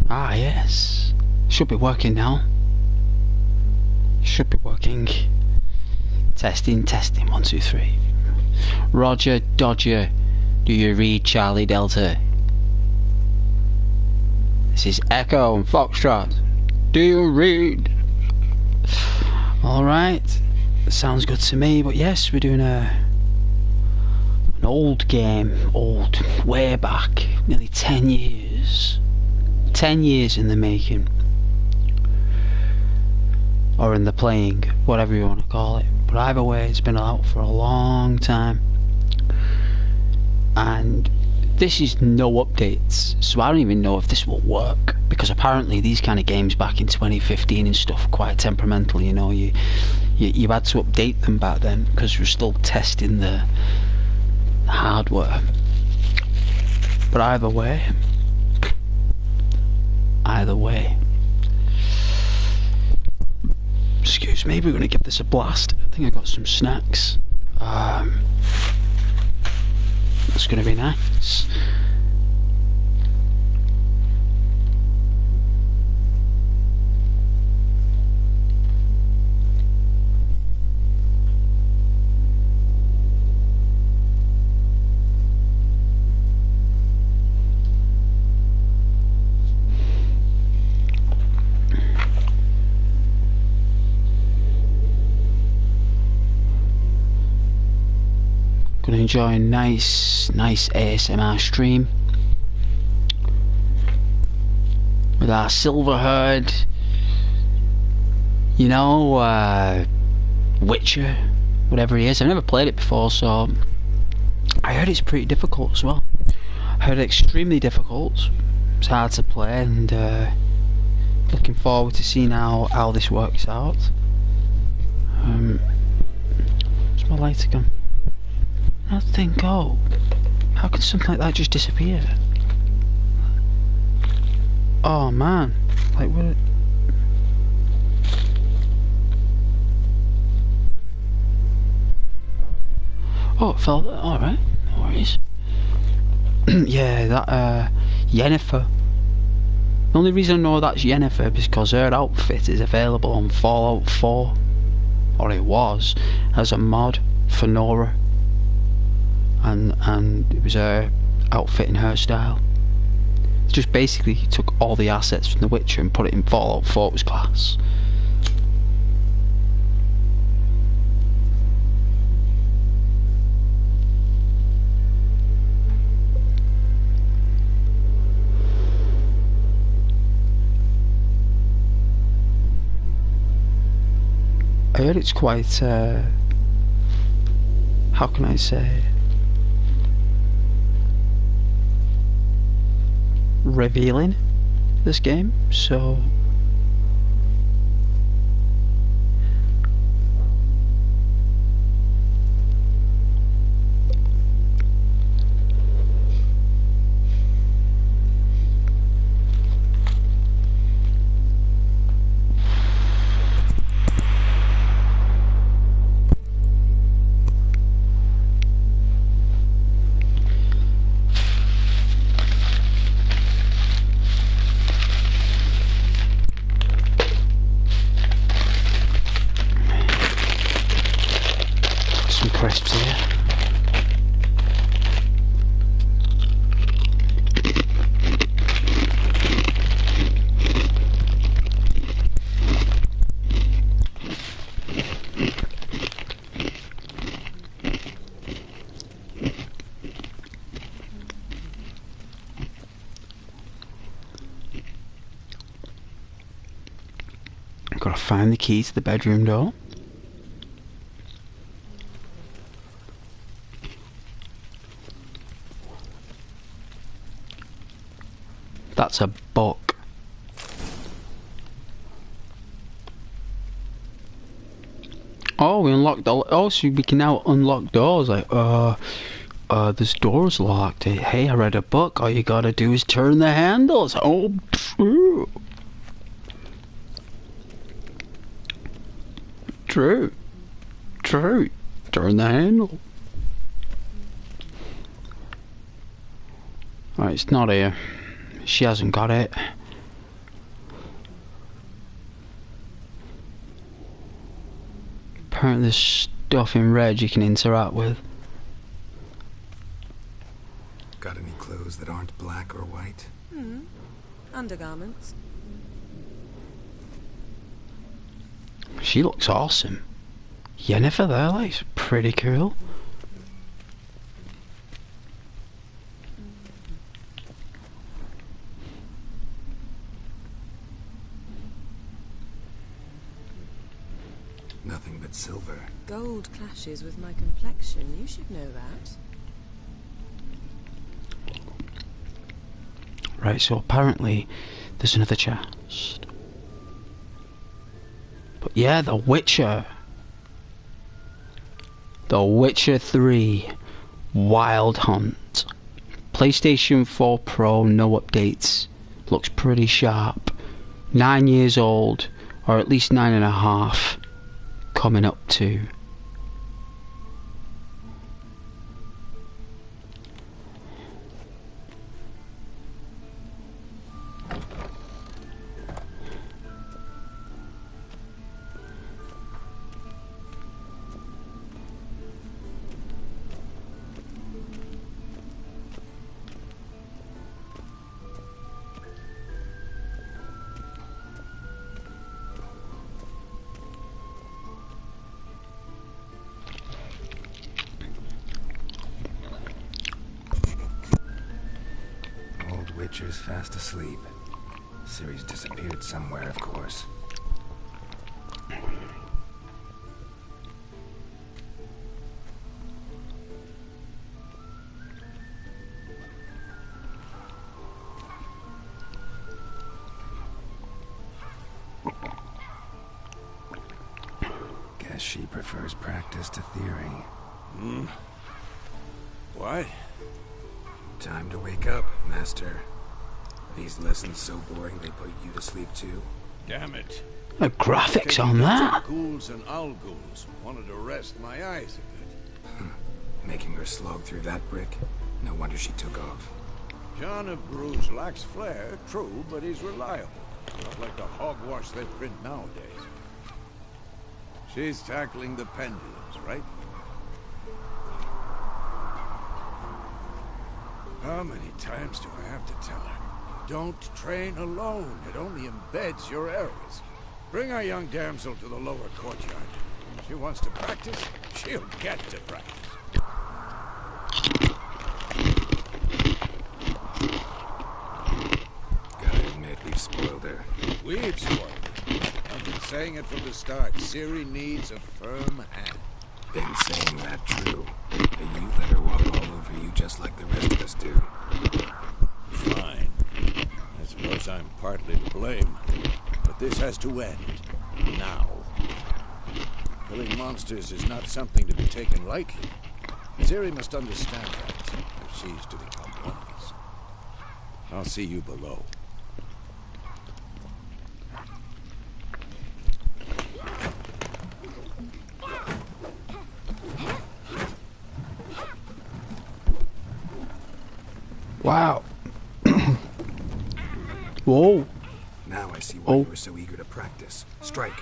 Ah, yes. Should be working now. Should be working. Testing, testing, 1, 2, 3. Roger, Dodger, do you read Charlie Delta? This is Echo and Foxtrot. Do you read? Alright. Sounds good to me, but yes, we're doing an old game. Old, way back. Nearly 10 years. 10 years in the making. Or in the playing, whatever you want to call it. But either way, it's been out for a long time. And this is no updates, so I don't even know if this will work, because apparently these kind of games back in 2015 and stuff, quite temperamental, you know, you had to update them back then, because we're still testing the hardware. But either way, excuse me, we're going to give this a blast. I think I got some snacks. It's going to be nice. Gonna enjoy a nice ASMR stream with our silver haired, you know, Witcher, whatever he is. I've never played it before, so I heard it's pretty difficult as well. I heard it extremely difficult. It's hard to play, and looking forward to seeing how this works out. Where's my lighter gone? That thing go? How could something like that just disappear? Oh man, like what? Oh, it fell. Alright, no worries. Yeah, that Yennefer. The only reason I know that's Yennefer is because her outfit is available on Fallout 4, or it was, as a mod for Nora. And it was her outfit and her style. Just basically he took all the assets from The Witcher and put it in Fallout 4's class. I heard it's quite, how can I say, revealing, this game, so crisps here. I've got to find the key to the bedroom door. That's a book. Oh, we unlocked all. Oh, so we can now unlock doors. Like, this door's locked. Hey, I read a book. All you gotta do is turn the handles. Oh, true. True. True. Turn the handle. Alright, it's not here. She hasn't got it. Apparently there's stuff in red you can interact with. Got any clothes that aren't black or white? Undergarments. She looks awesome. Yennefer there, like, it's pretty cool. Nothing but silver. Gold clashes with my complexion. You should know that. Right, so apparently there's another chest. But yeah, The Witcher. The Witcher 3 Wild Hunt. PlayStation 4 Pro, no updates. Looks pretty sharp. 9 years old, or at least 9.5. Coming up to. Witcher's fast asleep. Ciri's disappeared somewhere, of course. Guess she prefers practice to theory. What? Time to wake up, Master. These lessons so boring they put you to sleep too. Damn it. The graphics on that. Ghouls and ghouls wanted to rest my eyes a bit. Making her slog through that brick? No wonder she took off. John of Bruges lacks flair, true, but he's reliable. Not like the hogwash they print nowadays. She's tackling the pendulums, right? How many times do I have to tell her? Don't train alone. It only embeds your errors. Bring our young damsel to the lower courtyard. If she wants to practice, she'll get to practice. Gotta admit, we've spoiled her. We've spoiled her. Nothing saying it from the start. Ciri needs a firm hand. Been saying that true. And you let her walk all over you just like the rest of us do. Fine. I suppose I'm partly to blame. But this has to end. Now. Killing monsters is not something to be taken lightly. Ciri must understand that if she's to become one of us. I'll see you below. Wow. Whoa. Now I see why you were so eager to practice. Strike.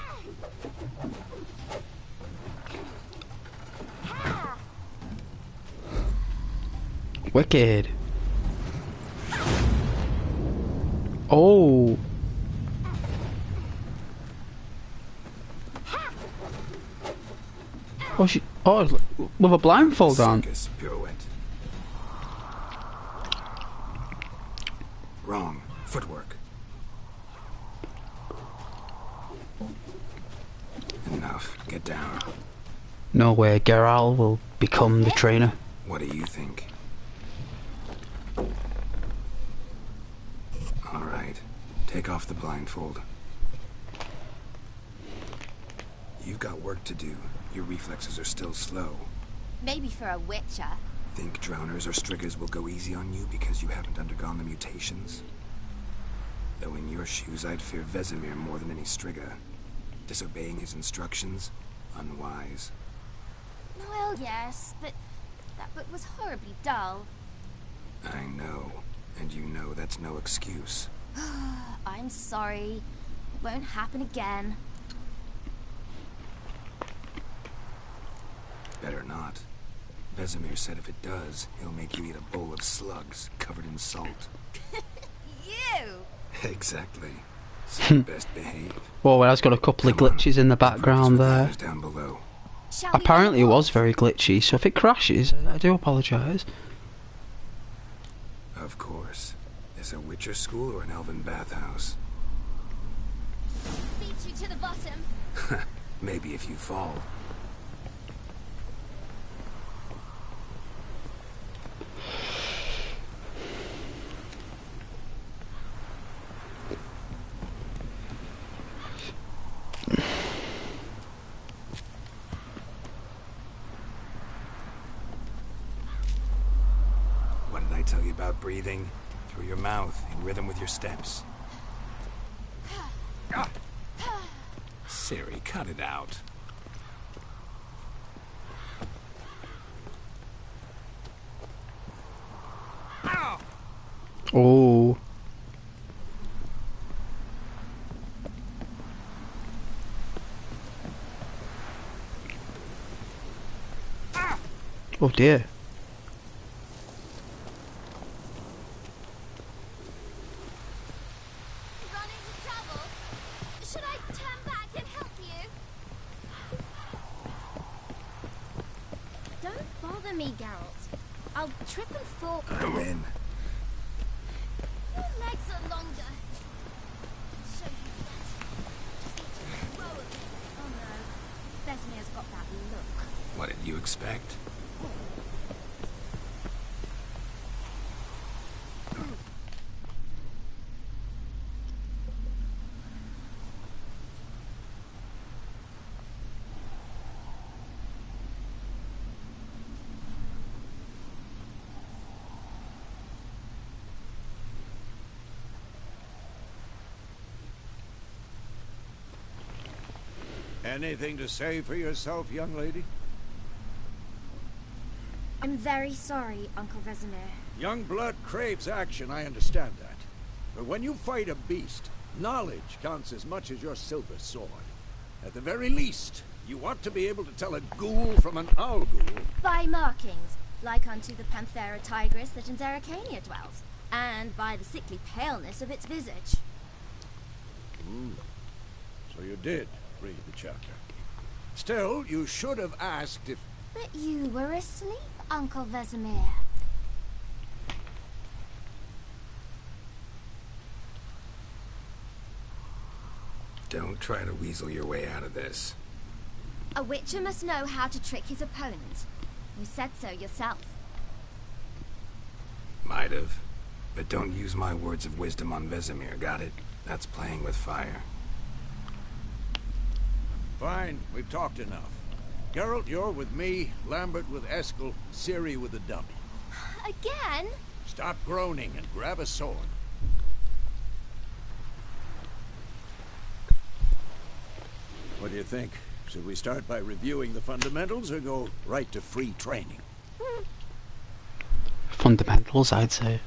Wicked. Oh. Oh, she. Oh, with a blindfold on. Circus pirouette. Wrong. Footwork. Enough. Get down. No way, Geralt will become the trainer. What do you think? Alright. Take off the blindfold. You've got work to do. Your reflexes are still slow. Maybe for a witcher. Think drowners or striggers will go easy on you because you haven't undergone the mutations? Though in your shoes, I'd fear Vesemir more than any strigger. Disobeying his instructions? Unwise. Well, yes, but that book was horribly dull. I know. And you know that's no excuse. I'm sorry. It won't happen again. Better not. Vesemir said if it does, he'll make you eat a bowl of slugs covered in salt. You! Exactly. So best behave. Whoa, well, that's got a couple of glitches in the background there. Down below. Apparently it was very glitchy, so if it crashes, I do apologise. Of course. Is a Witcher school or an elven bathhouse? Lead you to the bottom. Maybe if you fall. What did I tell you about breathing? Through your mouth, in rhythm with your steps. Ciri, cut it out. Oh. Oh dear. Run into trouble? Should I turn back and help you? Don't bother me, Geralt. I'll trip and fall. I'm in. Your legs are longer. I'll show you that. Just need to row a bit. Oh no. Vesemir's got that look. What did you expect? Anything to say for yourself, young lady? I'm very sorry, Uncle Vesemir. Young blood craves action, I understand that. But when you fight a beast, knowledge counts as much as your silver sword. At the very least, you ought to be able to tell a ghoul from an owl ghoul. By markings, like unto the Panthera tigris that in Zeracania dwells, and by the sickly paleness of its visage. So you did read the chapter. Still, you should have asked if... But you were asleep, Uncle Vesemir. Don't try to weasel your way out of this. A witcher must know how to trick his opponent. You said so yourself. Might have. But don't use my words of wisdom on Vesemir, got it? That's playing with fire. Fine, we've talked enough. Geralt, you're with me, Lambert with Eskel, Ciri with the dummy. Again? Stop groaning and grab a sword. What do you think? Should we start by reviewing the fundamentals or go right to free training? Fundamentals, I'd say.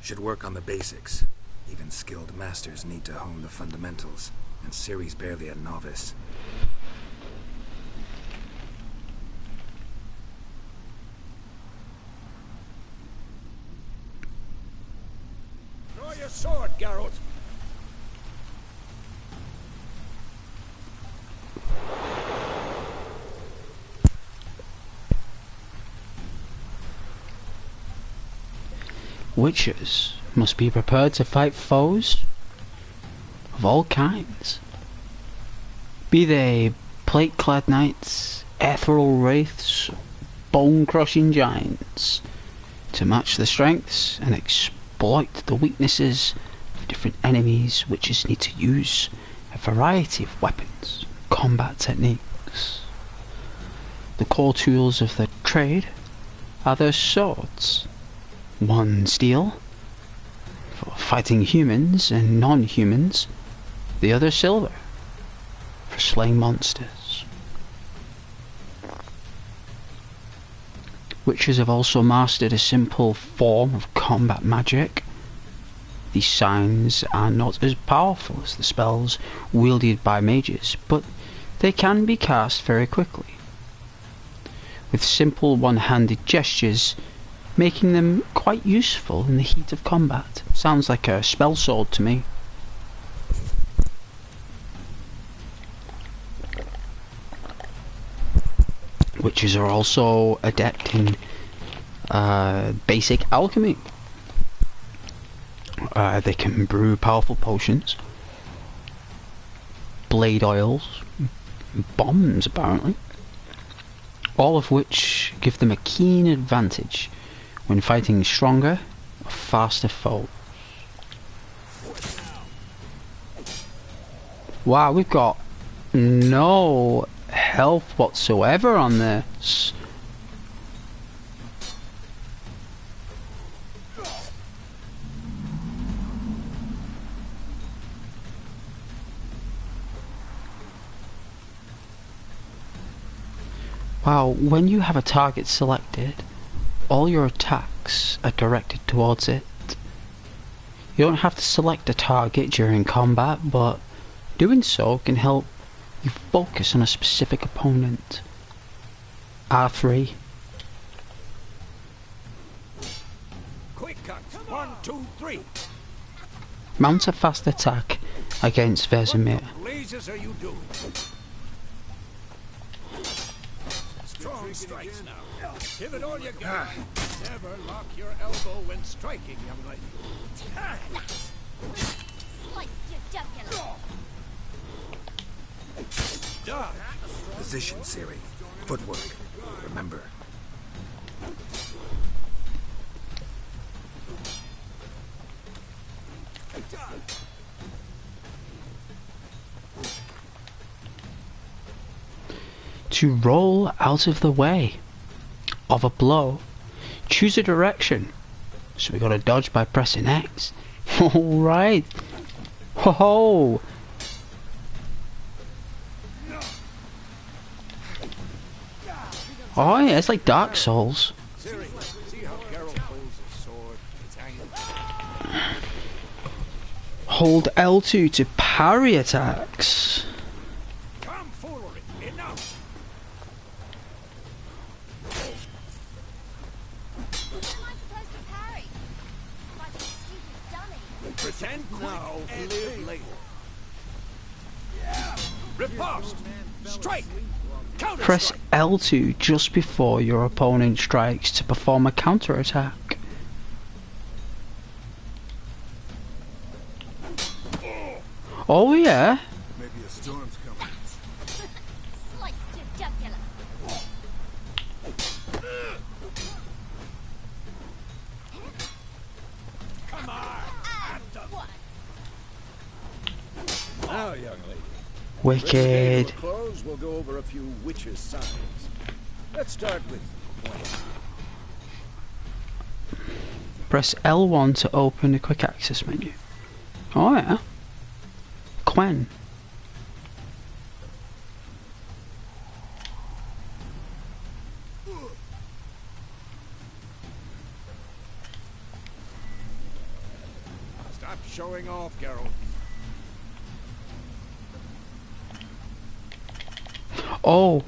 Should work on the basics. Even skilled masters need to hone the fundamentals, and Ciri's barely a novice. Draw your sword, Geralt! Witches must be prepared to fight foes of all kinds, be they plate-clad knights, ethereal wraiths, bone-crushing giants, to match the strengths and exploit the weaknesses of different enemies. Witches need to use a variety of weapons, combat techniques. The core tools of the trade are their swords. One steel, for fighting humans and non-humans, the other silver, for slaying monsters. Witches have also mastered a simple form of combat magic. These signs are not as powerful as the spells wielded by mages, but they can be cast very quickly, with simple one-handed gestures, making them quite useful in the heat of combat. Sounds like a spell sword to me. Witches are also adept in basic alchemy. They can brew powerful potions, blade oils, bombs apparently, all of which give them a keen advantage when fighting stronger or faster foes. Wow, we've got no health whatsoever on this. Wow, when you have a target selected, all your attacks are directed towards it. You don't have to select a target during combat, but doing so can help you focus on a specific opponent. R3. Quick cut! 1, 2, 3! Mount a fast attack against Vesemir. What the blazes are you doing? Strong strikes now. Give it all you got. Never lock your elbow when striking, young lady. Slice your jugular. Dodge. Position, Ciri. Footwork. Remember. To roll out of the way of a blow, choose a direction. So we gotta dodge by pressing X. Alright. Ho-ho! Oh yeah, it's like Dark Souls. Ciri, see how Geralt holds his sword? It's hanging. Hold L2 to parry attacks. Tomfoolery! Enough! What am I supposed to parry? Like a stupid dummy. Pretend now, live later. Riposte! Strike! Counter Press strike! L2 just before your opponent strikes to perform a counter attack. Oh yeah. Maybe a storm's coming. Slice your jugular. Come on! What? Now, young lady. Wicked. We'll close. We'll go over a few witches' signs. Let's start with Gwen. Press L1 to open the quick access menu. Oh yeah. Quen. Stop showing off, Geralt. Oh.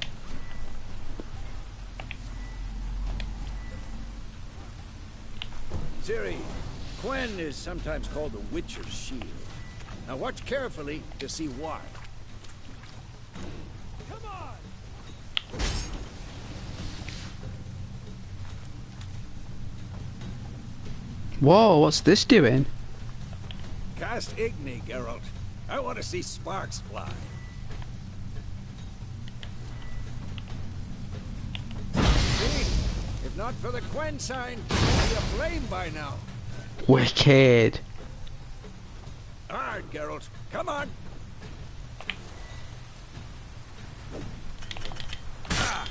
Ciri, Gwen is sometimes called the Witcher's Shield. Now watch carefully to see why. Come on! Whoa, what's this doing? Cast Igni, Geralt. I want to see sparks fly. See? If not for the Gwen sign, it'd be aflame by now. Wicked. Alright, Geralt. Come on! Ah.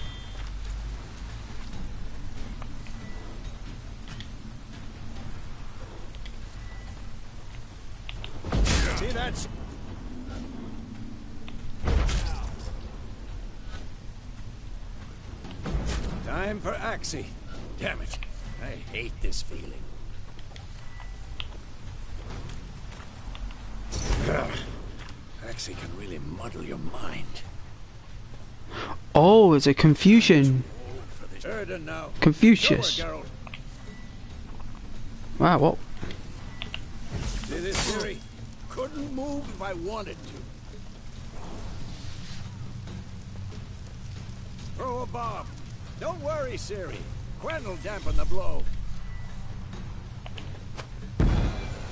See, that's... Time for Axie. Damn it. I hate this feeling. Ugh. Axie can really muddle your mind. Oh, it's a confusion. Erden now. Confucius. Lower, Geralt. Wow, what? See this, Ciri? Couldn't move if I wanted to. Throw a bomb. Don't worry, Ciri. Gwen will dampen the blow. Not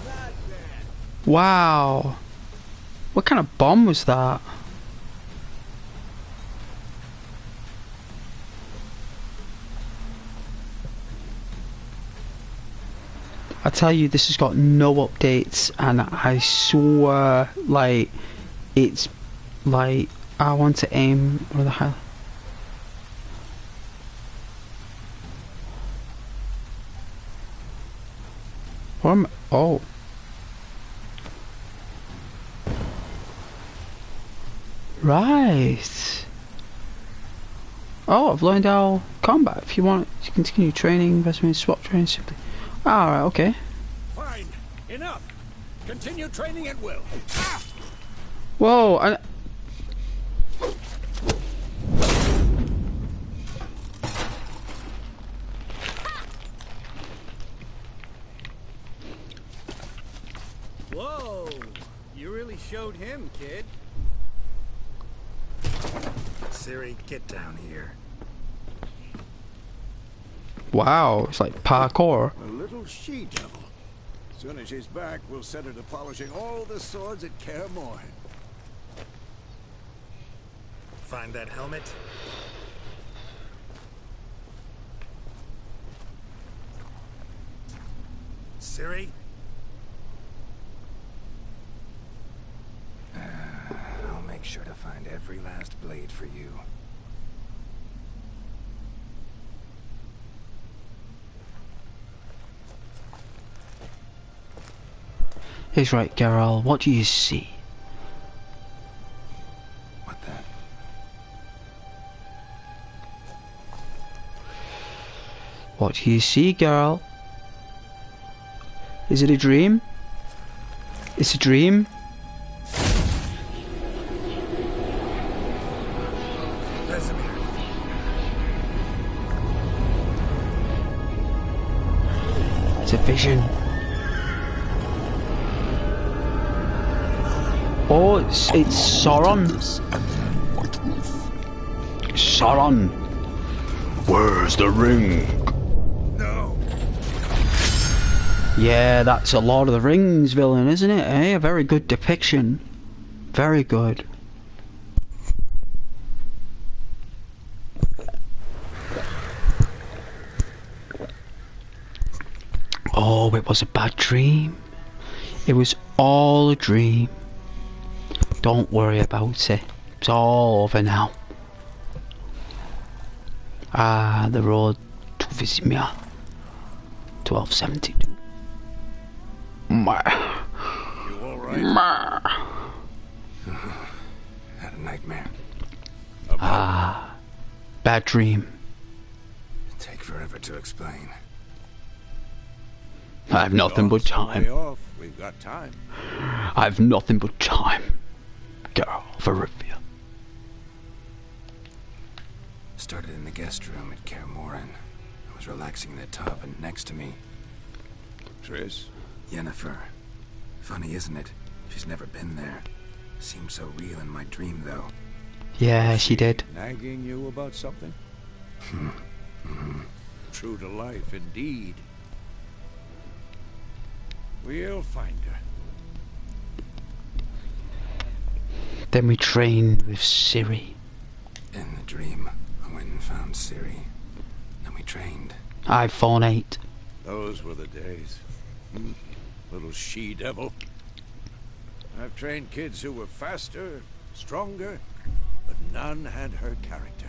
bad. Wow. What kind of bomb was that? I tell you, this has got no updates, and I swear, like, it's like I want to aim or the hell. What am I? Oh. Right. Oh, I've learned how combat. If you want to continue training, investment in swap training simply. Alright, okay. Fine. Enough. Continue training at will. Ah! Whoa, I... Whoa! You really showed him, kid. Ciri, get down here. Wow, it's like parkour. A little she-devil. As soon as she's back, we'll set her to polishing all the swords at Kaer Morhen. Find that helmet? Ciri? I'll make sure to find every last blade for you. He's right, Geralt. What do you see? What the? What do you see, Geralt? Is it a dream? It's a dream? Vesemir. It's a vision. Oh, it's Sauron. Sauron. Where's the ring? No. Yeah, that's a Lord of the Rings villain, isn't it? Eh? A very good depiction. Very good. Oh, it was a bad dream. It was all a dream. Don't worry about it. It's all over now. Ah, the road to Vizimia. 1272. You alright? Had a nightmare. Ah, bad dream. Take forever to explain. I've nothing but time. Off. We've got time. I've nothing but time. Girl, for review. Started in the guest room at Kaer Morhen. I was relaxing in the tub, and next to me, Triss? Yennefer. Funny, isn't it? She's never been there. Seemed so real in my dream, though. Yeah, she did. Nagging you about something? True to life, indeed. We'll find her. Then we trained with Ciri. In the dream, I went and found Ciri. Then we trained. iPhone 8. Those were the days. Little she-devil. I've trained kids who were faster, stronger, but none had her character.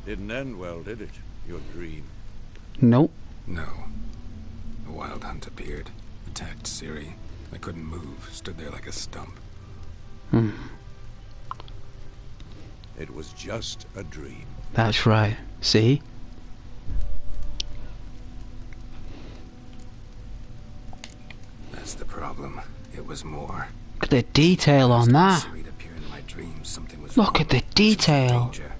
Didn't end well, did it? Your dream? Nope. No. A wild hunt appeared, attacked Ciri. I couldn't move, stood there like a stump. It was just a dream. That's right. See? That's the problem. It was more. Look at the detail on that. Ciri'd appear in my dreams. Something was Look wrong. at the She was in detail. danger.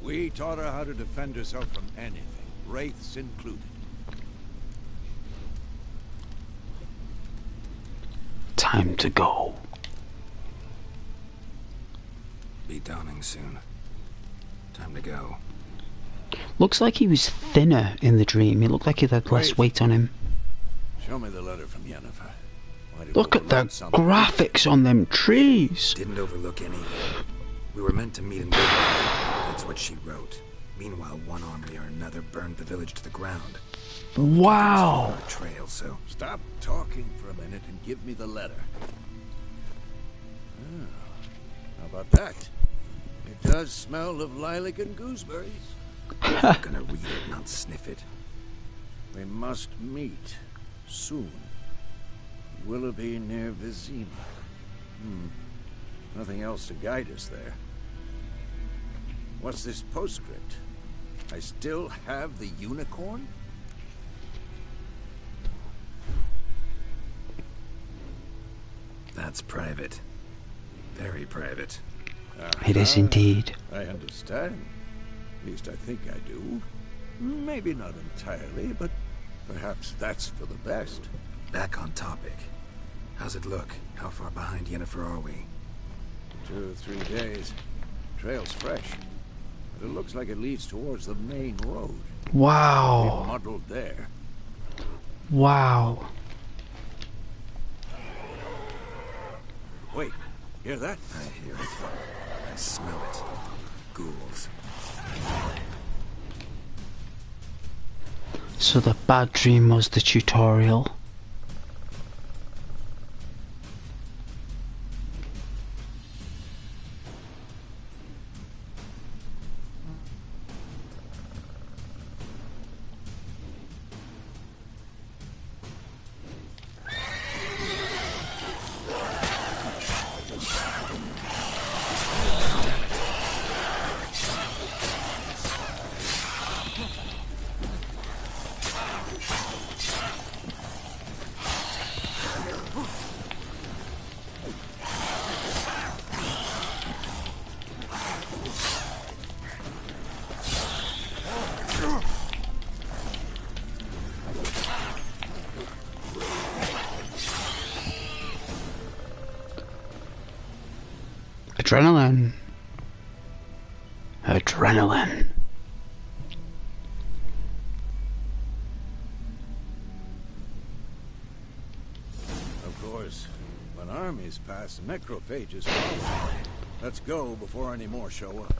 We taught her how to defend herself from anything, wraiths included. Time to go. Be dawning soon. Time to go. Looks like he was thinner in the dream. He looked like he had less Wait. weight on him. Show me the letter from Yennefer. Might have Look at the overlooked something. graphics on them trees. Didn't overlook anything. We were meant to meet in Midway. That's what she wrote. Meanwhile, one army or another burned the village to the ground. Wow. Our trail, so Stop talking for a minute and give me the letter. How about that? It does smell of lilac and gooseberries. I'm gonna read it, not sniff it. We must meet soon. Willoughby near Vizima. Nothing else to guide us there. What's this postscript? I still have the unicorn? That's private. Very private. It is indeed. I understand. At least I think I do. Maybe not entirely, but perhaps that's for the best. Back on topic. How's it look? How far behind Yennefer are we? 2 or 3 days. Trail's fresh. But it looks like it leads towards the main road. Wow. Muddled there. Wow. Wait, hear that? I hear it. I smell it. Ghouls. So the bad dream was the tutorial. Adrenaline. Adrenaline. Of armies pass, necrophages follow. Let's go before any more show up.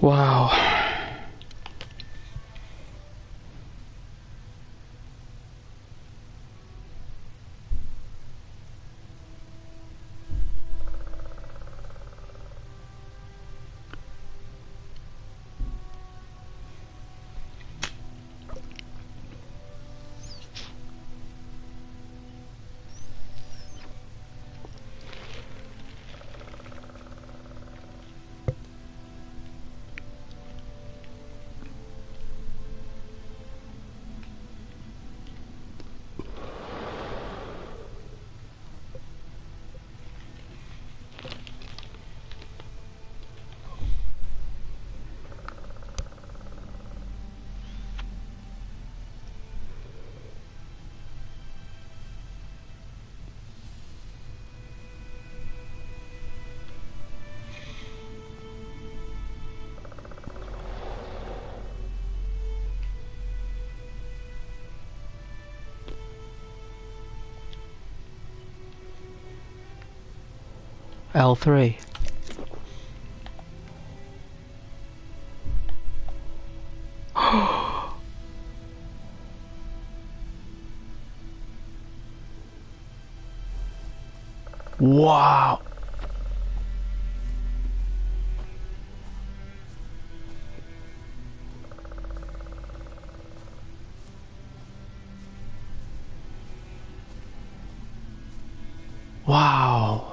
Wow. L3. Wow. Wow.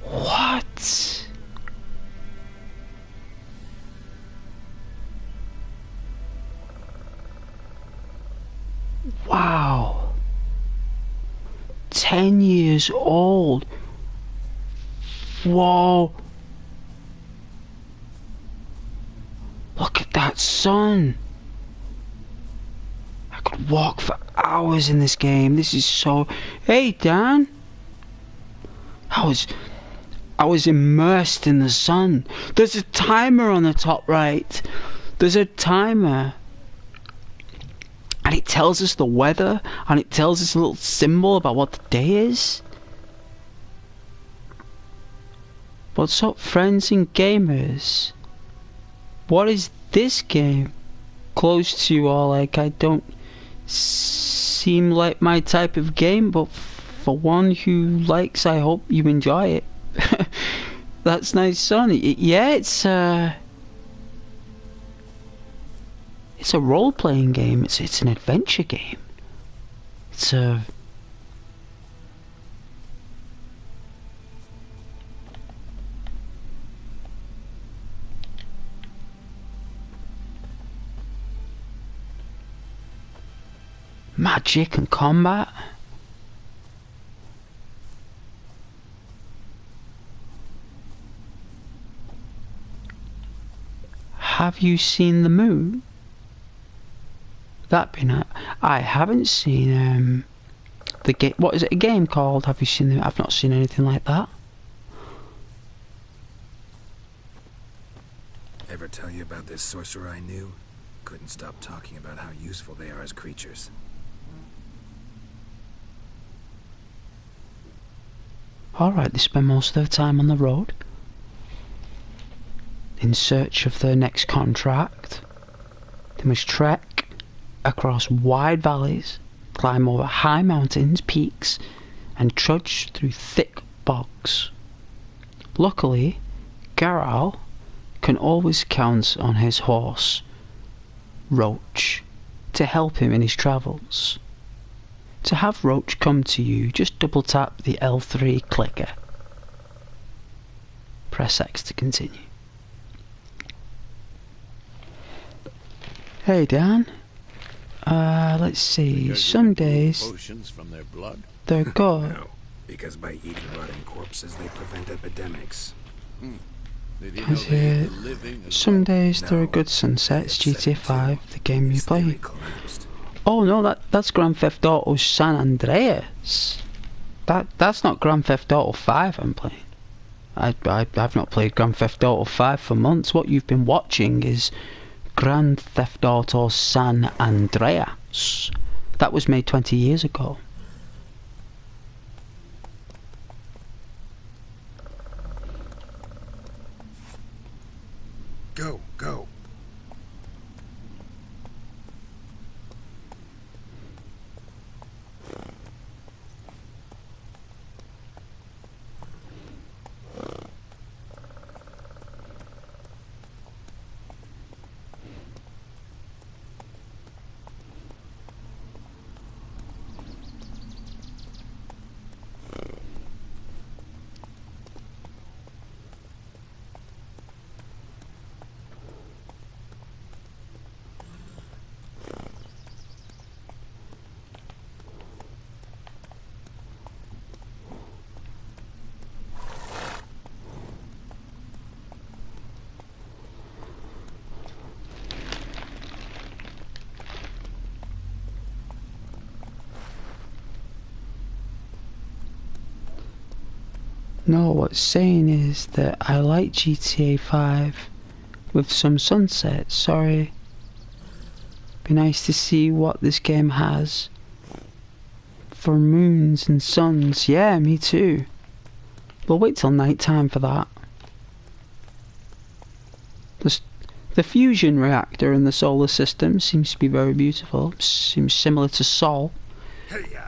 What? Wow. 10 years old. Whoa. Look at that sun. I could walk for hours in this game. This is so... Hey, Dan. I was immersed in the sun. There's a timer on the top right. There's a timer. And it tells us the weather, and it tells us a little symbol about what the day is. What's up, friends and gamers? What is this game? Close to you all, like, I don't seem like my type of game, but for one who likes, I hope you enjoy it. That's nice, son. Yeah, it's a role-playing game. It's an adventure game. It's a... magic and combat. Have you seen the moon? That be nice. I haven't seen the game. What is it? A game called? Have you seen it? I've not seen anything like that. Ever tell you about this sorcerer I knew? Couldn't stop talking about how useful they are as creatures. Alright, they spend most of their time on the road in search of their next contract. They must trek across wide valleys, climb over high mountains, peaks, and trudge through thick bogs. Luckily, Garal can always count on his horse, Roach, to help him in his travels. To have Roach come to you, just double tap the L3 clicker. Press X to continue. Hey Dan, let's see, some days Potions from their blood? they're good. No, because by eating rotting corpses, they prevent epidemics. Did you know Is they eat it the living as some well? days there are No, good sunsets, they GTA upset 5, too. the game you His theory play. collapsed. Oh no, that's Grand Theft Auto San Andreas. That's not Grand Theft Auto 5 I'm playing. I've not played Grand Theft Auto 5 for months. What you've been watching is Grand Theft Auto San Andreas. That was made 20 years ago. Go, go. No, what's saying is that I like GTA 5 with some sunsets. Sorry. Be nice to see what this game has for moons and suns. Yeah, me too. We'll wait till night time for that. The fusion reactor in the solar system seems to be very beautiful. Seems similar to Sol. Hey-ya.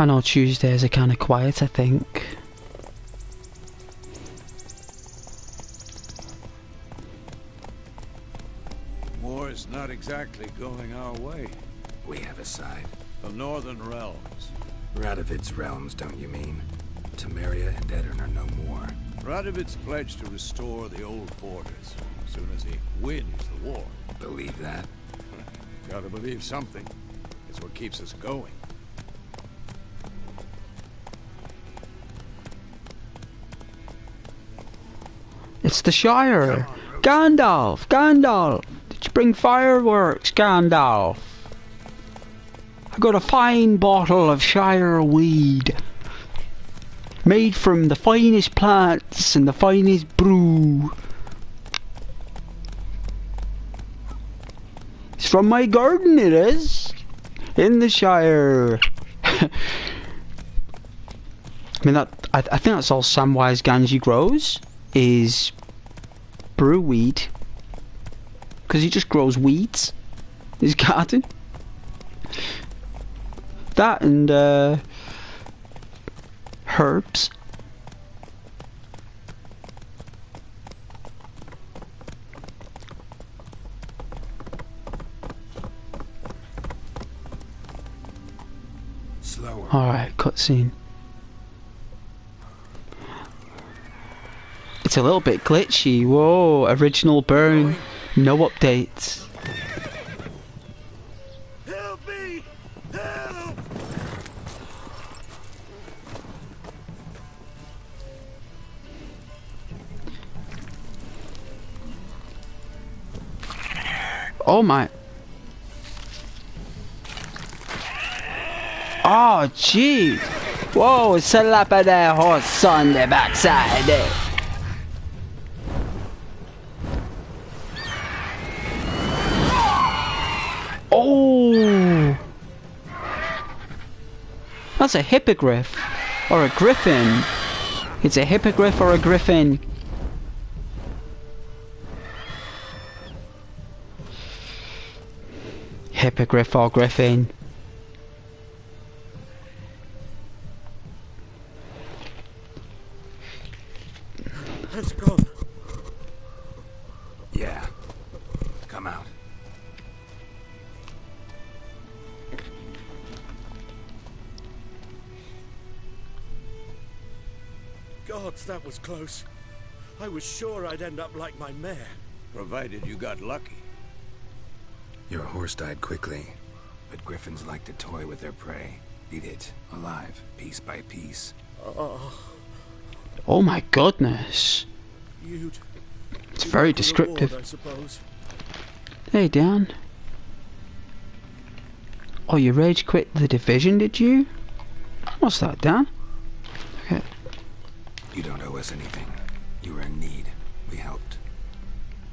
I know Tuesdays are kind of quiet, I think. War's not exactly going our way. We have a side. The Northern Realms. Radovid's realms, don't you mean? Temeria and Edirn are no more. Radovid's pledged to restore the old borders as soon as he wins the war. Believe that? Gotta believe something. It's what keeps us going. It's the Shire! Gandalf! Gandalf! Did you bring fireworks, Gandalf? I got a fine bottle of Shire weed. Made from the finest plants and the finest brew. It's from my garden, it is. In the Shire. I mean, I think that's all Samwise Gamgee grows, is brew weed. Because he just grows weeds in his garden. That and herbs. Slower. Alright, cutscene. It's a little bit glitchy. Whoa, original burn. No updates. Help me! Help! Oh my. Oh, gee. Whoa, slap of that horse on the backside. Oh. That's a hippogriff. Or a griffin. It's a hippogriff or a griffin. Hippogriff or griffin. Let's go. Yeah. Come out. Gods, that was close. I was sure I'd end up like my mare. Provided you got lucky. Your horse died quickly, but griffins like to toy with their prey. Eat it, alive, piece by piece. Oh my goodness. You'd It's very like a descriptive. reward, I suppose. Hey Dan. Oh, you rage quit the division, did you? What's that, Dan? Okay. You don't owe us anything. You were in need. We helped.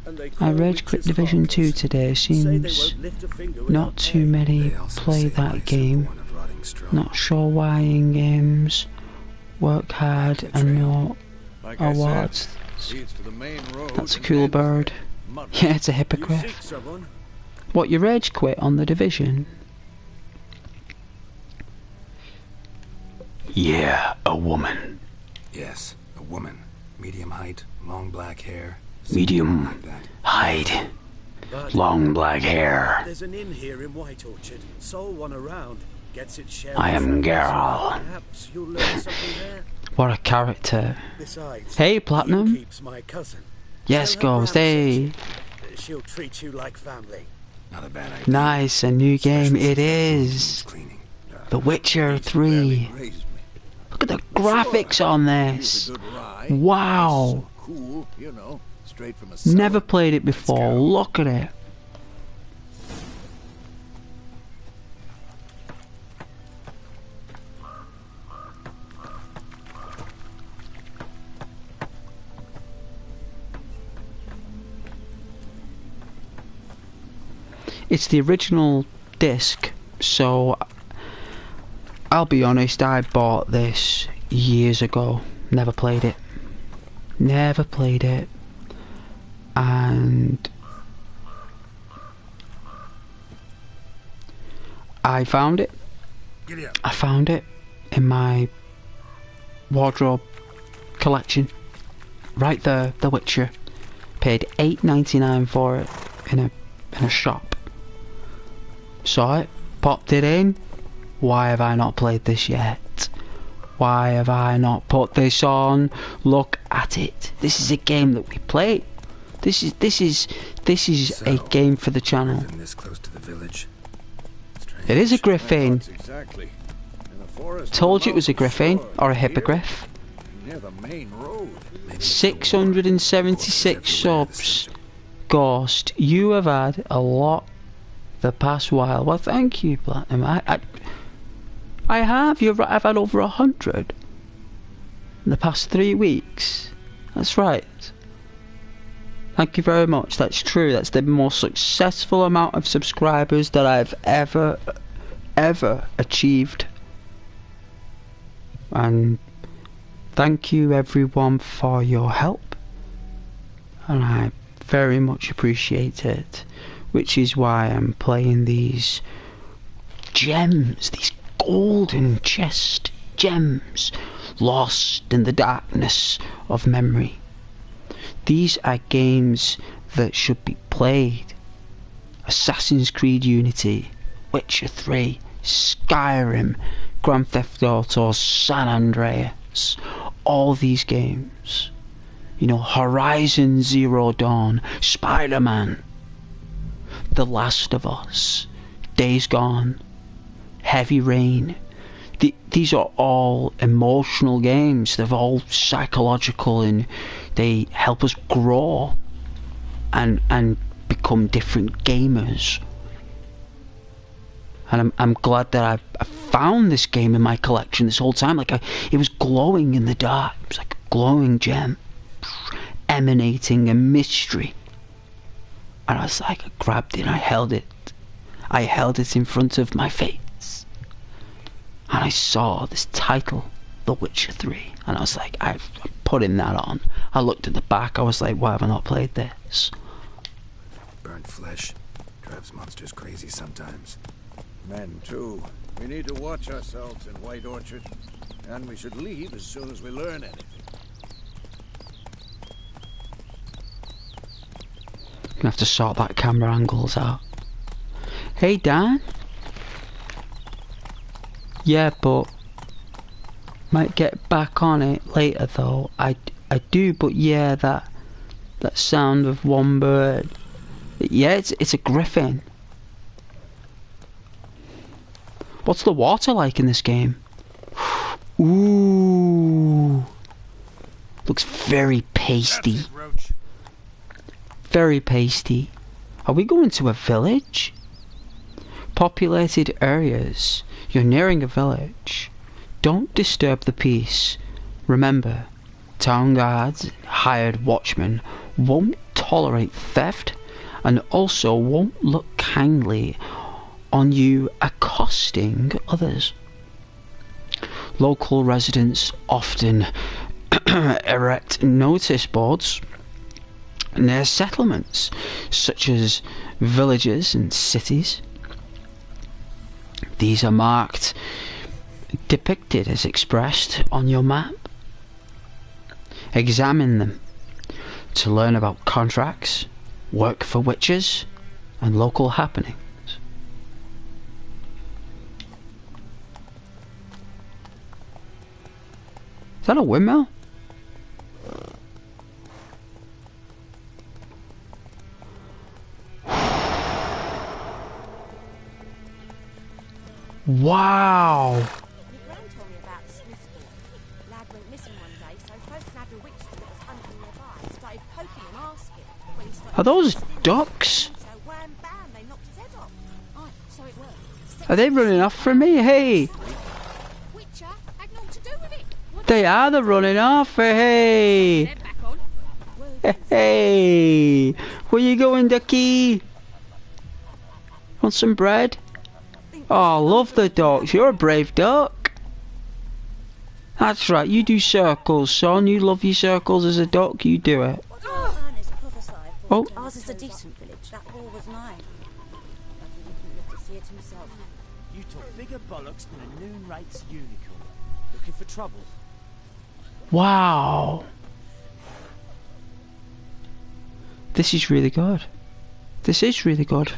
And they I call rage quit witches Division 2 heartless. today. Say they Seems won't lift a finger not without too pay. many They also play say that mice are game. born of rotting straw. Not sure why in games. Work hard and no Like I awards. said, leads to the main road. That's a and cool ends bird. there. Mud. Yeah, it's a You hippogriff. seek someone? What, you rage quit on the Division? Yeah, a woman. Yes, a woman. Medium height, long black hair. Medium Like that. height, But long black hair. there's an inn here in White Orchard. Sole one around. Gets its share. I of am friends. Geralt. Perhaps you'll learn something there. What a character. Besides, Hey, Platinum. keeps my cousin. Yes, Tell her Ghost, Bram hey. sent you. She'll treat you like family. Not a bad idea. Nice, a new game Especially it since is. cleaning. The Witcher He's barely 3. raised me. Look at the graphics on He's this. a good rye. Wow. Nice and cool, you know, straight from a Never cellar. played it before. go. Look at it. It's the original disc, so I'll be honest, I bought this years ago. Never played it. Never played it. And I found it. Giddy up. I found it in my wardrobe collection. Right there, The Witcher. Paid $8.99 for it in a shop. Saw it, popped it in. Why have I not played this yet? Why have I not put this on? Look at it. This is a game that we play. This is a So, game for the channel. Griffin this close to the village. Strange. It is a griffin. Thoughts exactly. In a forest Told you it was a mountain griffin shore, or a here, hippogriff. Near the main road. Maybe it's the 676 war. Horses subs. everywhere, Ghost, you have had a lot the past while. Well, thank you, Platinum. I have. You're right. I've had over 100 in the past 3 weeks. That's right. Thank you very much. That's true. That's the most successful amount of subscribers that I've ever achieved. And thank you everyone for your help. And I very much appreciate it. Which is why I'm playing these gems, these golden chest gems, lost in the darkness of memory. These are games that should be played. Assassin's Creed Unity, Witcher 3, Skyrim, Grand Theft Auto, San Andreas, all these games. You know, Horizon Zero Dawn, Spider-Man, The Last of Us, Days Gone, Heavy Rain. These are all emotional games. They're all psychological and they help us grow and become different gamers. And I'm glad that I found this game in my collection this whole time. Like it was glowing in the dark. It was like a glowing gem, emanating a mystery. And I was like, I grabbed it and I held it. I held it in front of my face. And I saw this title, The Witcher 3. And I was like, I'm putting that on. I looked at the back, I was like, why have I not played this? Burnt flesh drives monsters crazy sometimes. Men, too. We need to watch ourselves in White Orchard. And we should leave as soon as we learn anything. Gonna have to sort that camera angles out. Hey Dan? Yeah, but might get back on it later though. I do, but yeah, that sound of one bird. Yeah, it's a griffin. What's the water like in this game? Ooh, looks very pasty. That's it, Roach. Very pasty. Are we going to a village? Populated areas. You're nearing a village. Don't disturb the peace. Remember, town guards, hired watchmen won't tolerate theft and also won't look kindly on you accosting others. Local residents often erect notice boards near settlements, such as villages and cities. These are marked, depicted as expressed on your map. Examine them to learn about contracts, work for witches, and local happenings. Is that a windmill? Wow! Your gran told me about the Smith boy. Lad went missing one day, so folks nabbed a witch that was hunting nearby and started poking him, asking. When he started Are those stealing ducks? so wham bam, they knocked his head off. Aye, so it worked. Are they running off from me? Hey! Witcher had naught to do with it. What They are, they're running off. Hey! they're back on. Hey! Where you going, ducky? Want some bread? Oh, love the ducks. You're a brave duck. That's right, you do circles, son. You love your circles as a duck. You do it. Ernest prophesied. Oh. Ours is a decent village. That wall was mine. But he didn't live to see it himself. You talk bigger bollocks than a noon rates unicorn. Looking for trouble. Wow. This is really good. This is really good.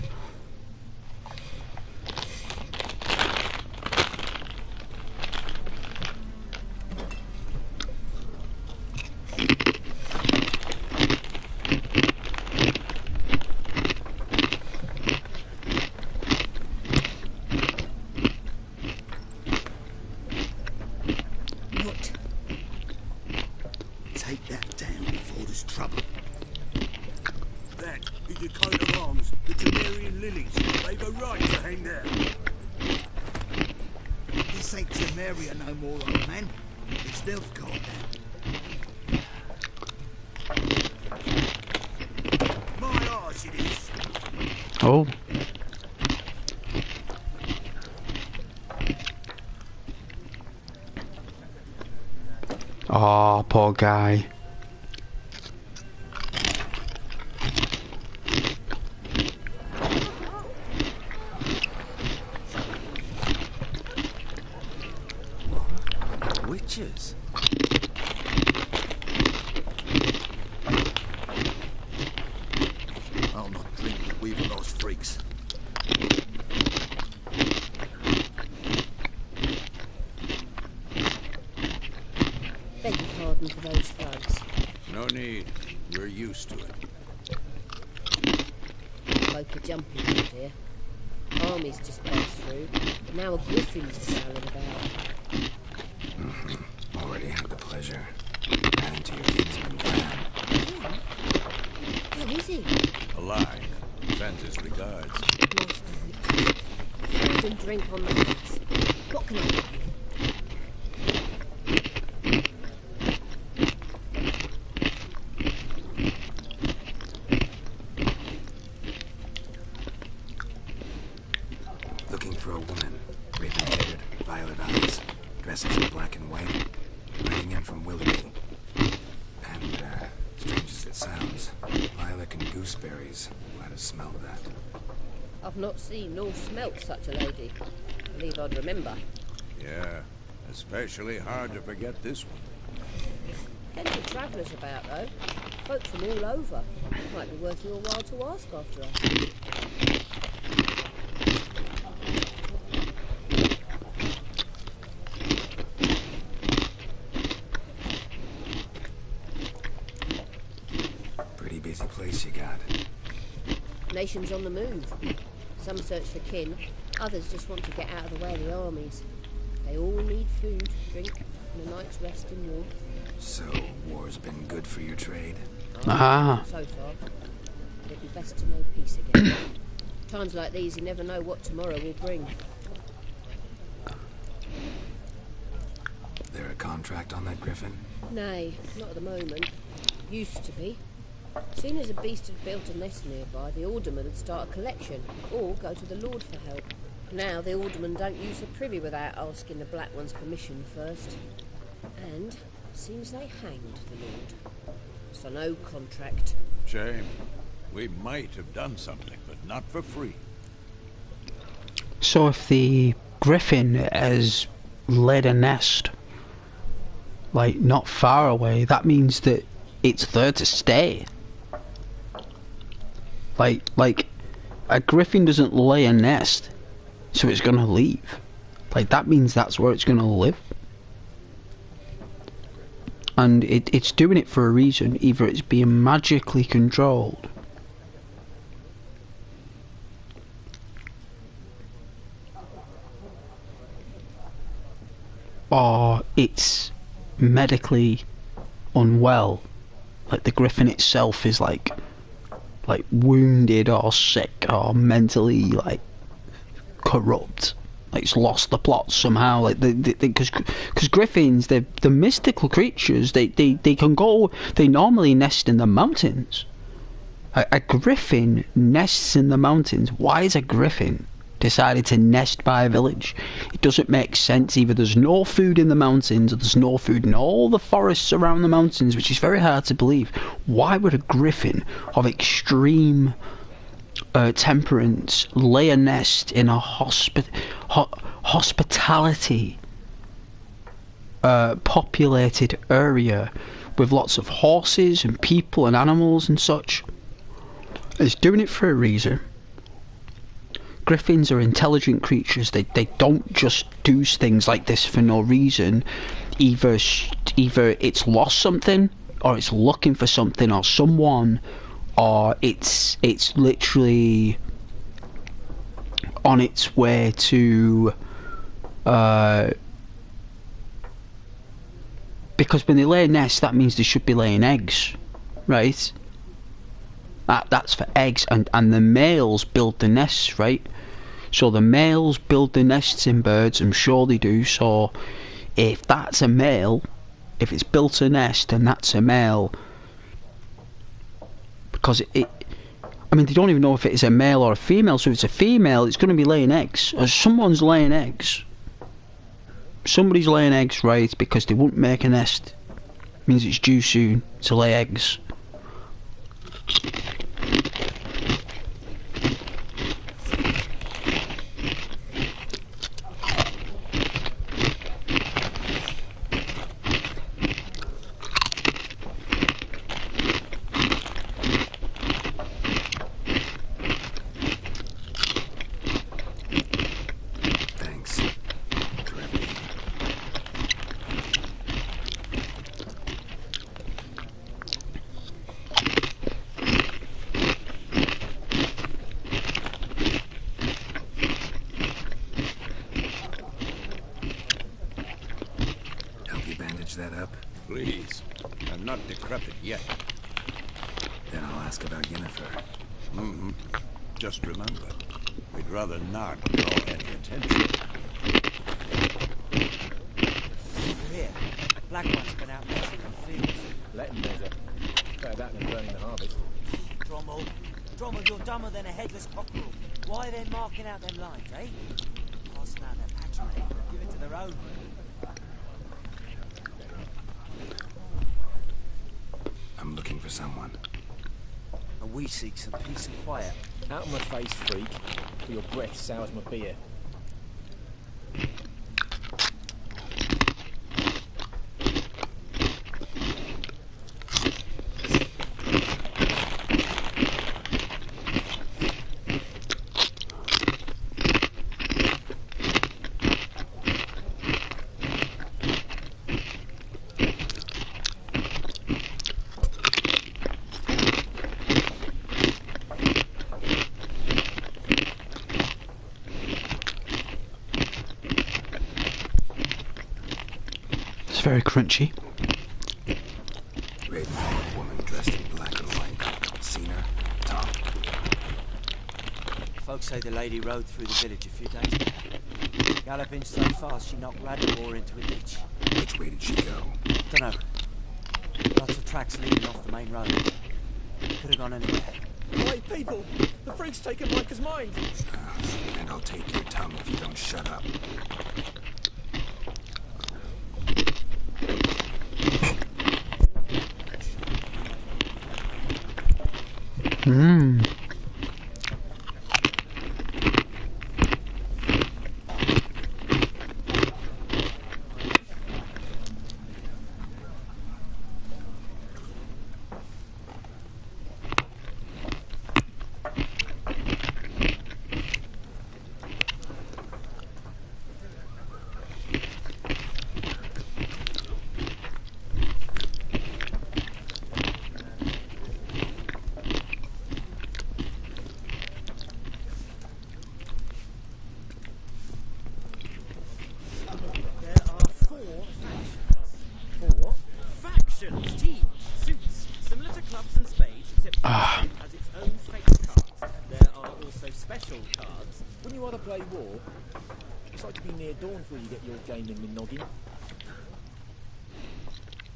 What? Take that down before there's trouble. That is your coat of arms, the Temerian lilies. They've a right to hang there. This ain't Temeria no more, old man. It's Nilfgaard now. My arse it is. Oh. Oh, poor guy. Witches? I'll not drink with weevil those freaks. Beg your pardon for those thugs. No need. We're used to it. Folk are jumping, my dear. Armies just passed through. Now a griffin's prowling about. Already had the pleasure. Adding to your kinsman plan. How is he? Alive. Sends his regards. Master witches. Food and drink on the house. What can I get you? Looking for a woman. Raven-haired, violet eyes. Dresses in black and white. Riding in from Willoughby. And, strange as it sounds, lilac and gooseberries. Might have smelled that. I've not seen nor smelt such a lady. Believe I'd remember. Yeah. Especially hard to forget this one. Plenty of travellers about, though. Folk from all over. Might be worth your while to ask after us. Nations on the move. Some search for kin, others just want to get out of the way of the armies. They all need food, drink, and a night's rest in warmth. So, war's been good for your trade? Ah. So far. But it'd be best to know peace again. Times like these, you never know what tomorrow will bring. There a contract on that griffin? Nay, not at the moment. Used to be. Soon as a beast had built a nest nearby, the alderman would start a collection, or go to the Lord for help. Now the aldermen don't use the privy without asking the Black One's permission first. And seems they hanged the Lord. So no contract. Shame. We might have done something, but not for free. So if the griffin has laid a nest, like, not far away, that means that it's there to stay. Like, a griffin doesn't lay a nest, so it's gonna leave. Like, that means that's where it's gonna live. And it's doing it for a reason. Either it's being magically controlled, or it's medically unwell. Like, the griffin itself is like wounded or sick or mentally, like, corrupt. Like, it's lost the plot somehow. Like, because griffins, they're mystical creatures. They can go. They normally nest in the mountains. A griffin nests in the mountains. Why is a griffin decided to nest by a village? It doesn't make sense. Either there's no food in the mountains, or there's no food in all the forests around the mountains, which is very hard to believe. Why would a griffin of extreme temperance lay a nest in a hospitality populated area with lots of horses and people and animals and such? It's doing it for a reason. Griffins are intelligent creatures. They don't just do things like this for no reason. Either it's lost something, or it's looking for something or someone, or it's literally on its way to because when they lay a nest, that means they should be laying eggs, right? That's for eggs, and the males build the nests, right? So the males build the nests in birds, I'm sure they do. So if that's a male, if it's built a nest, then that's a male. Because I mean, they don't even know if it is a male or a female. So if it's a female, it's going to be laying eggs. Or someone's laying eggs. Somebody's laying eggs, right? Because they wouldn't make a nest. It means it's due soon to lay eggs. Thanks for everything. Help you bandage that up? Please. I'm not decrepit yet. Then I'll ask about Yennefer. Mm-hmm. Just remember, we'd rather not draw any attention. Here, Black One's been out messing in the fields. Let him measure. Better that than burning the harvest. Drommel, you're dumber than a headless cockerel. Why are they marking out them lines, eh? Passing out their patrimony. Give it to their own. I'm looking for someone. And we seek some peace and quiet. Out of my face, freak. For your breath sours my beer. very crunchy. Raven-haired woman dressed in black and white. Seen her? Tom. Folks say the lady rode through the village a few days ago. Galloping so fast she knocked Radimore into a ditch. Which way did she go? Dunno. Lots of tracks leading off the main road. Could have gone anywhere. Wait, people! The freak's taken Micah's mind! And I'll take your tongue if you don't shut up. Mmm. Teams, suits, similar to clubs and spades, except each has its own fate cards. There are also special cards. Wouldn't you rather play war? It's like to be near dawn before you get your game in the noggin.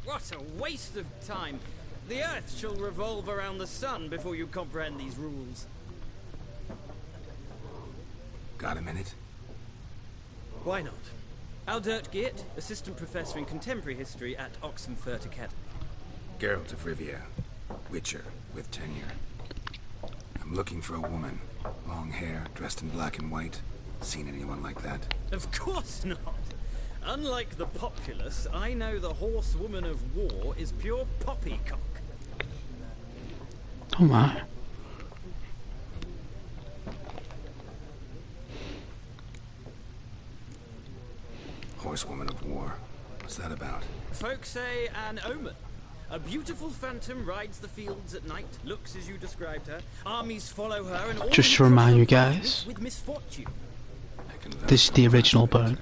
What a waste of time! The Earth shall revolve around the sun before you comprehend these rules. Got a minute? Why not? Aldert Geert, Assistant Professor in Contemporary History at Oxenfurt Academy. Geralt of Rivia. Witcher, with tenure. I'm looking for a woman. Long hair, dressed in black and white. Seen anyone like that? Of course not! Unlike the populace, I know the horsewoman of war is pure poppycock. Oh my. Horsewoman of war. What's that about? Folks say an omen. A beautiful phantom rides the fields at night, looks as you described her. Armies follow her and all Just to remind you guys, meet with misfortune. this is the original burn,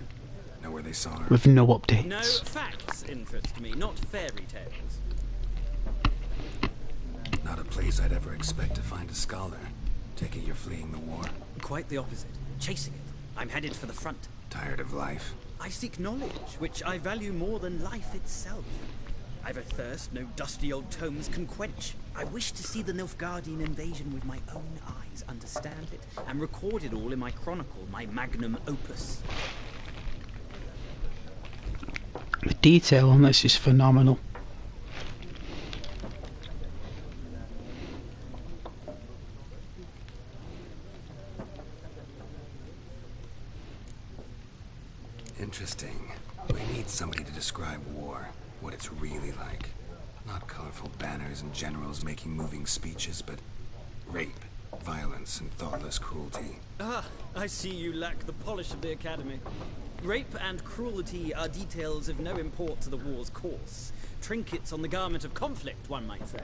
Know where they saw her? with no No updates. facts interest me, not fairy tales. Not a place I'd ever expect to find a scholar. Take it you're fleeing the war? Quite the opposite. Chasing it. I'm headed for the front. Tired of life? I seek knowledge, which I value more than life itself. I've a thirst no dusty old tomes can quench. I wish to see the Nilfgaardian invasion with my own eyes, understand it, and record it all in my chronicle, my magnum opus. The detail on this is phenomenal. Interesting. We need somebody to describe war, what it's really like. Not colorful banners and generals making moving speeches, but rape, violence, and thoughtless cruelty. Ah, I see you lack the polish of the Academy. Rape and cruelty are details of no import to the war's course. Trinkets on the garment of conflict, one might say.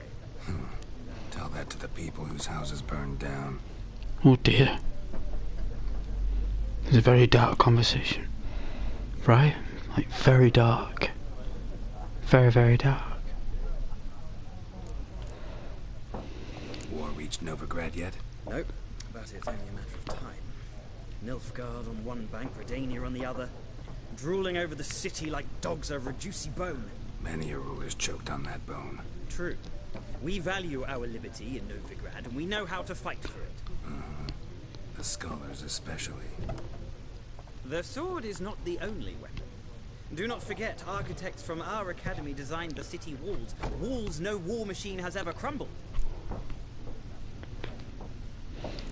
Tell that to the people whose houses burned down. Oh dear. It's a very dark conversation. Right? Like, very dark. Very, very dark. War reached Novigrad yet? Nope, but it's only a matter of time. Nilfgaard on one bank, Redania on the other, drooling over the city like dogs over a juicy bone. Many a ruler's choked on that bone. True. We value our liberty in Novigrad, and we know how to fight for it. The scholars especially. The sword is not the only weapon. Do not forget, architects from our academy designed the city walls. Walls no war machine has ever crumbled.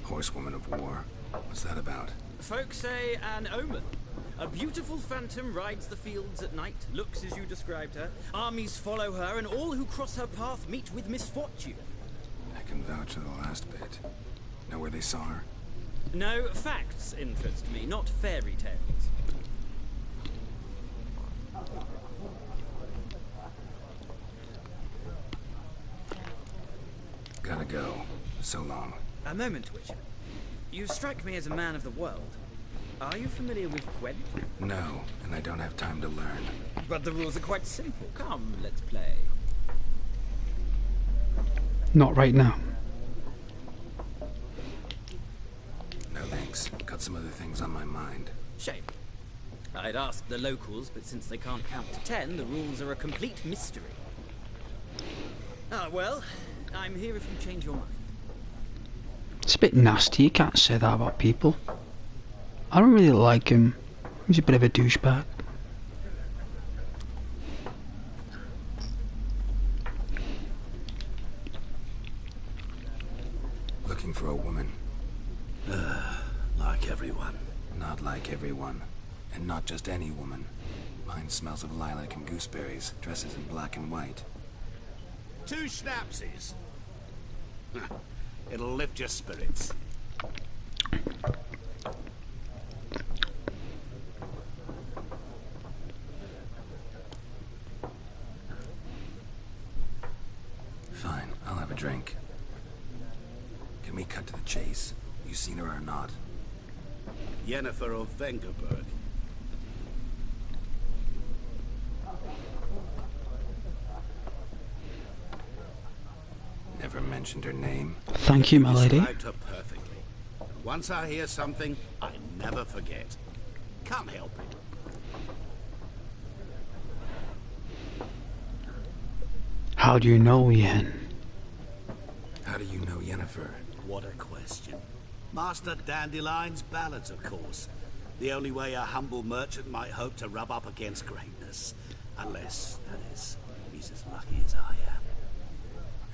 Horsewoman of war. What's that about? Folks say an omen. A beautiful phantom rides the fields at night, looks as you described her. Armies follow her, and all who cross her path meet with misfortune. I can vouch for the last bit. Know where they saw her? No, facts interest me, not fairy tales. Gotta go. So long. A moment, Witcher. You strike me as a man of the world. Are you familiar with Gwent? No, and I don't have time to learn. But the rules are quite simple. Come, let's play. Not right now. No thanks. Got some other things on my mind. Shame. I'd ask the locals, but since they can't count to 10, the rules are a complete mystery. Ah, well, I'm here if you change your mind. It's a bit nasty, you can't say that about people. I don't really like him. He's a bit of a douchebag. Looking for a woman. Like everyone. Not like everyone. And not just any woman. Mine smells of lilac and gooseberries, dresses in black and white. 2 schnapsies. It'll lift your spirits. Fine, I'll have a drink. Can we cut to the chase? You seen her or not? Yennefer of Vengerberg. Never mentioned her name. Thank you, my lady. Described her perfectly. Once I hear something, I never forget. Can't help it. How do you know, Yen? How do you know Yennefer? What a question. Master Dandelion's ballads, of course. The only way a humble merchant might hope to rub up against greatness. Unless, that is, he's as lucky as I am.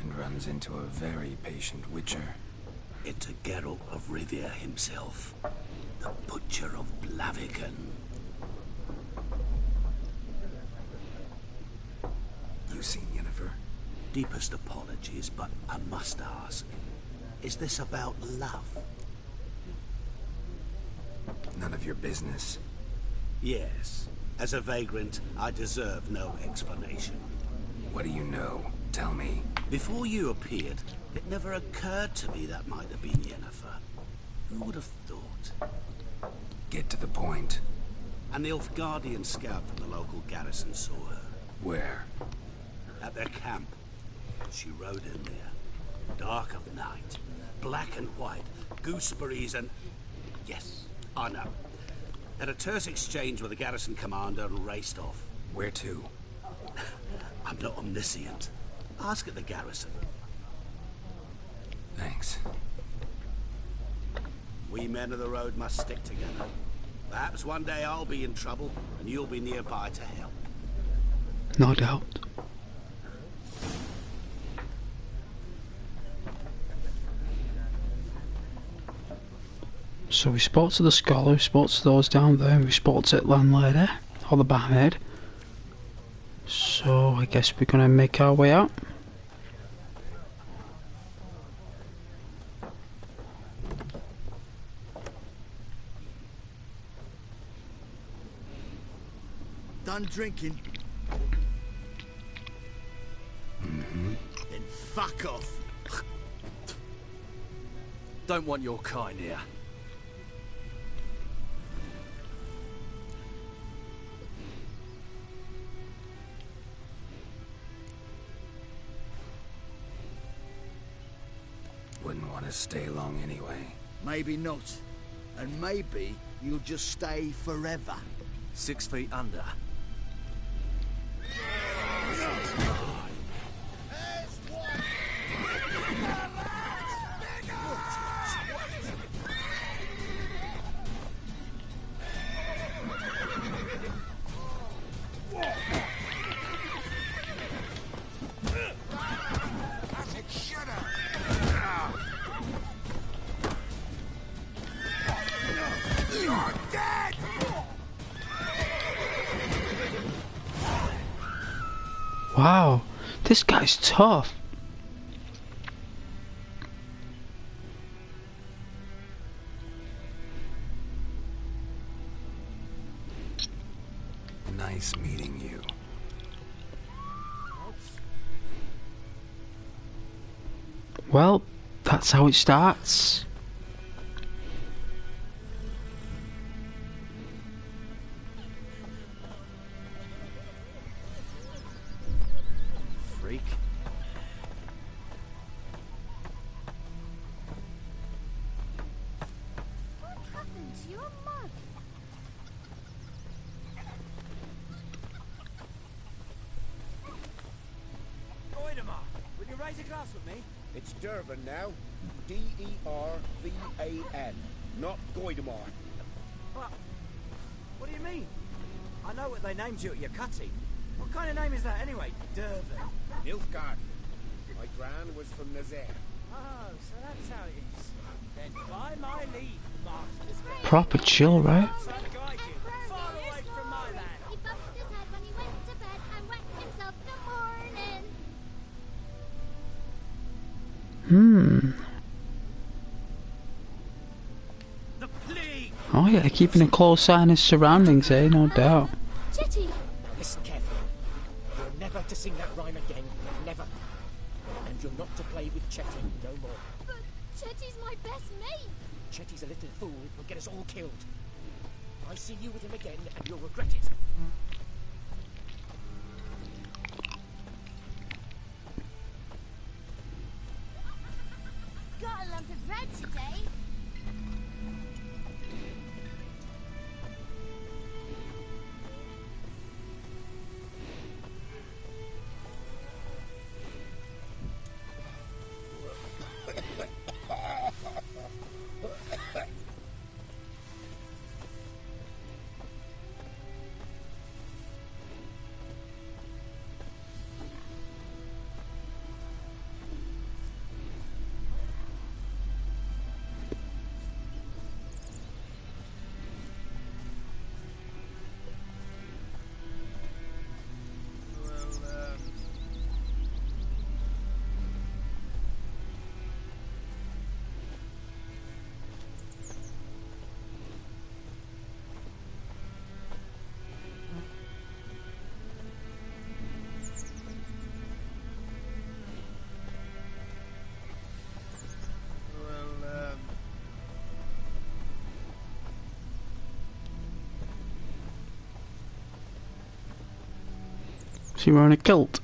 And runs into a very patient witcher. Into Geralt of Rivia himself. The Butcher of Blaviken. You seen Yennefer? Deepest apologies, but I must ask. Is this about love? None of your business. Yes. As a vagrant, I deserve no explanation. What do you know? Tell me. Before you appeared, it never occurred to me that might have been Yennefer. Who would have thought? Get to the point. An Nilfgaardian scout from the local garrison saw her. Where? At their camp. She rode in there. Dark of night. Black and white. Gooseberries and... Yes, I know. Had a terse exchange with the garrison commander and raced off. Where to? I'm not omniscient. Ask at the garrison. Thanks. We men of the road must stick together. Perhaps one day I'll be in trouble and you'll be nearby to help. No doubt. So we spoke to the scholar, we spoke to those down there, and we spoke to the landlady, or the barmaid. So I guess we're gonna make our way out. Done drinking? Mm-hmm. Then fuck off. Don't want your kind here. Wouldn't want to stay long anyway. Maybe not. And maybe you'll just stay forever. 6 feet under. Wow, this guy's tough. Nice meeting you. Well, that's how it starts. to your mug. Goidemar, will you raise a glass with me? It's Dervan now. D-E-R-V-A-N. Not Goidemar. What do you mean? I know what they named you at your cutting. What kind of name is that anyway? Dervan. Nilfgaard. My gran was from Nazaire. Oh, so that's how it is. Then by my leave, masters. Proper chill, right? So guide you far away from my land. He bumped his head when he went to bed and wet himself the morning. The plague. Oh yeah, keeping a close eye on his surroundings, eh? No doubt. Chetty! Listen carefully. You're never to sing that rhyme again. Never. And you're not to play with Chetty no more. But Chetty's my best mate. Chetty's a little fool who'll get us all killed. I see you with him again and you'll regret it. Got a lump of bread today. So you're wearing a kilt.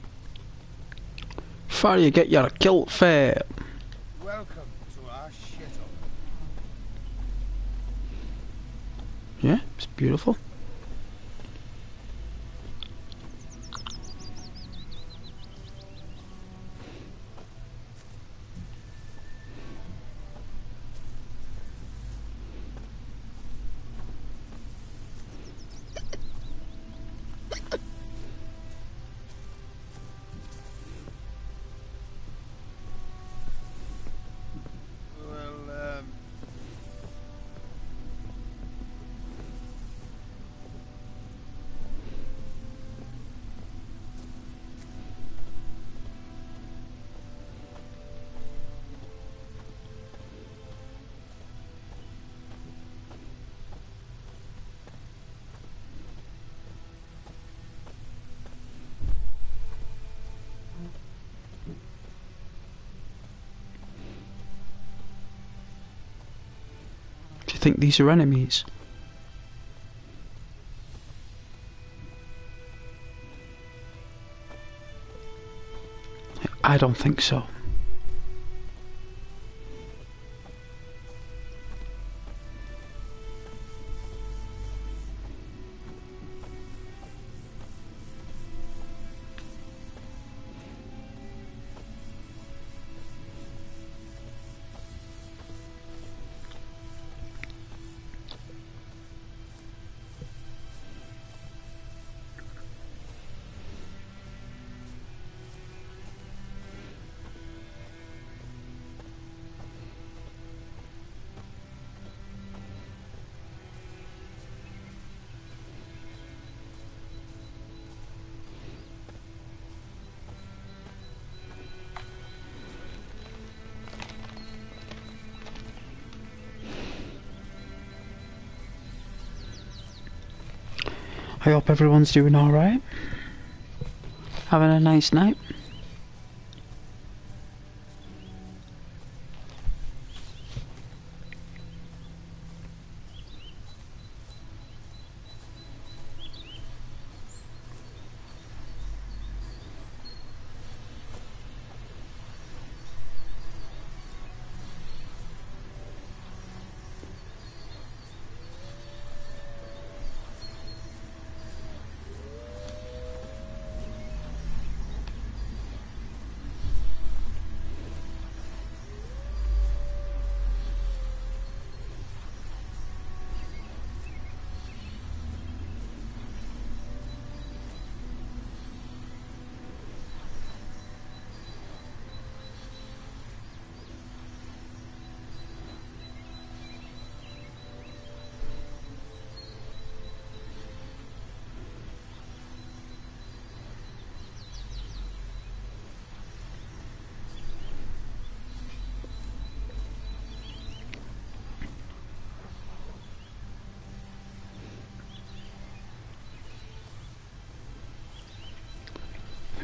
Far you get your kilt fair. Welcome to our shithole. Yeah, it's beautiful. Do you think these are enemies? I don't think so. I hope everyone's doing alright. Having a nice night.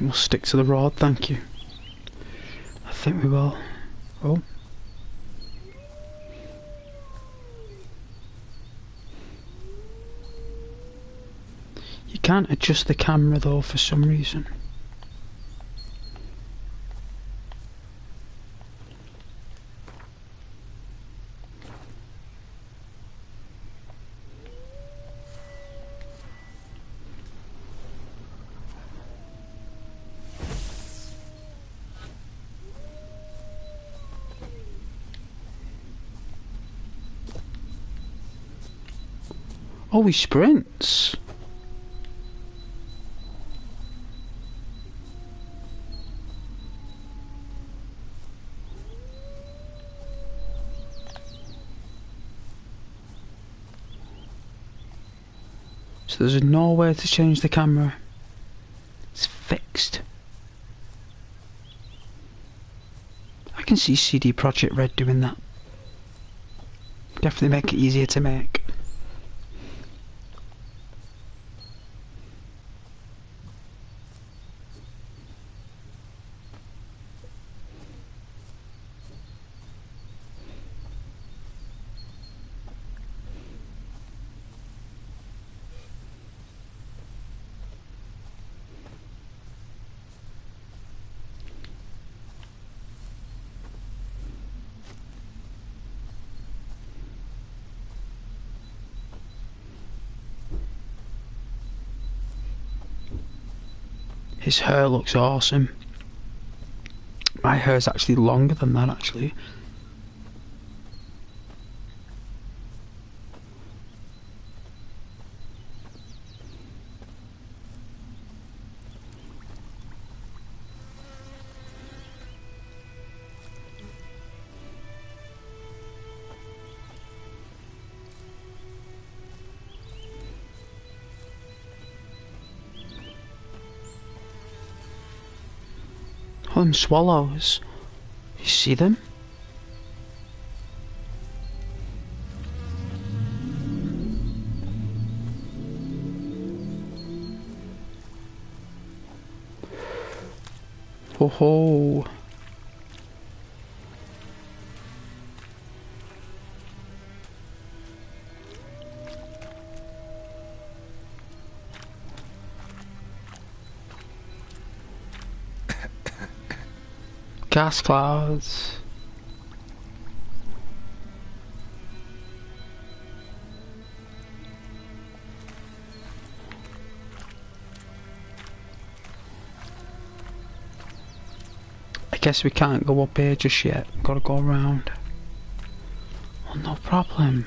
We'll stick to the rod, thank you. I think we will. Oh. You can't adjust the camera though for some reason. Oh, he sprints. So there's nowhere to change the camera. It's fixed. I can see CD Projekt Red doing that. Definitely make it easier to make. His hair looks awesome. My hair's actually longer than that, actually. Oh, them swallows. You see them? Ho ho. Gas clouds. I guess we can't go up here just yet. Gotta go around. Oh, no problem.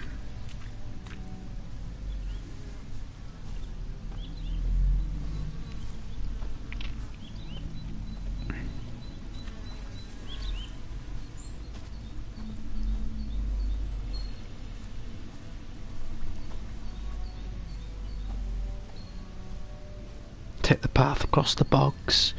Take the path across the bogs.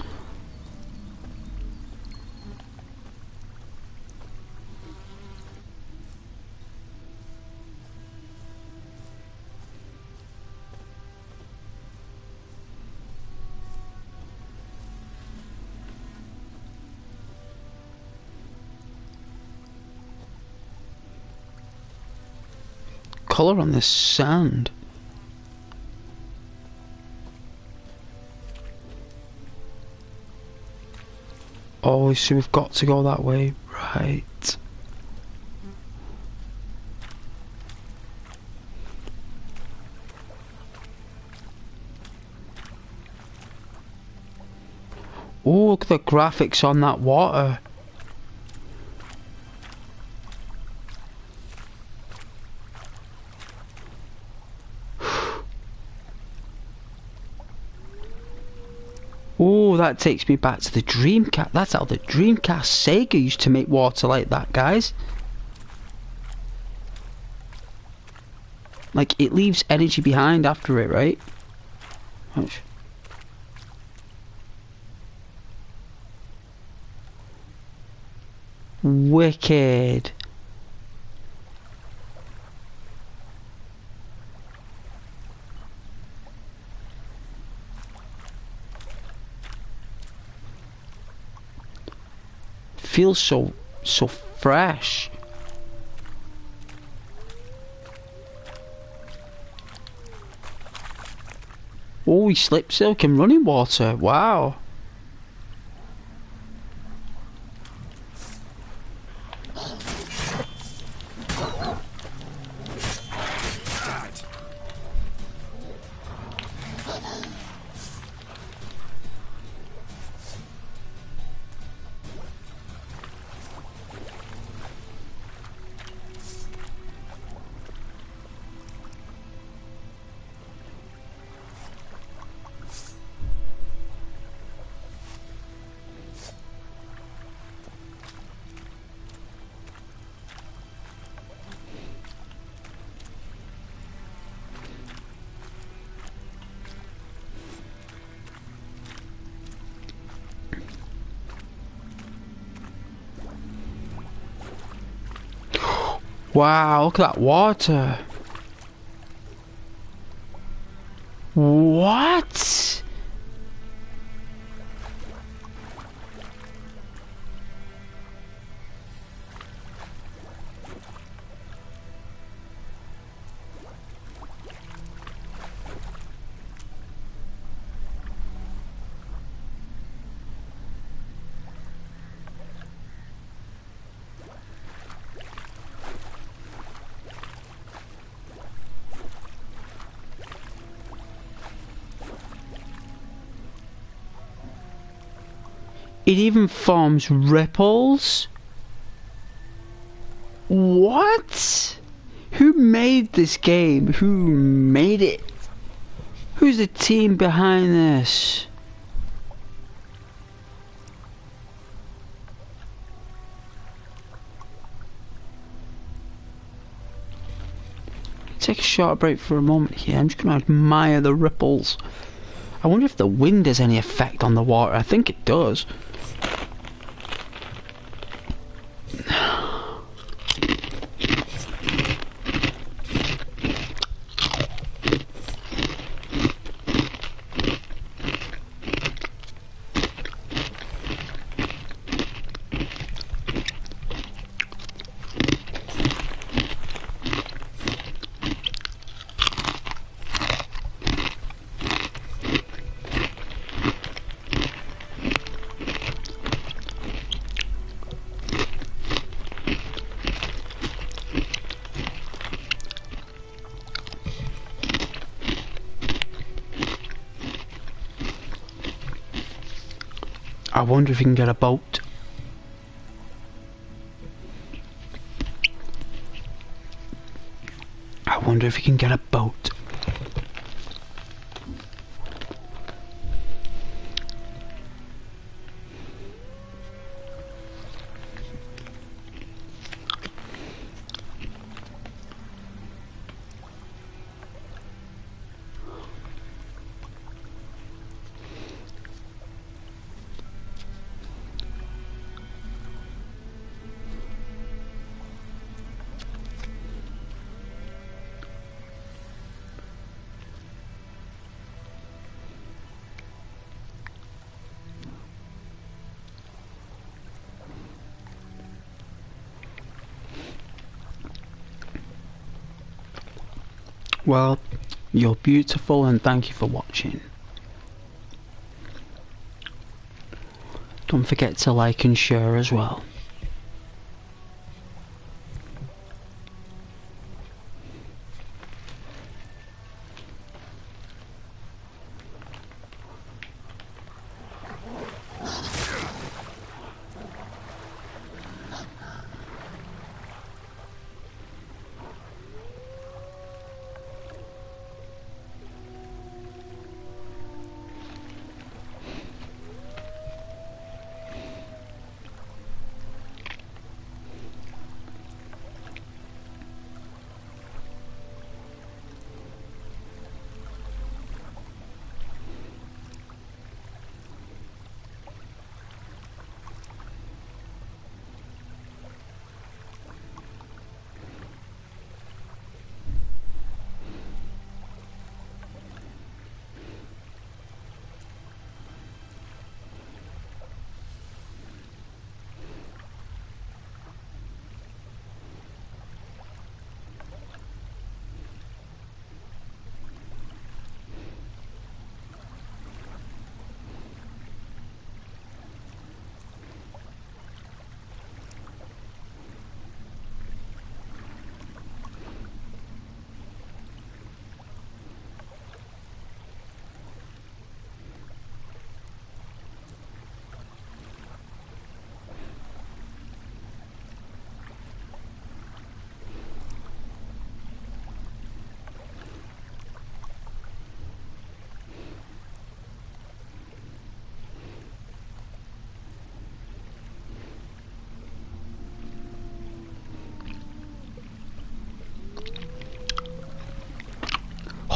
Colour on this sand. Oh, so we've got to go that way, right? Oh, look at the graphics on that water. Oh, that takes me back to the Dreamcast. That's how the Dreamcast Sega used to make water like that, guys. Like, it leaves energy behind after it, right? Watch. Wicked. feels so fresh. Oh, he slip silk in running water. Wow. Wow, look at that water. What? It even forms ripples? What? Who made this game? Who made it? Who's the team behind this? Take a short break for a moment here. I'm just going to admire the ripples. I wonder if the wind has any effect on the water. I think it does. I wonder if you can get a boat. I wonder if you can get a boat. Well, you're beautiful and thank you for watching. Don't forget to like and share as well.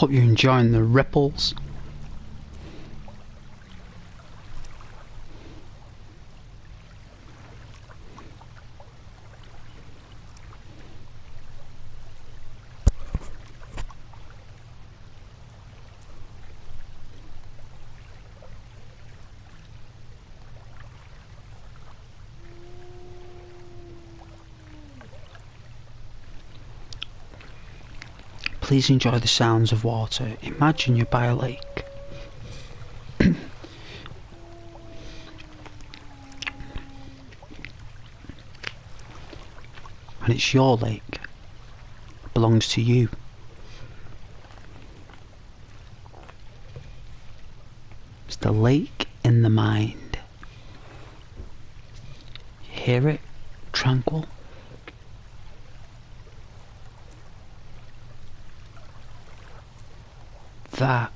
Hope you're enjoying the ripples. Please enjoy the sounds of water. Imagine you're by a lake. And it's your lake. It belongs to you. It's the lake in the mind. You hear it? Tranquil. That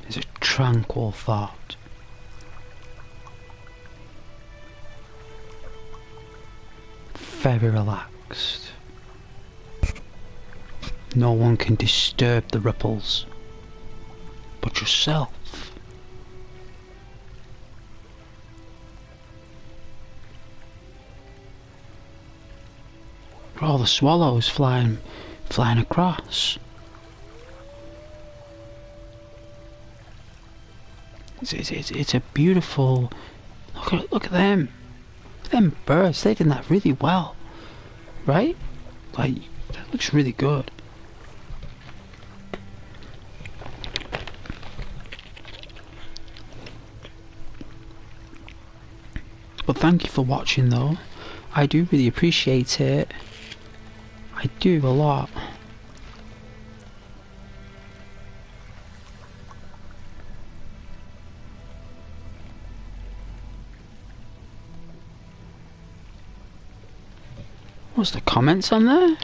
is a tranquil thought. Very relaxed. No one can disturb the ripples but yourself. All the swallows flying across. It's a beautiful. Look at them. Them birds. They did that really well, right? Like that looks really good. But thank you for watching, though. I do really appreciate it. I do a lot. What's the comments on there?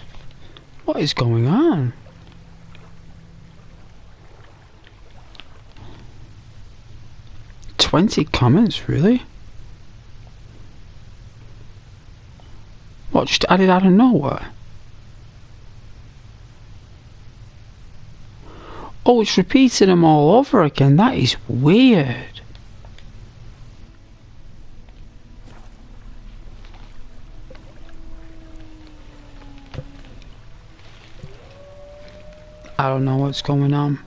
What is going on? "20 comments, really? What, just added out of nowhere? Oh, it's repeating them all over again. That is weird. I don't know what's going on.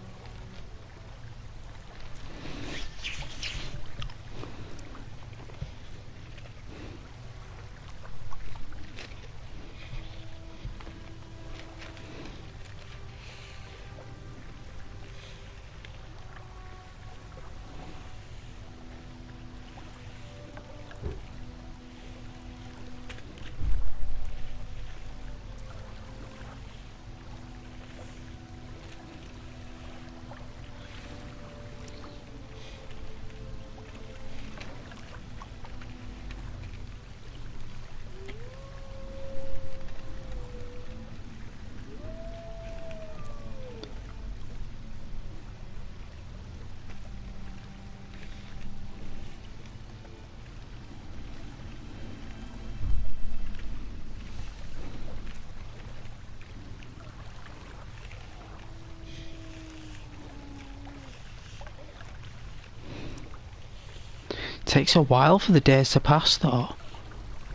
Takes a while for the days to pass, though,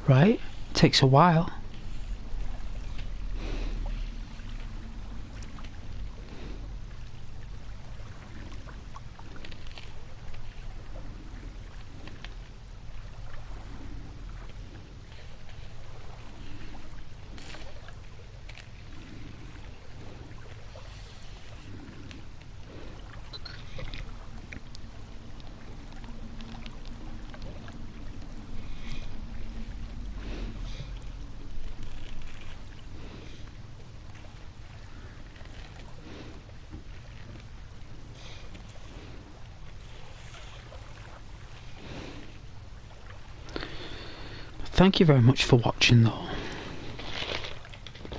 right? Takes a while. Thank you very much for watching, though.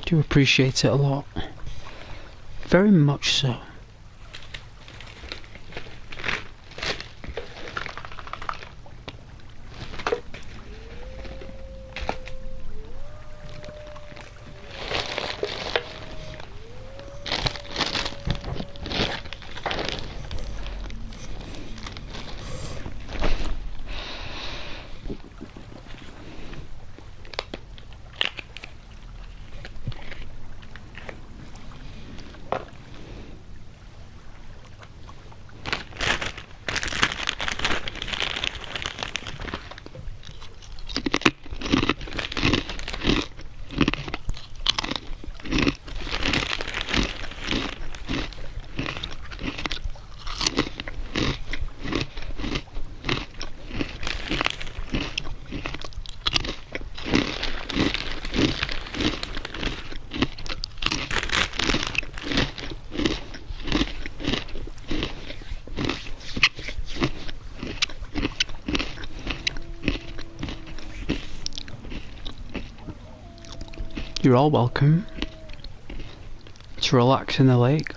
Do appreciate it a lot. Very much so. You're all welcome to relax in the lake.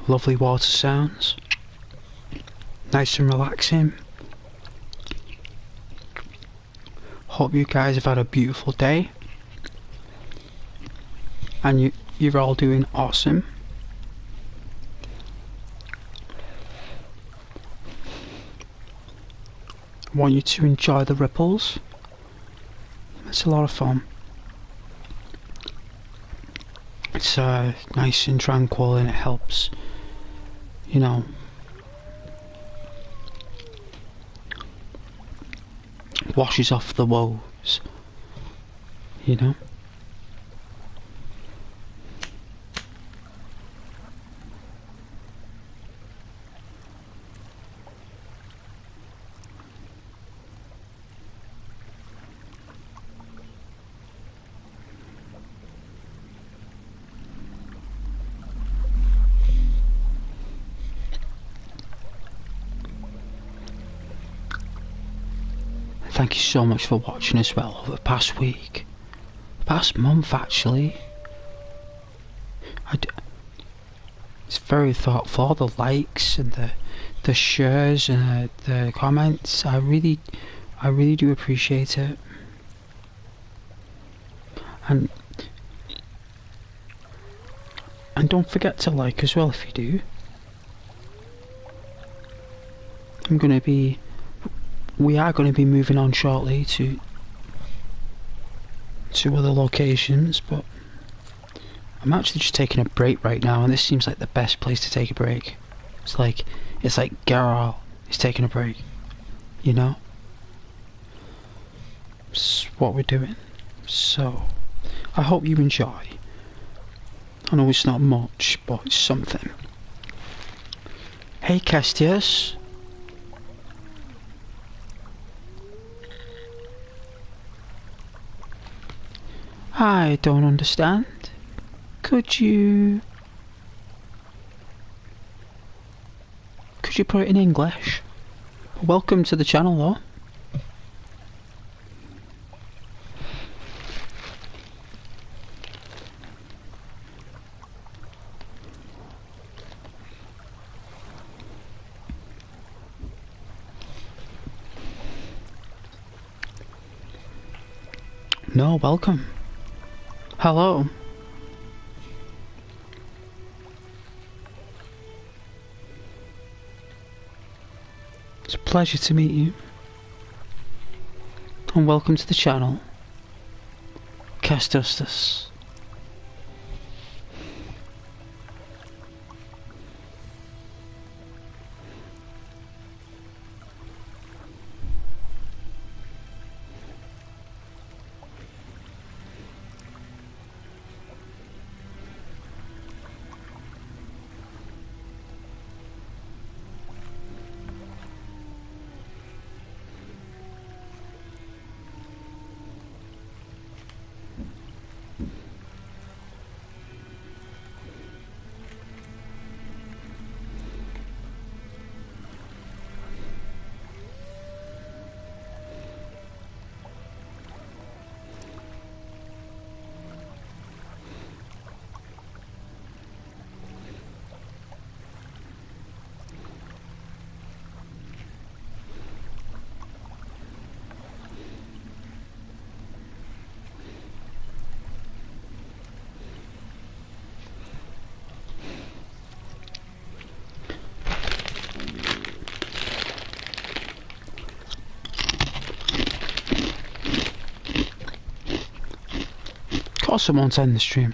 Lovely water sounds. Nice and relaxing. Hope you guys have had a beautiful day. And you're all doing awesome. I want you to enjoy the ripples. It's a lot of fun. It's nice and tranquil, and it helps, you know, washes off the woes, you know. Thank you so much for watching as well over the past week, past month actually. It's very thoughtful, the likes and the shares and the comments. I really do appreciate it. And don't forget to like as well if you do. We are going to be moving on shortly to other locations, but I'm actually just taking a break right now, and this seems like the best place to take a break. It's like Geralt is taking a break, you know? It's what we're doing. So, I hope you enjoy. I know it's not much, but it's something. Hey Castius. I don't understand. Could you put it in English? Welcome to the channel though. No, welcome. Hello. It's a pleasure to meet you. And welcome to the channel. Castustus. Of course someone's in the stream.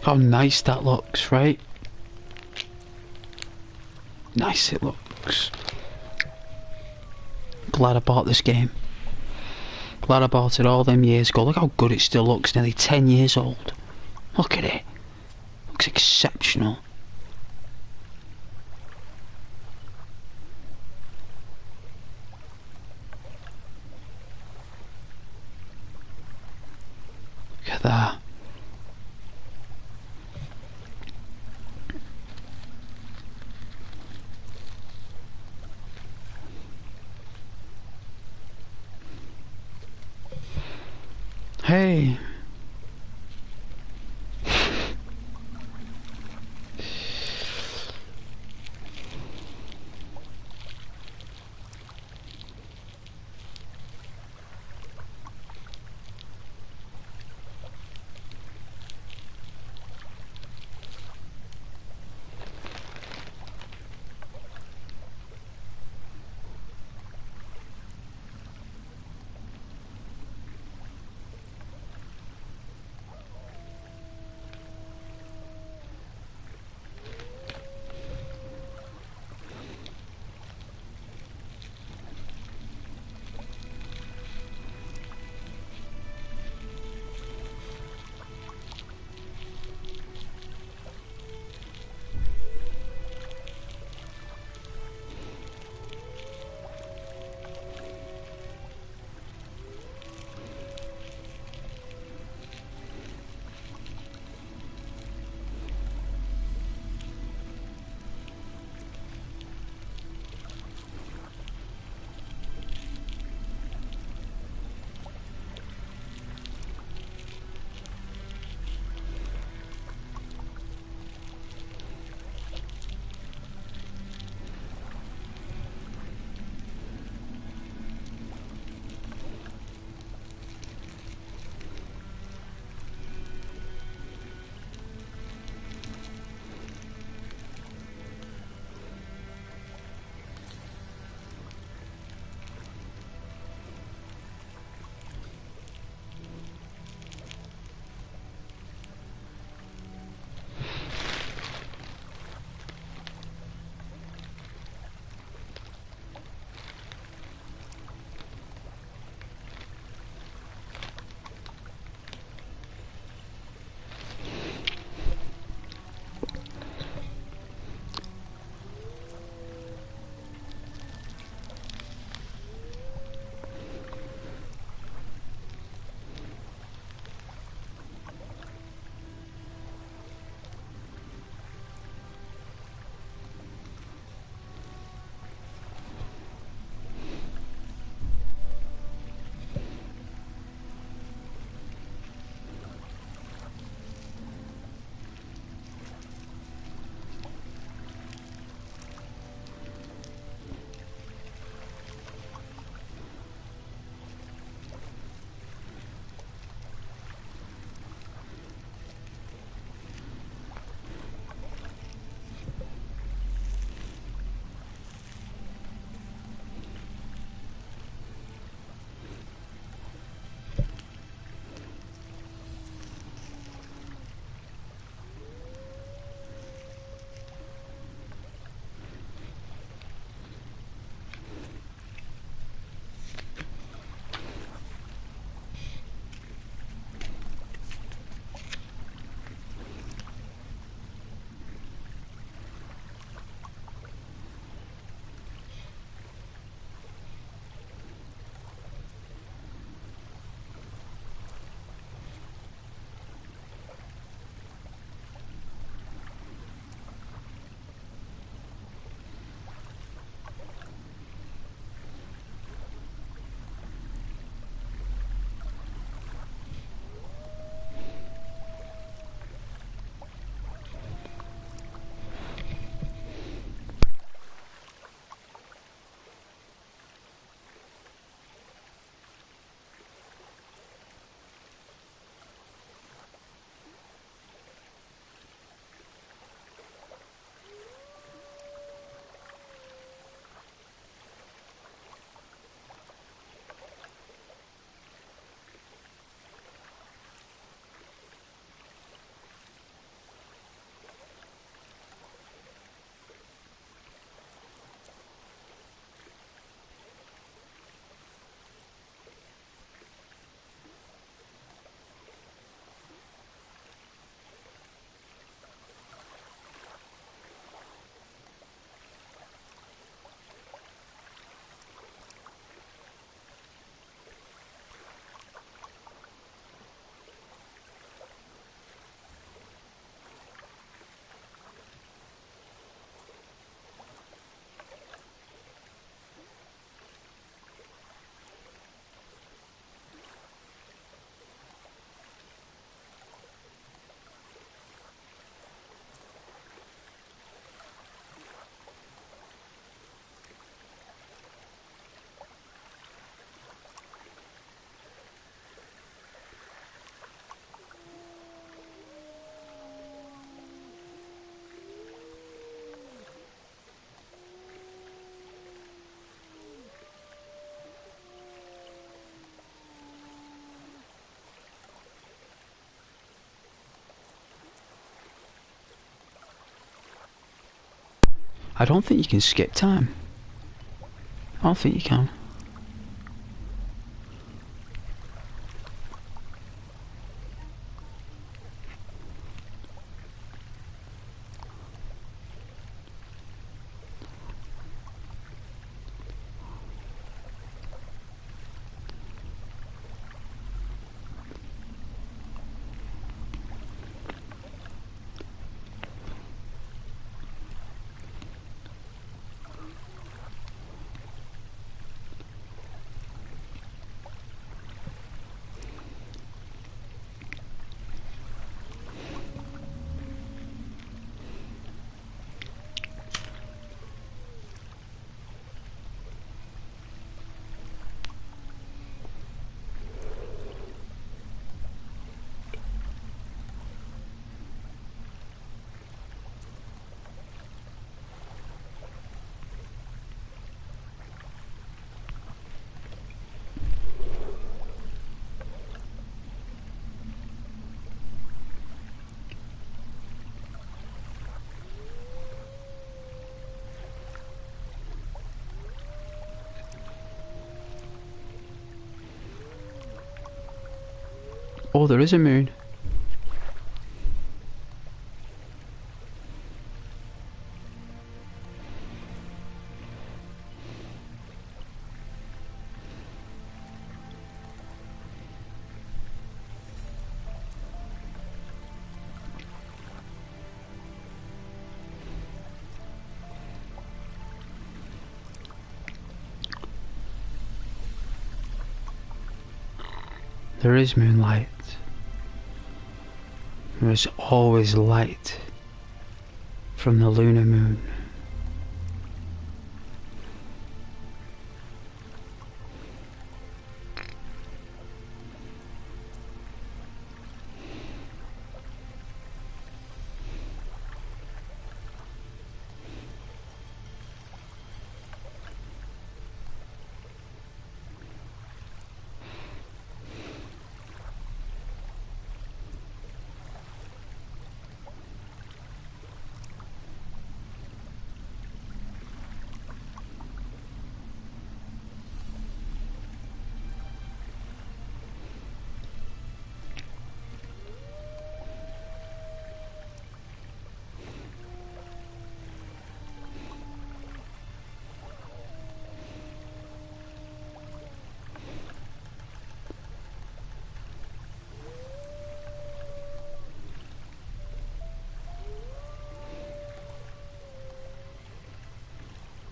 How nice that looks, right? Nice it looks. Glad I bought this game. Glad I bought it all them years ago. Look how good it still looks, nearly 10 years old. Look at it. Looks exceptional. Look at that. Hey. I don't think you can skip time. I don't think you can. Oh, there is a moon. There is moonlight. There is always light from the lunar moon.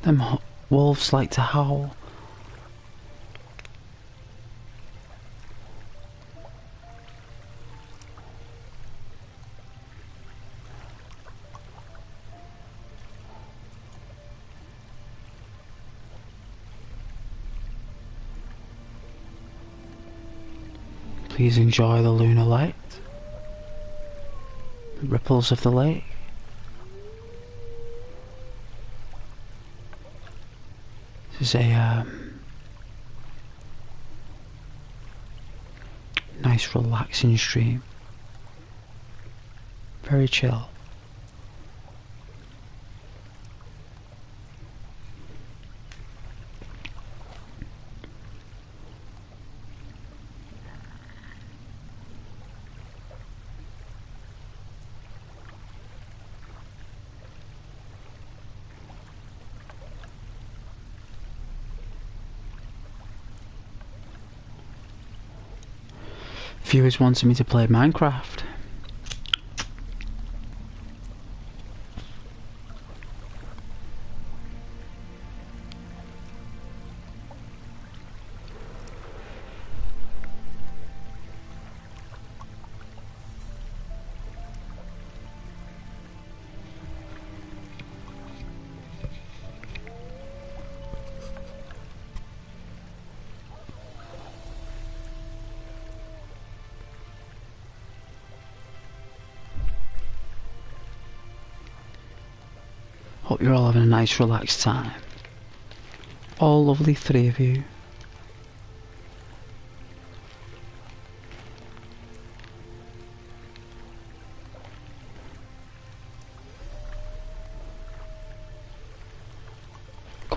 Them wolves like to howl. Please enjoy the lunar light, the ripples of the lake. This is a nice relaxing stream, very chill. Viewers wanted me to play Minecraft. Hope you're all having a nice relaxed time. All lovely three of you.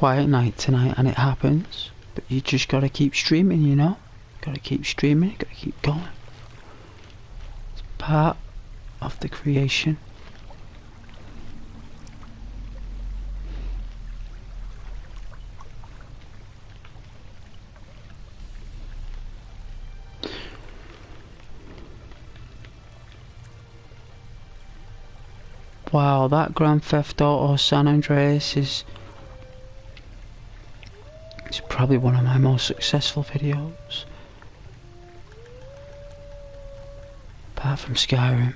quiet night tonight, and it happens. But you just gotta keep streaming, you know? Gotta keep streaming, gotta keep going. It's part of the creation. Wow, that Grand Theft Auto San Andreas is probably one of my most successful videos. Apart from Skyrim.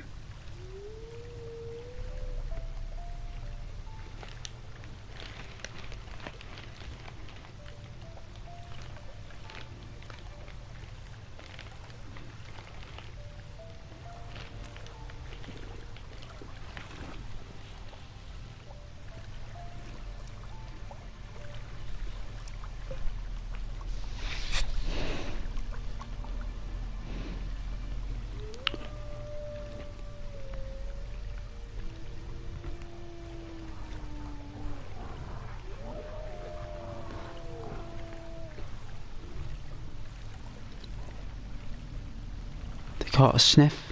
Caught a sniff.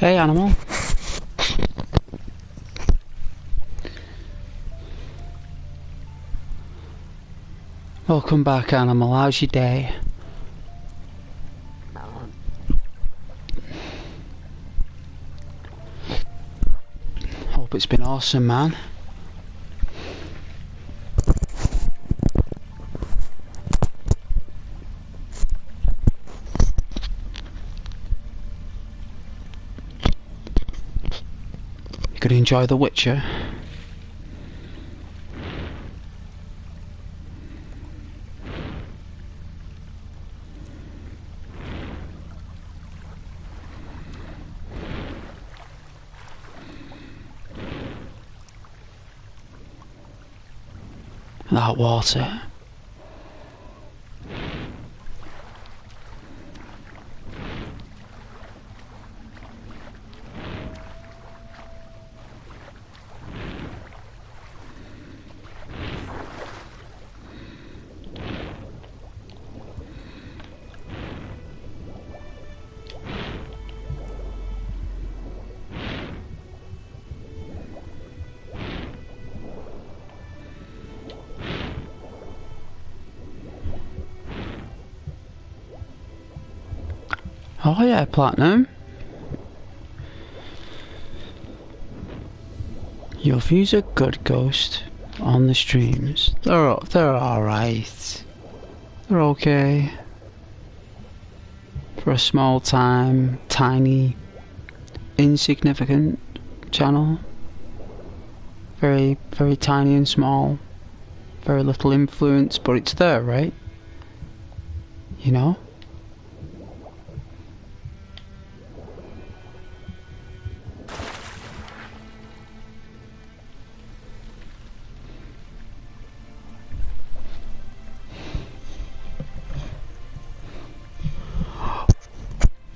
Hey, animal. Welcome back, animal. How's your day? Hope it's been awesome, man. Gonna enjoy The Witcher. That water. Oh yeah, Platinum. Your views are good, Ghost. on the streams. They're alright. They're okay. For a small time, tiny, insignificant channel. Very, very tiny and small. Very little influence, but it's there, right? You know?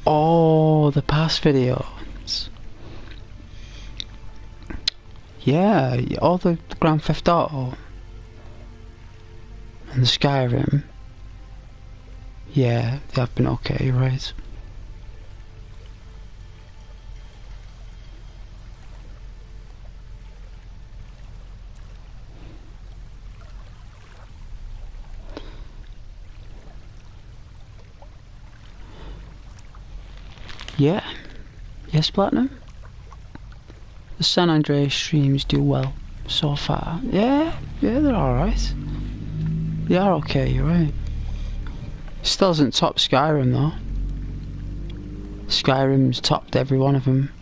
Oh, the past videos. Yeah, all the Grand Theft Auto and the Skyrim. Yeah, they have been okay, right? Yeah. Yes, Platinum? The San Andreas streams do well so far. Yeah, they're alright. They are okay, you're right. Still hasn't topped Skyrim though. Skyrim's topped every one of them.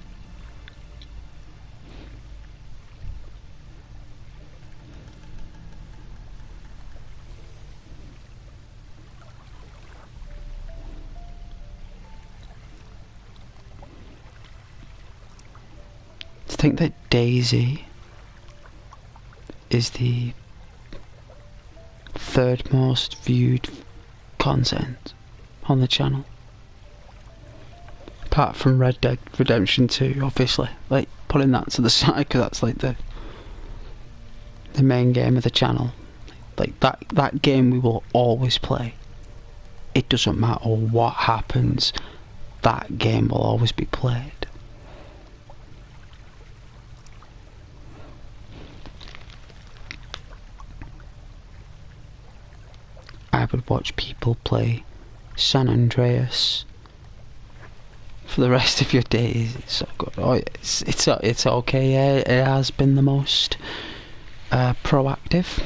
To think that Daisy is the third most viewed content on the channel, apart from Red Dead Redemption 2, obviously. Like, putting that to the side because that's like the main game of the channel. Like that game we will always play. It doesn't matter what happens, that game will always be played. I would watch people play San Andreas for the rest of your days. It's so good. Oh, it's okay. Yeah, it has been the most proactive.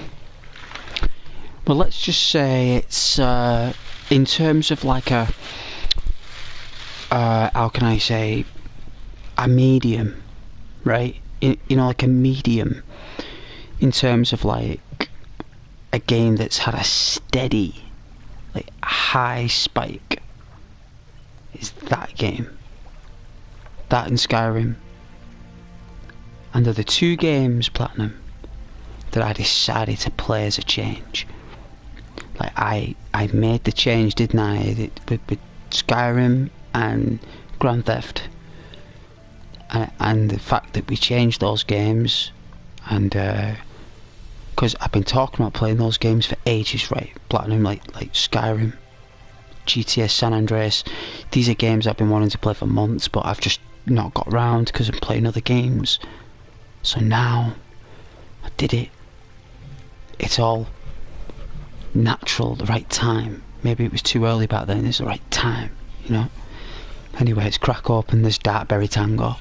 Well, let's just say it's in terms of like a how can I say, a medium, right? You know, like a medium in terms of like a game that's had a steady, like, high spike. Is that game. That and Skyrim. And they're the two games, Platinum, that I decided to play as a change. Like, I made the change, didn't I? With Skyrim and Grand Theft. And the fact that we changed those games, and because I've been talking about playing those games for ages, right? Platinum, like Skyrim, GTA San Andreas. These are games I've been wanting to play for months, but I've just not got round because I'm playing other games. So now I did it. It's all natural, the right time. Maybe it was too early back then. It's the right time, you know. Anyway, let's crack open this Darkberry Tango.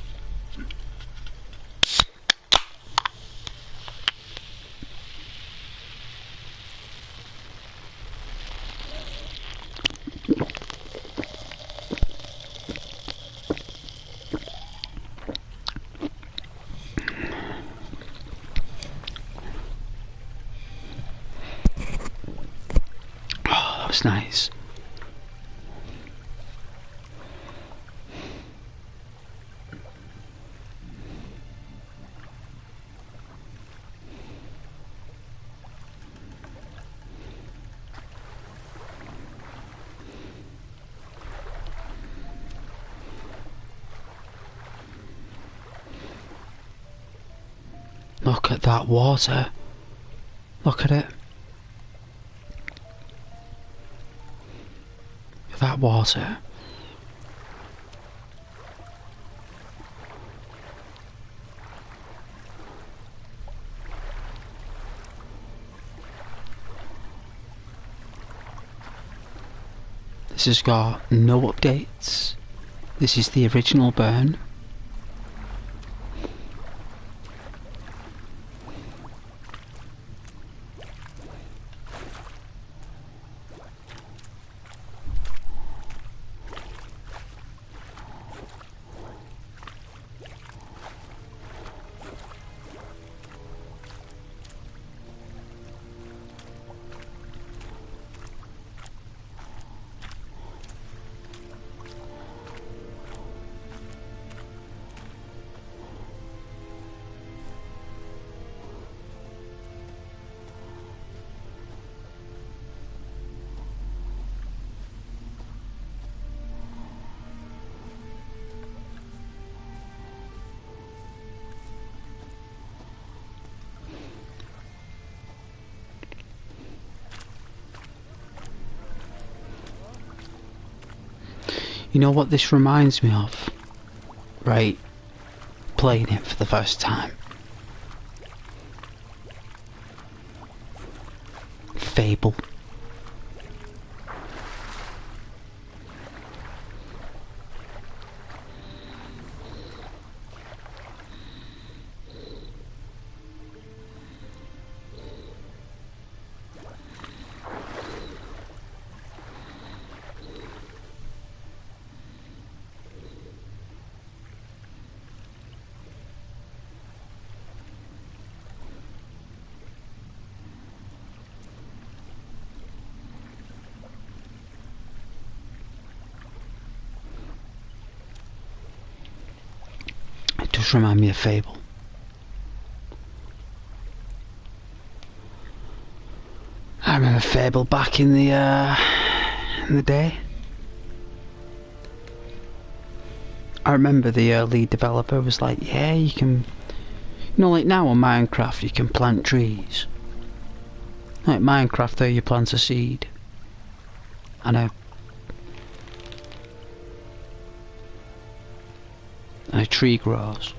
Nice. Look at that water. Look at it. That water. This has got no updates. This is the original burn. You know what this reminds me of? Right? Playing it for the first time. Fable. It does remind me of Fable. I remember Fable back in the day. I remember the lead developer was like, yeah, you can, you know, like now on Minecraft you can plant trees. Like Minecraft though, you plant a seed and a tree grows.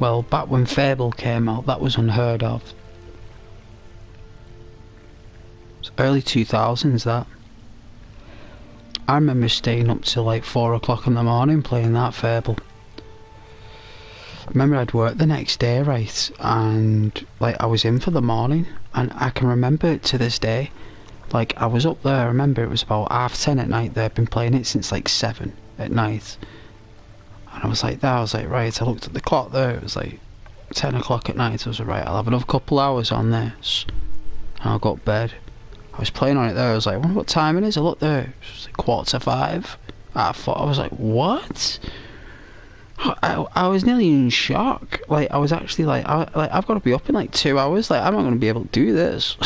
Well, back when Fable came out, that was unheard of. It's early 2000s, that. I remember staying up till like 4 o'clock in the morning playing that Fable. I remember I'd work the next day, right, and like I was in for the morning, and I can remember it to this day. Like I was up there, I remember it was about 10:30 at night. They'd been playing it since like 7 at night. And I was like there, I was like, right, I looked at the clock there, it was like 10 o'clock at night. I was like, right, I'll have another couple hours on this and I'll go to bed. I was playing on it there, I was like, I wonder what time it is. I looked there, it was like 4:45. I was like, what? I was nearly in shock. Like I was actually like, I've got to be up in like 2 hours, like I'm not going to be able to do this.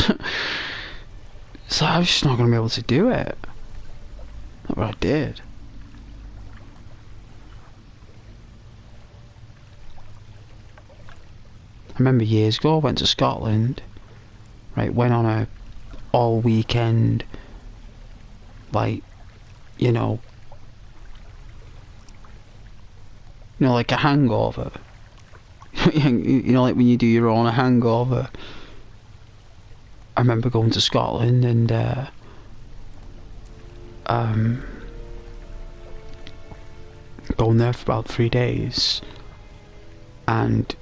So I was just not going to be able to do it. Not what I did. I remember years ago I went to Scotland, right, went on a all weekend, like, you know, like a hangover. You know, like when you do your own hangover. I remember going to Scotland and going there for about 3 days, and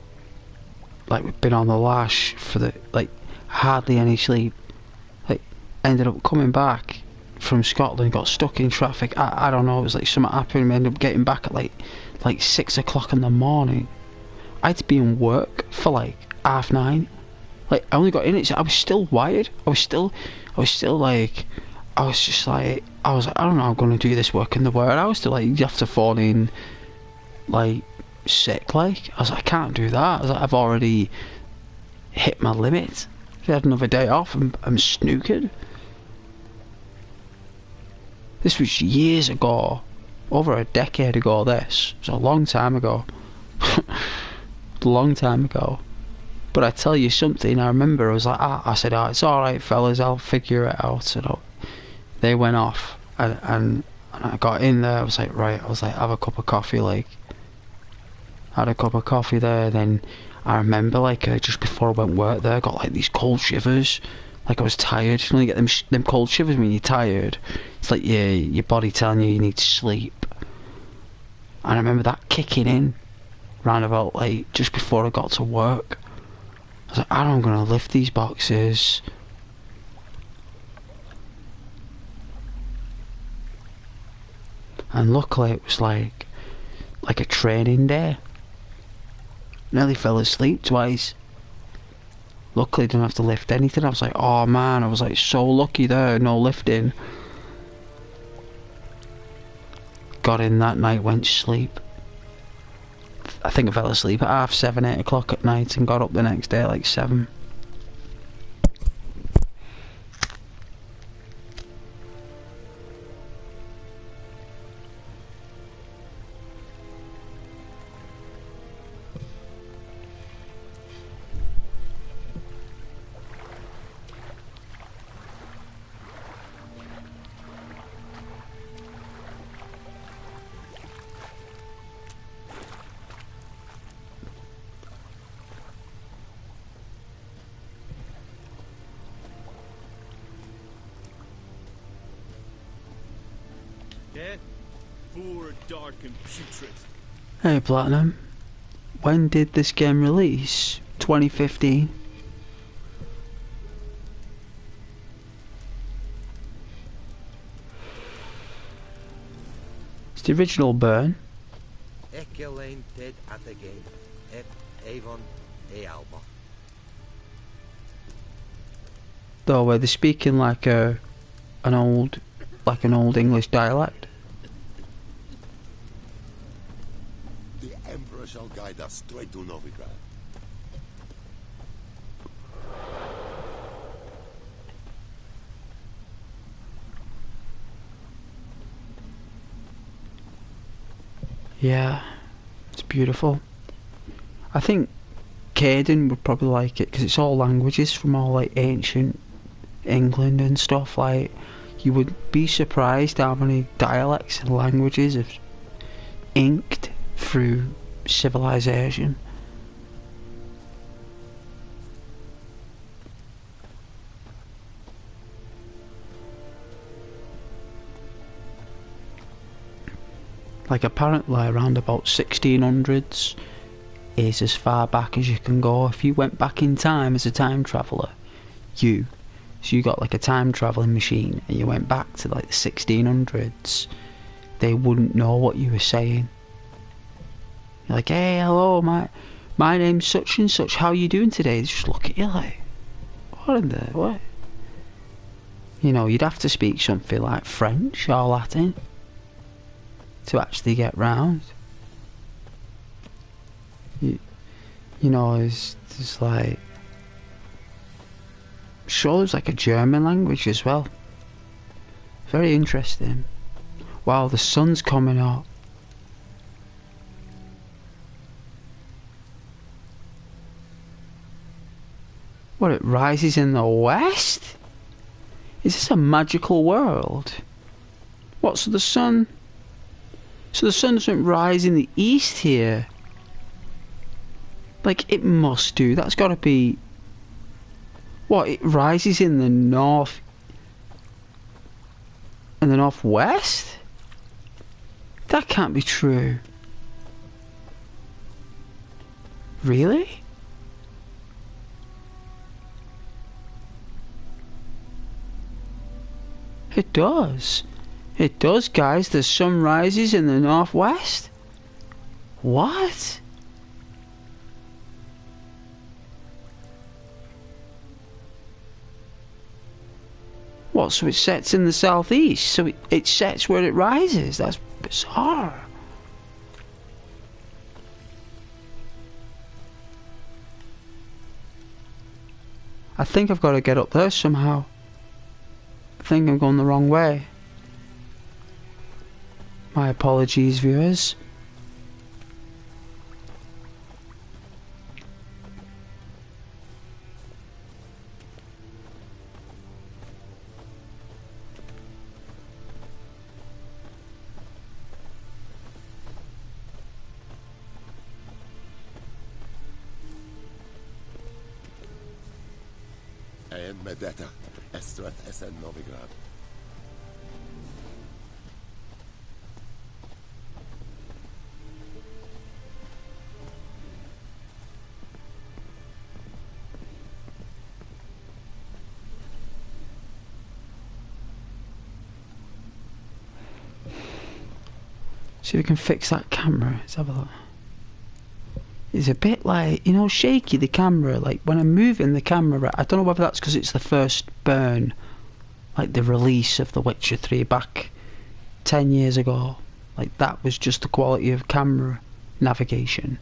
like we've been on the lash for the like hardly any sleep. Like ended up coming back from Scotland, got stuck in traffic. I don't know, it was like something happened. We ended up getting back at like 6 o'clock in the morning. I had to be in work for like 9:30. Like I only got in it, so I was still wired. I was still like, I was just like, I was like, I don't know how I'm gonna do this work in the world. I was still like, you have to phone in like sick. Like I was like, I can't do that. I was like, I've already hit my limit. If I had another day off, I'm snookered. This was years ago, over a decade ago. This was a long time ago. Long time ago. But I tell you something, I remember I was like, I said, oh, it's alright fellas, I'll figure it out. And they went off, and I got in there, I was like, right, I was like, have a cup of coffee, like, had a cup of coffee there. Then I remember like just before I went work there, I got like these cold shivers, like I was tired. You know, you get them cold shivers when you're tired. It's like your body telling you need to sleep. And I remember that kicking in round about like just before I got to work. I was like, I don't gonna lift these boxes. And luckily it was like a training day. Nearly fell asleep twice. Luckily didn't have to lift anything. I was like, oh man, I was like so lucky there, no lifting. Got in that night, went to sleep. I think I fell asleep at 7:30, 8 o'clock at night and got up the next day at like 7. Dead? Poor, dark, and putrid. Hey Platinum, when did this game release? 2015? It's the original Burn. Ekelain dead at the game. Avon e Alba. Though were they speaking like an old English dialect? The Emperor shall guide us straight to Novigrad. Yeah, it's beautiful. I think Caden would probably like it because it's all languages from all like ancient England and stuff. Like, you would be surprised how many dialects and languages have inked through civilization. Like, apparently around about 1600s is as far back as you can go. If you went back in time as a time traveller, so you got like a time travelling machine and you went back to like the 1600s, they wouldn't know what you were saying. You're like, hey, hello, my name's such and such, how you doing today? They just look at you like, what? You know, you'd have to speak something like French or Latin to actually get round. You know, it's like, sure, there's like a German language as well. Very interesting. Wow, the sun's coming up. What, it rises in the west? Is this a magical world? What, so the sun doesn't rise in the east here? Like, it must do. That's gotta be... What, it rises in the north... in the northwest? That can't be true. Really? It does. It does, guys. The sun rises in the northwest? What? What, so it sets in the southeast? So it sets where it rises? That's bizarre. I think I've got to get up there somehow. I think I'm going the wrong way. My apologies, viewers. En Medetta, Estreth Essen Novigrad. See if we can fix that camera. Let's have a look. It's a bit like, you know, shaky, the camera. Like, when I'm moving the camera, I don't know whether that's because it's the first burn, like the release of The Witcher 3 back 10 years ago. Like, that was just the quality of camera navigation.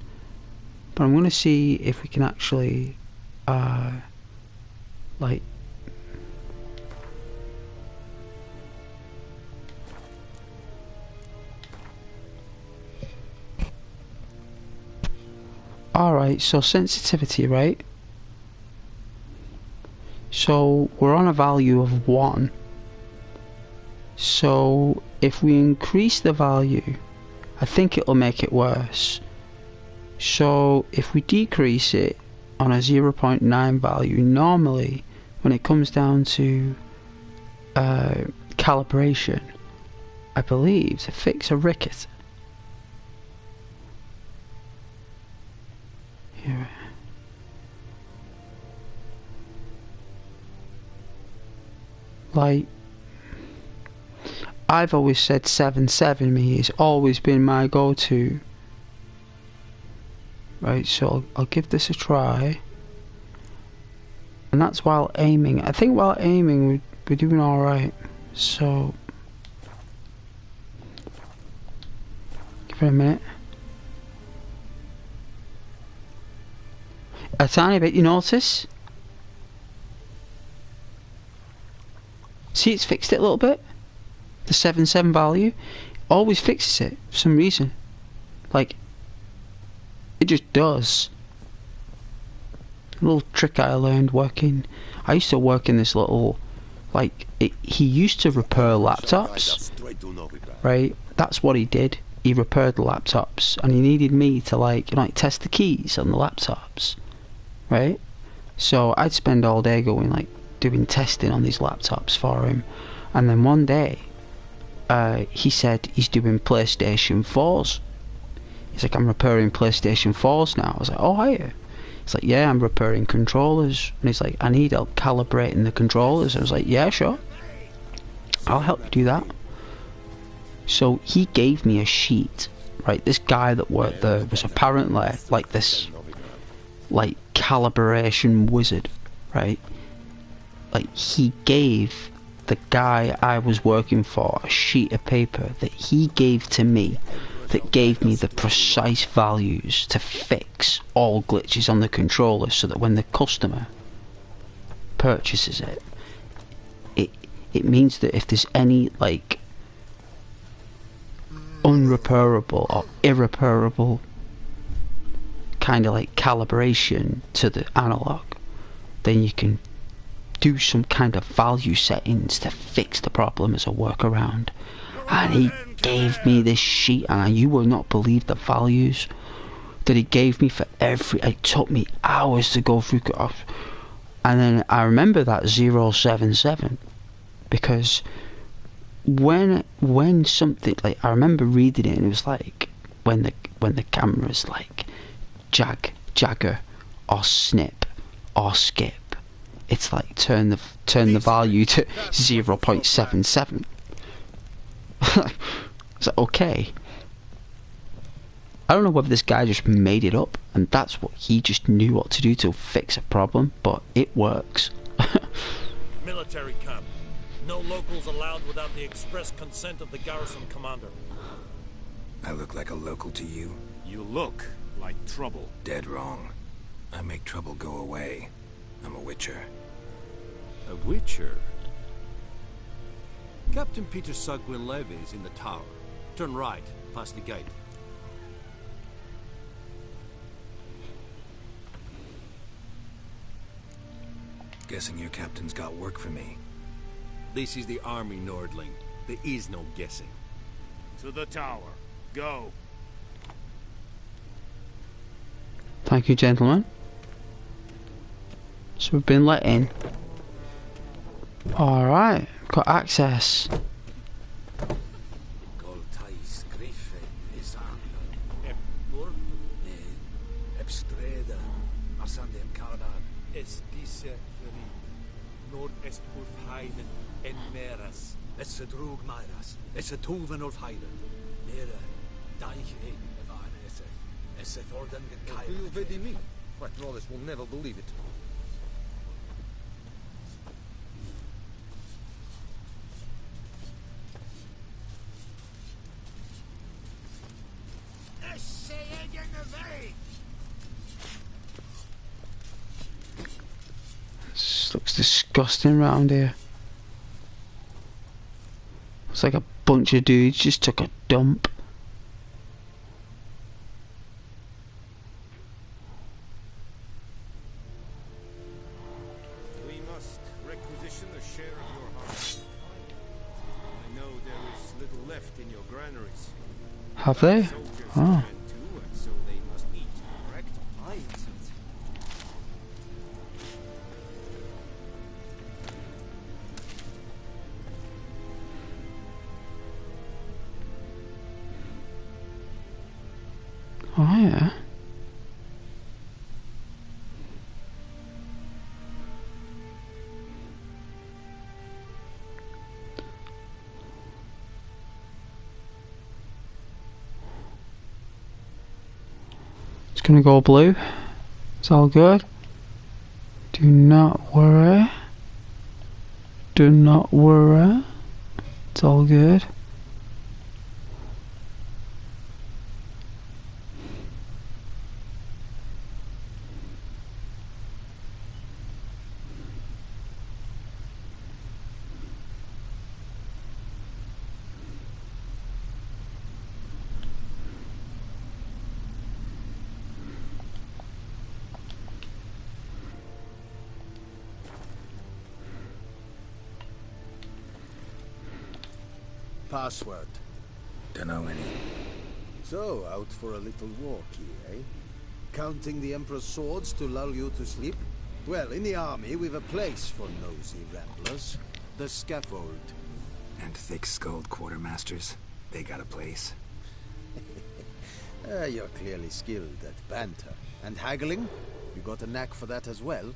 But I'm going to see if we can actually, like... Alright, so sensitivity, right? So we're on a value of 1. So if we increase the value, I think it'll make it worse. So if we decrease it on a 0.9 value, normally when it comes down to calibration, I believe, to fix a ricket. Here. Like, I've always said 7.7 me has always been my go-to. Right, so I'll give this a try. And that's while aiming. I think while aiming we're doing alright. So give it a minute. A tiny bit, you notice? See, it's fixed it a little bit. The 7.7 value always fixes it for some reason. Like, it just does. A little trick I learned working. I used to work in this little, like, he used to repair laptops, right? That's what he did. He repaired the laptops, and he needed me to like test the keys on the laptops, right? So I'd spend all day going like doing testing on these laptops for him, and then one day, he said he's doing PlayStation 4s. He's like, I'm repairing PlayStation 4s now. I was like, oh, are you? He's like, yeah, I'm repairing controllers. And he's like, I need help calibrating the controllers. I was like, yeah, sure, I'll help you do that. So he gave me a sheet, right? This guy that worked there was apparently like this, like, calibration wizard, right? Like, he gave the guy I was working for a sheet of paper that he gave to me that gave me the precise values to fix all glitches on the controller, so that when the customer purchases it, it means that if there's any like unrepairable or irreparable kind of like calibration to the analog, then you can do some kind of value settings to fix the problem as a workaround. And he gave me this sheet, and you will not believe the values that he gave me for every. It took me hours to go through. And then I remember that 077 because when something like, I remember reading it, and it was like when the camera's like jagger or snip or skip, it's like turn the value to 0.77. It's like, okay. I don't know whether this guy just made it up and that's what he just knew what to do to fix a problem, but it works. Military camp. No locals allowed without the express consent of the garrison commander. I look like a local to you? You look like trouble. Dead wrong. I make trouble go away. I'm a witcher. A witcher? Captain Peter Sagwin Levy is in the tower. Turn right, past the gate. Guessing your captain's got work for me. This is the army, Nordling. There is no guessing. To the tower. Go. Thank you, gentlemen. So we've been let in. Alright, got access. It's a drug Myras. It's a Tulvan of Highland. Nere, Daich it's a Thordan Kai. What Wallace will never believe it. This looks disgusting around here. It's like a bunch of dudes just took a dump. We must requisition a share of your harvest. I know there is little left in your granaries. Have they? Oh. So they must eat, correct? I eat. Oh yeah. It's gonna go blue. It's all good. Do not worry. Do not worry. It's all good. Password. Dunno any. So, out for a little walk here, eh? Counting the Emperor's swords to lull you to sleep? Well, in the army, we've a place for nosy ramblers. The scaffold. And thick-skulled quartermasters. They got a place. You're clearly skilled at banter. And haggling? You got a knack for that as well?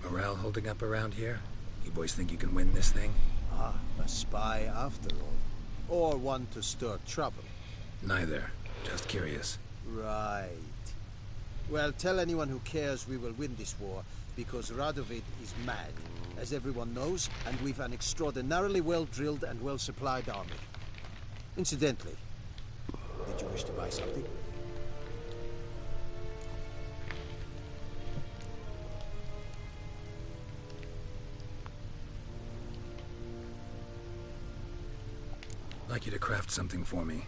Morale holding up around here? You boys think you can win this thing? Ah, a spy after all. Or one to stir trouble. Neither. Just curious. Right. Well, tell anyone who cares we will win this war, because Radovid is mad, as everyone knows, and we've an extraordinarily well-drilled and well-supplied army. Incidentally, did you wish to buy something? I'd like you to craft something for me.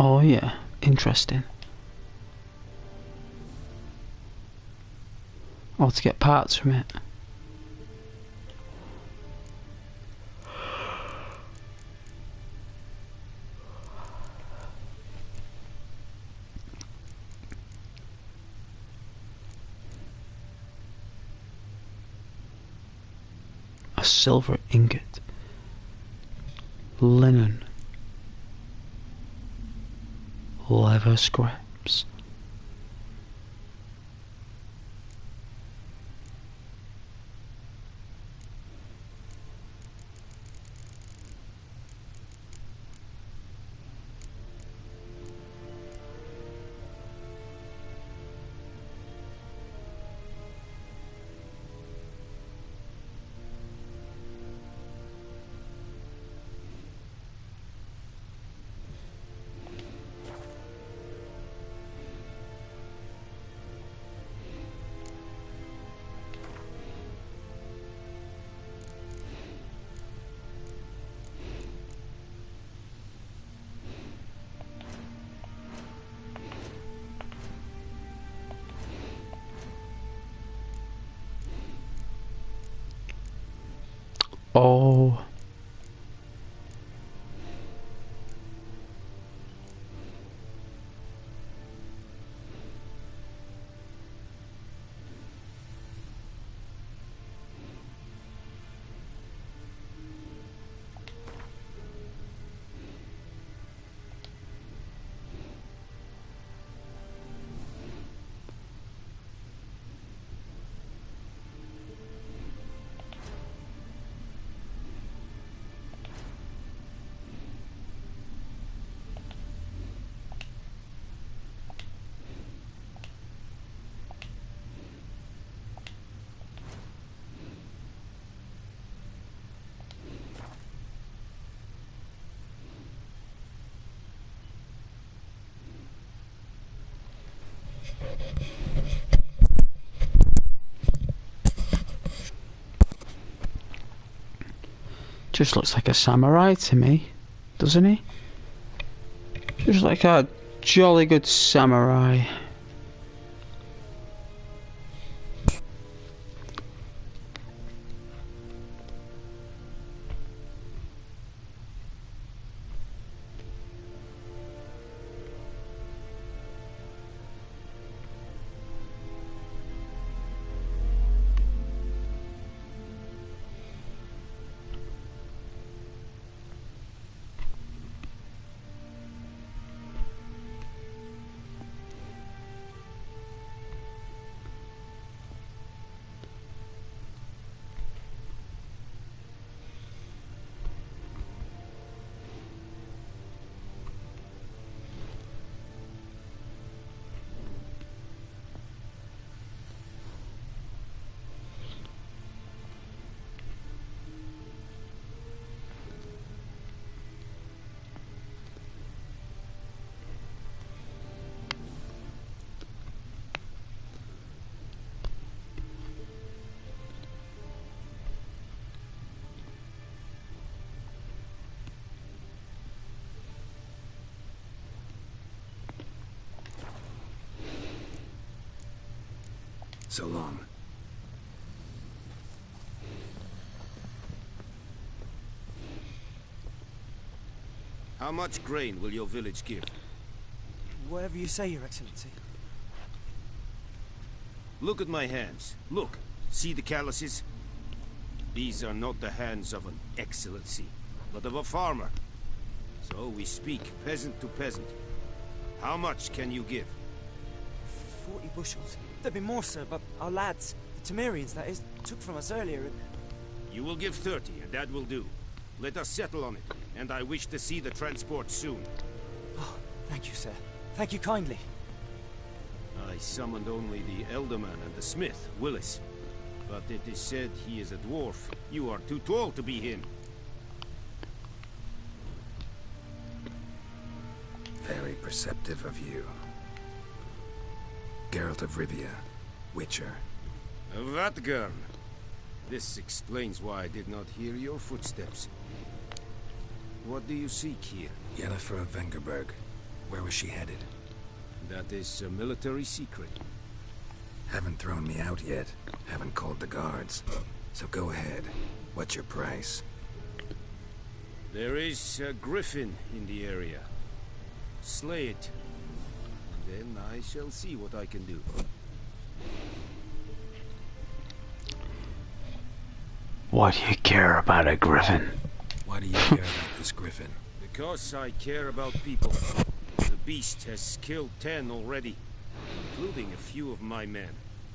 Oh yeah, interesting. Oh, to get parts from it. A silver ingot. Linen. Leather scraps. Oh. Just looks like a samurai to me, doesn't he? Just like a jolly good samurai. So long. How much grain will your village give? Whatever you say, Your Excellency. Look at my hands. Look. See the calluses? These are not the hands of an excellency, but of a farmer. So we speak peasant to peasant. How much can you give? 40 bushels. There'd be more, sir, but our lads, the Temerians, that is, took from us earlier. You will give 30, and that will do. Let us settle on it, and I wish to see the transport soon. Oh, thank you, sir. Thank you kindly. I summoned only the Elderman and the smith, Willis. But it is said he is a dwarf. You are too tall to be him. Very perceptive of you. Geralt of Rivia, Witcher. Vatgern. This explains why I did not hear your footsteps. What do you seek here? Yennefer of Vengerberg. Where was she headed? That is a military secret. Haven't thrown me out yet. Haven't called the guards. So go ahead. What's your price? There is a griffin in the area. Slay it. Then I shall see what I can do. Why do you care about a griffin? Why do you care about this griffin? Because I care about people. The beast has killed 10 already, including a few of my men.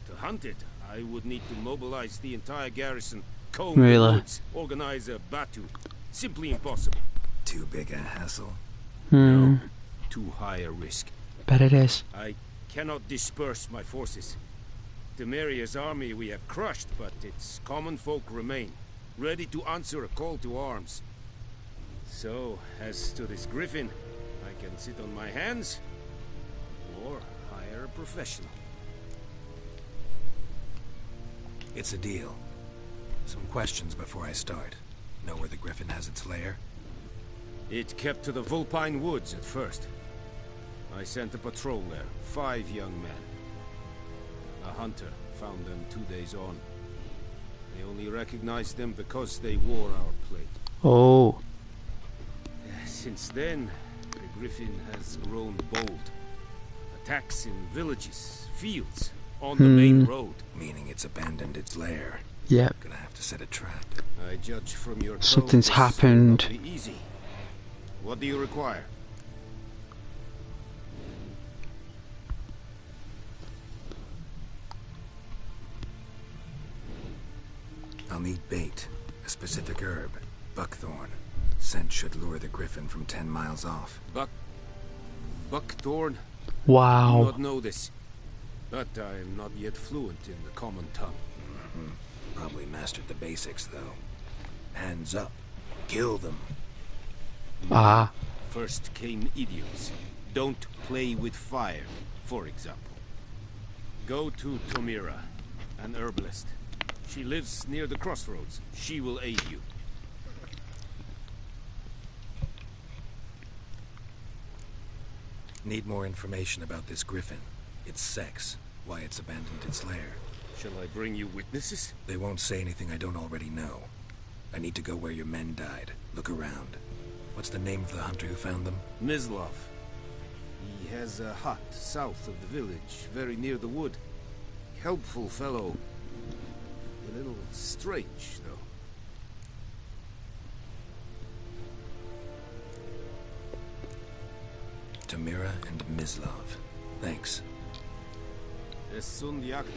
To hunt it, I would need to mobilize the entire garrison, comb the woods, organize a batu. Simply impossible. Too big a hassle? No, too high a risk. Bet it is. I cannot disperse my forces. Temeria's army we have crushed, but its common folk remain, ready to answer a call to arms. So, as to this griffin, I can sit on my hands, or hire a professional. It's a deal. Some questions before I start. Know where the griffin has its lair? It kept to the Vulpine Woods at first. I sent a patrol there, 5 young men. A hunter found them 2 days on. They only recognized them because they wore our plate. Oh. Since then, the griffin has grown bold. Attacks in villages, fields, on the main road. Meaning it's abandoned its lair. Yep. Gonna have to set a trap. I judge from your tone Something's this happened. will not be easy. What do you require? I'll need bait, a specific herb, buckthorn. Scent should lure the griffin from 10 miles off. Buckthorn? Wow. I do not know this, but I am not yet fluent in the common tongue. Probably mastered the basics, though. Hands up. Kill them. Ah. First came idioms. Don't play with fire, for example. Go to Tomira, an herbalist. She lives near the crossroads. She will aid you. Need more information about this griffin. Its sex, why it's abandoned its lair. Shall I bring you witnesses? They won't say anything I don't already know. I need to go where your men died. Look around. What's the name of the hunter who found them? Mislav. He has a hut south of the village, very near the wood. Helpful fellow. A little strange, though. Tomira and Mislav. Thanks. Es sunt jagd.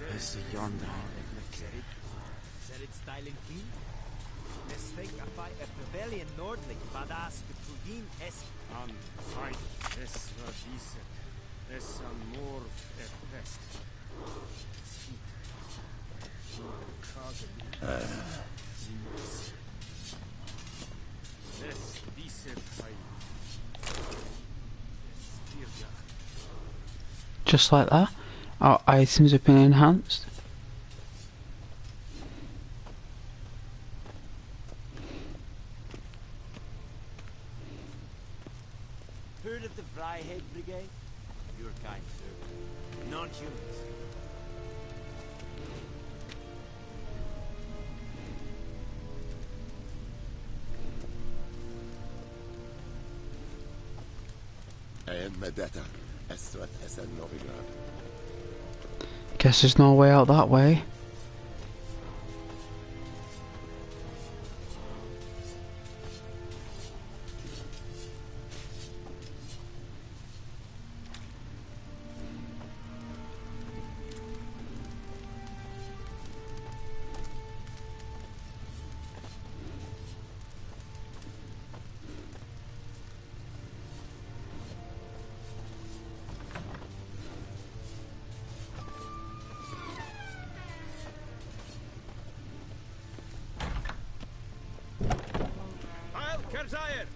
Where's the yonder? Serit styling clean? Let's think if I rebellion nordlich badass the Trudin es An fight es radicet. Es an morf et pest. Es dicet Just like that, our items have been enhanced. Heard of the Vryhead Brigade? Your kind, sir. Non-humans. And Medetta, Estrat Essen Novigrad. Guess there's no way out that way. Kerzaier!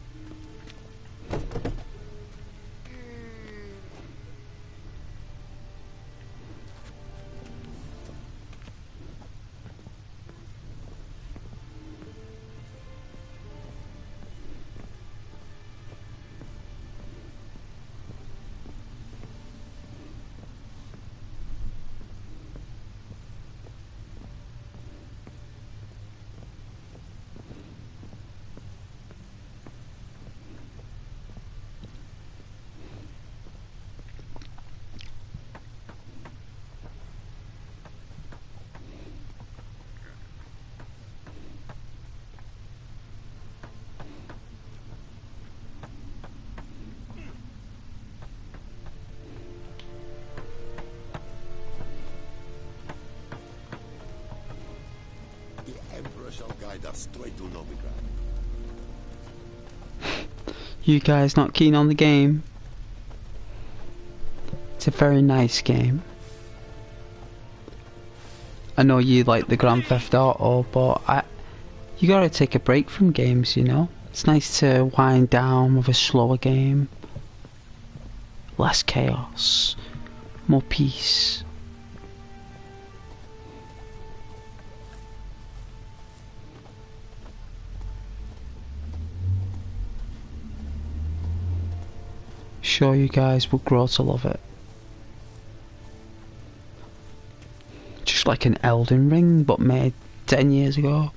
Shall guide us straight to Novigrad. You guys not keen on the game? It's a very nice game. I know you like the Grand Theft Auto, but you gotta take a break from games, you know? It's nice to wind down with a slower game. Less chaos. More peace. Sure, you guys will grow to love it. Just like an Elden Ring, but made 10 years ago.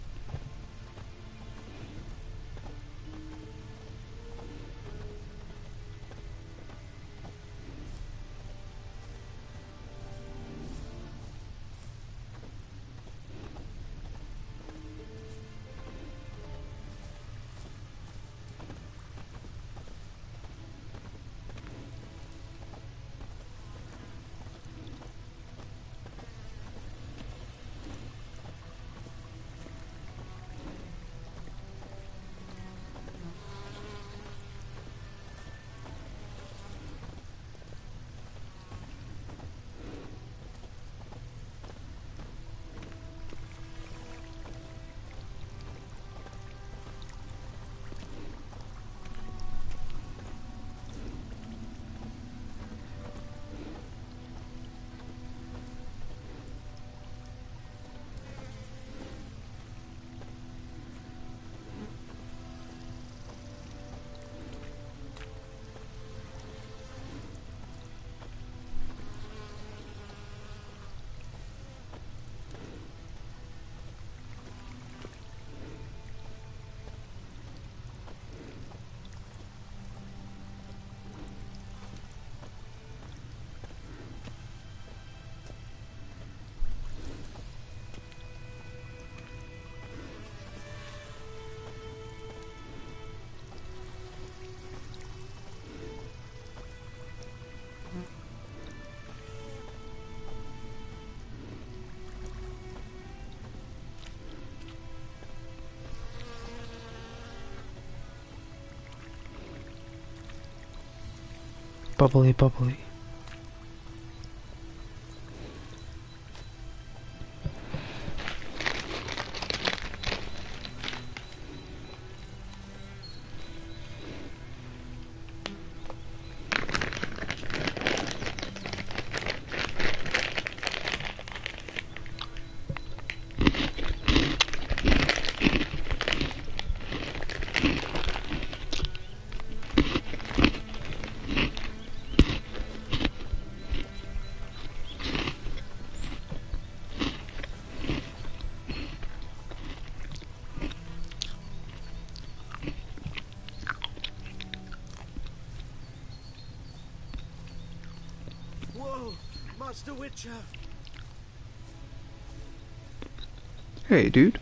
Bubbly, bubbly. Whoa, Master Witcher! Hey, dude.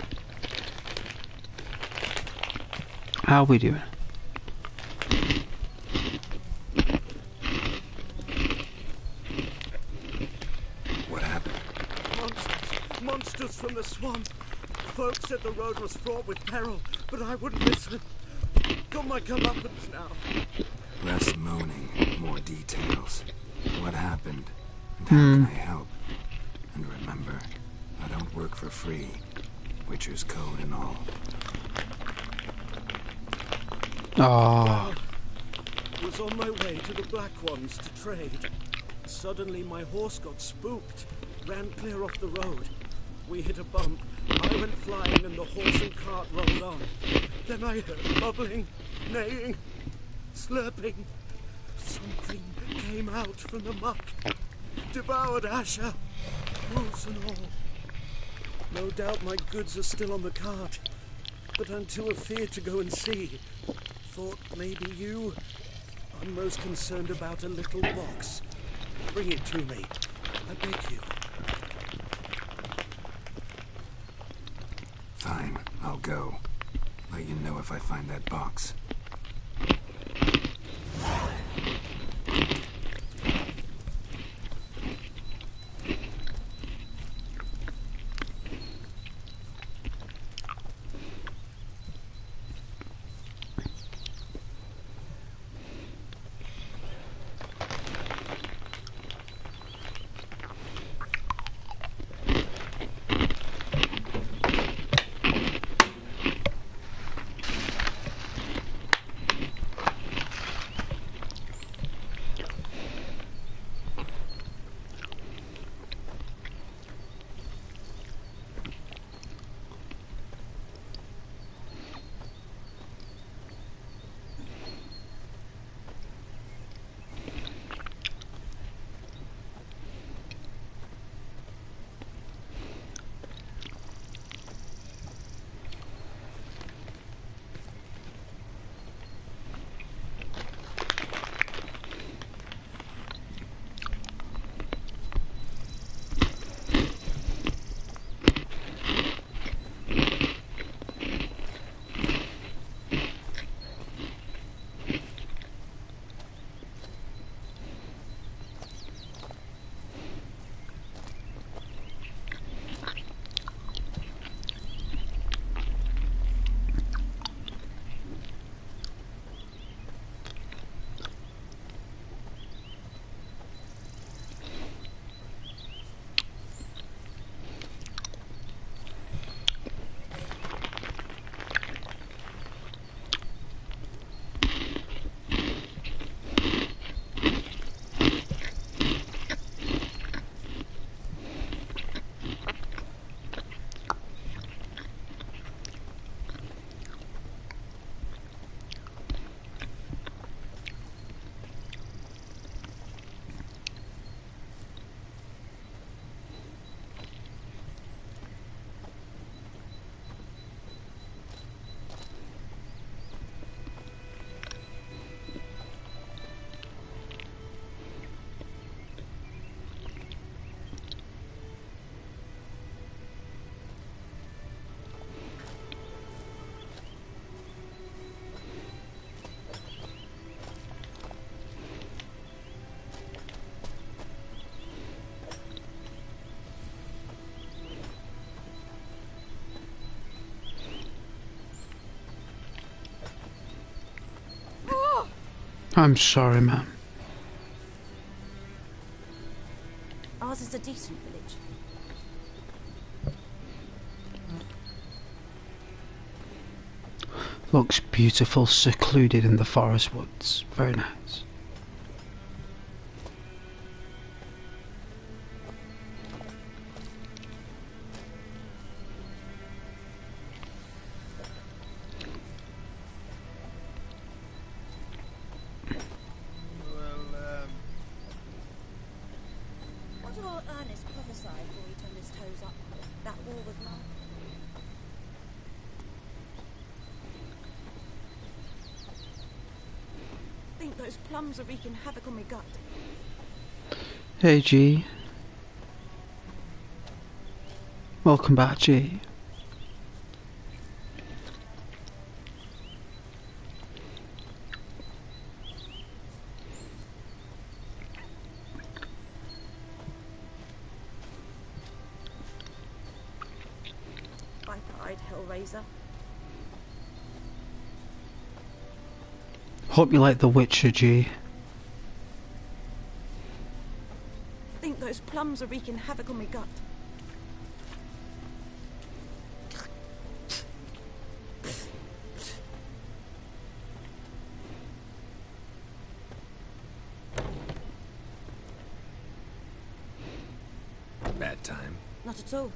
How we doing? What happened? Monsters from the swamp. Folks said the road was fraught with peril, but I wouldn't listen. Got my comeuppance now. Less moaning, more details. What happened? And how can I help? And remember, I don't work for free. Witcher's code and all. Ah. Was on my way to the Black Ones to trade. Suddenly my horse got spooked, ran clear off the road. We hit a bump, I went flying and the horse and cart rolled on. Then I heard bubbling, neighing, slurping. Something came out from the muck, devoured Asher, wolves and all. No doubt my goods are still on the cart, but I'm too afeard to go and see. Thought maybe you. I'm most concerned about a little box. Bring it to me, I beg you. Fine, I'll go. Let you know if I find that box. I'm sorry, ma'am. Ours is a decent village. Looks beautiful, secluded in the forest woods. Very nice. What did all Ernest prophesy before he turned his toes up? That war was mine. Think those plums are wreaking havoc on my gut. Hey G. Welcome back, G. Viper-eyed hellraiser. Hope you like The Witcher, G. Think those plums are wreaking havoc on my gut. Bad time. Not at all.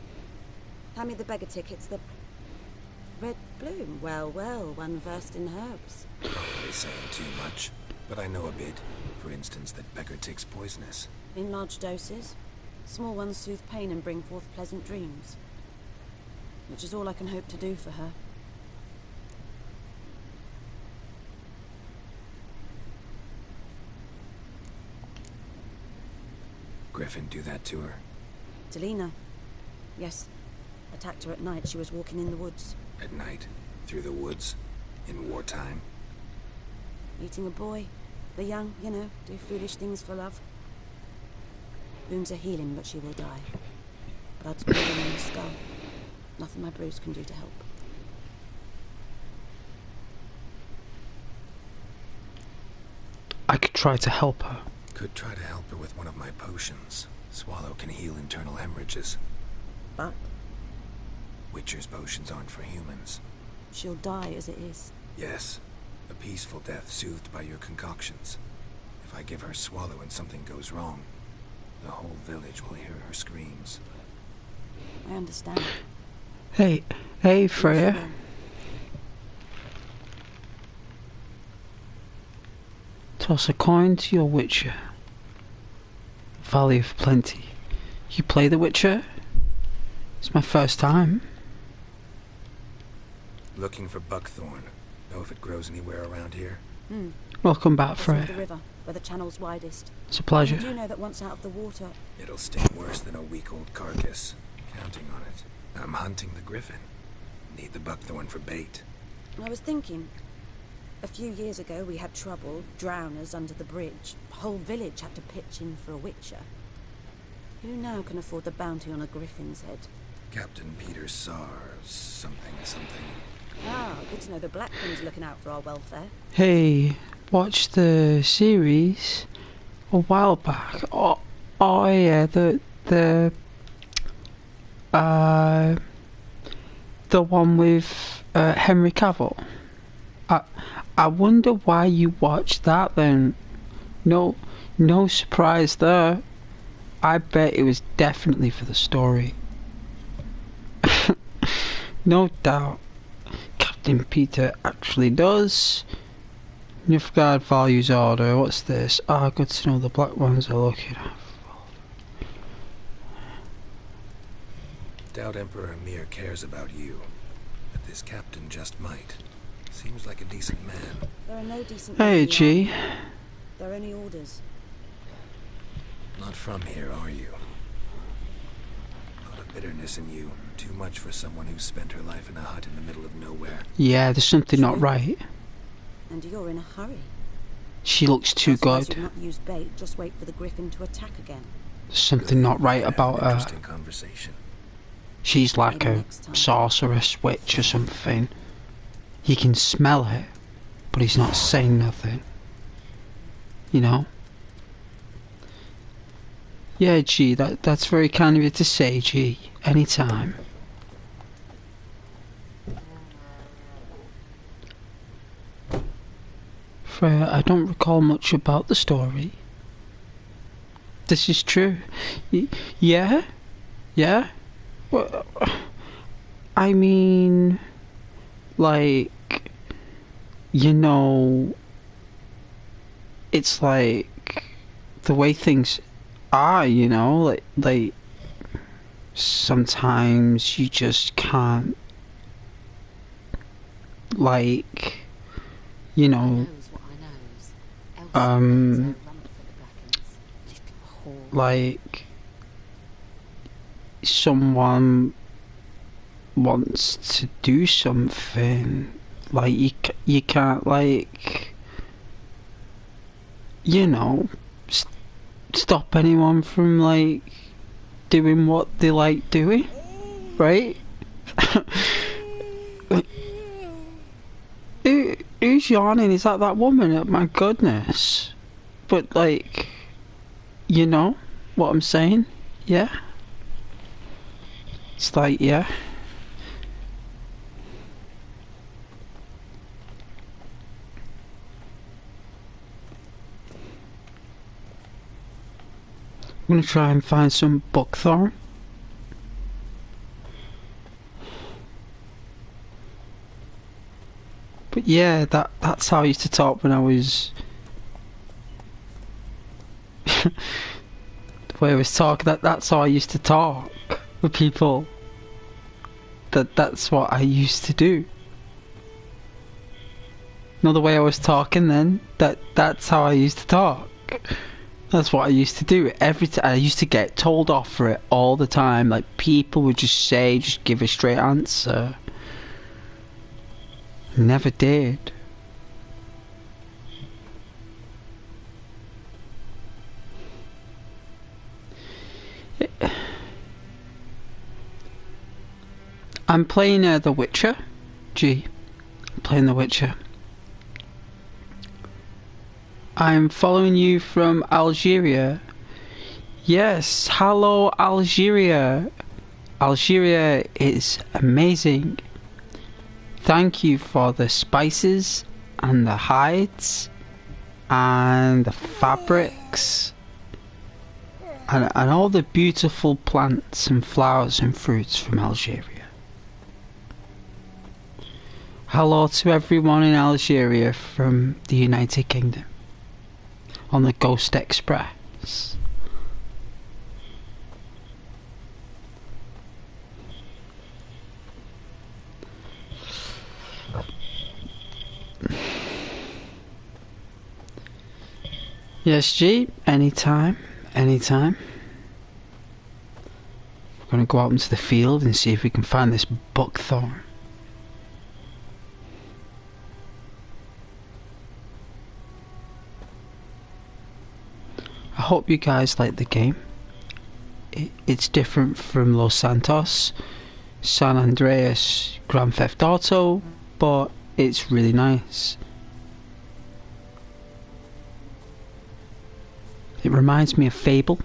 Hand me the beggar tickets, the red bloom. Well, well, one versed in herbs. Probably saying too much, but I know a bit. For instance, that beggar tick's poisonous. In large doses. Small ones soothe pain and bring forth pleasant dreams. Which is all I can hope to do for her. Griffin do that to her? Delina. Yes. Attacked her at night. She was walking in the woods. At night? Through the woods? In wartime? Eating a boy. The young, you know, do foolish things for love. Wounds are healing, but she will die. Blood's bleeding in the skull. Nothing my bruise can do to help. I could try to help her. Could try to help her with one of my potions. Swallow can heal internal hemorrhages. But? Witcher's potions aren't for humans. She'll die as it is. Yes. A peaceful death soothed by your concoctions. If I give her Swallow and something goes wrong, the whole village will hear her screams. I understand. Hey, Freya. Toss a coin to your Witcher. Valley of Plenty. You play The Witcher? It's my first time. Looking for buckthorn. Know if it grows anywhere around here? Welcome back, Freya. The river, where the channel's widest. It's a pleasure. You do know that once out of the water... It'll sting worse than a week-old carcass. Counting on it. I'm hunting the griffin. Need the buckthorn for bait. I was thinking... A few years ago we had trouble, drowners under the bridge. The whole village had to pitch in for a witcher. Who now can afford the bounty on a griffin's head? Captain Peter Sar... something. Ah, good to know the Black One's looking out for our welfare. Hey, watched the series a while back. Oh yeah, the one with Henry Cavill. I wonder why you watched that then. No surprise there. I bet it was definitely for the story. No doubt. Captain Peter actually does. Nilfgaard values order. What's this? Ah, good to know the Black Ones are looking at. Doubt Emperor Emir cares about you. But this captain just might. Seems like a decent man. There are no decent Hey, men G. here. There are only orders. Not from here, are you? A lot of bitterness in you. Too much for someone who's spent her life in a hut in the middle of nowhere. Yeah, there's something not right. And you're in a hurry. She looks too Otherwise good. you'd not use bait, just wait for the griffin to attack again. There's something not right about her. Interesting conversation. She's like a sorceress, witch or something. He can smell it, but he's not saying nothing. You know? Yeah, G, that's very kind of you to say, G. Anytime. Freya, I don't recall much about the story. This is true. Yeah? Yeah? Well, I mean, like, you know, it's like the way things are, you know, like sometimes you just can't, like, you know, like someone wants to do something, like you can't, like, you know, stop anyone from, like, doing what they like doing, right? Who's yawning? Is that woman? Oh, my goodness. But, like, you know what I'm saying? Yeah? It's like, yeah. I'm gonna try and find some buckthorn. But yeah, that's how I used to talk when I was the way I was talking, that's how I used to talk with people. That's what I used to do. Not the way I was talking then, that's how I used to talk. That's what I used to do. Every time I used to get told off for it all the time. Like, people would just give a straight answer. Never did. I'm playing The Witcher. Gee, I'm playing The Witcher. I'm following you from Algeria. Yes, hello Algeria. Algeria is amazing. Thank you for the spices and the hides and the fabrics and all the beautiful plants and flowers and fruits from Algeria. Hello to everyone in Algeria from the United Kingdom on the Ghost Express. Yes, G, anytime, anytime. We're gonna go out into the field and see if we can find this buckthorn. I hope you guys like the game. It's different from Los Santos, San Andreas, Grand Theft Auto, but it's really nice. It reminds me of Fable.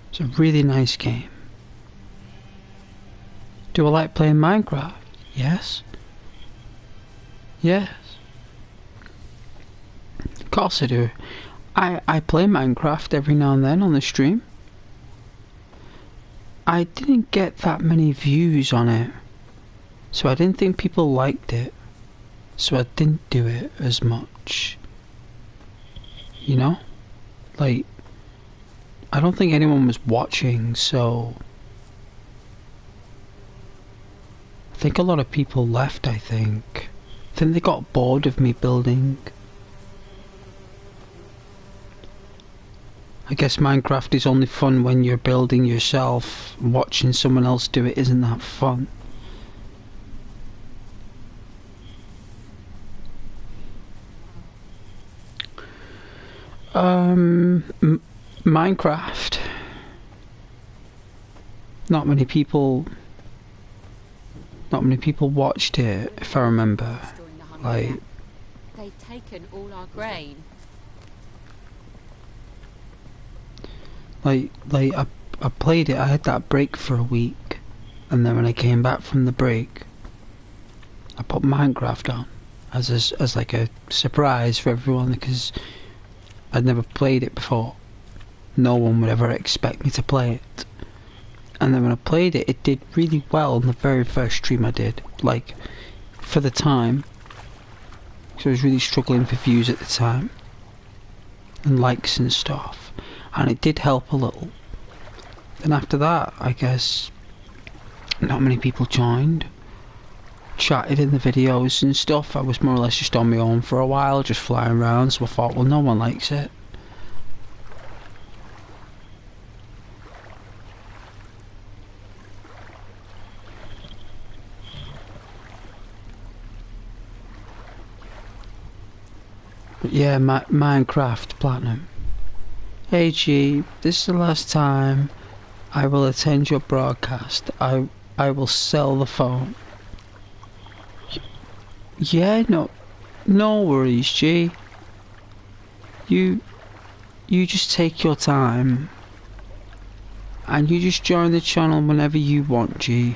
It's a really nice game. Do I like playing Minecraft? Yes. Yes. Of course I do. I play Minecraft every now and then on the stream. I didn't get that many views on it, so I didn't think people liked it, so I didn't do it as much. You know? Like, I don't think anyone was watching, so I think a lot of people left, I think. I think they got bored of me building. I guess Minecraft is only fun when you're building yourself. Watching someone else do it isn't that fun. Minecraft. Not many people not many people watched it, if I remember. Like, they've taken all our grain. I played it. I had that break for a week, and then when I came back from the break, I put Minecraft on as like a surprise for everyone because I'd never played it before. No one would ever expect me to play it. And then when I played it, it did really well on the very first stream I did. Like, for the time, because I was really struggling for views at the time and likes and stuff, and it did help a little. Then after that, I guess not many people joined, chatted in the videos and stuff. I was more or less just on my own for a while, just flying around, so I thought, well, no one likes it. But yeah, Minecraft Platinum. Hey G, this is the last time I will attend your broadcast. I will sell the phone. Yeah, no worries, G. You just take your time, and you just join the channel whenever you want, G.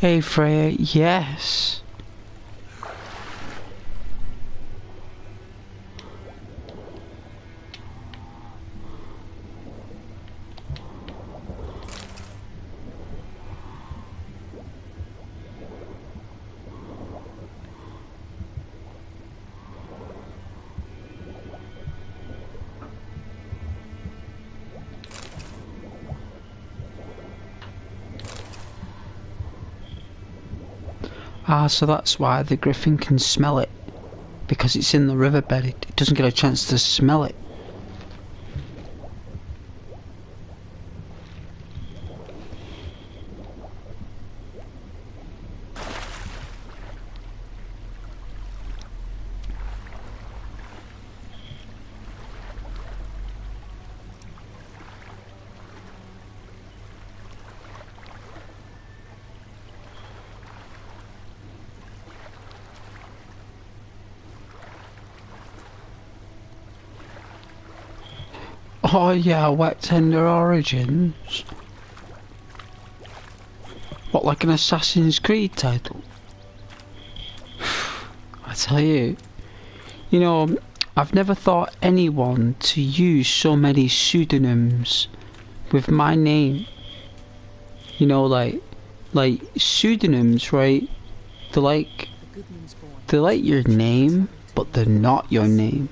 Hey Freya, yes. Ah, so that's why the griffin can smell it. Because it's in the riverbed, it doesn't get a chance to smell it. Oh yeah, Wet Tender Origins. What, like an Assassin's Creed title? I tell you, you know, I've never thought anyone to use so many pseudonyms with my name. You know, like pseudonyms, right? They're like your name, but they're not your name.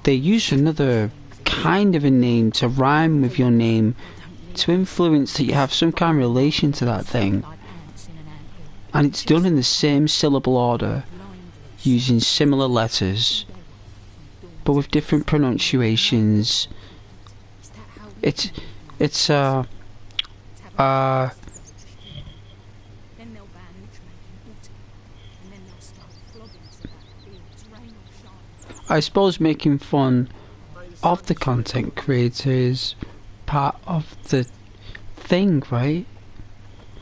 They use another kind of a name to rhyme with your name, to influence that you have some kind of relation to that thing, and it's done in the same syllable order using similar letters but with different pronunciations. It's I suppose making fun of the content creator is part of the thing, right?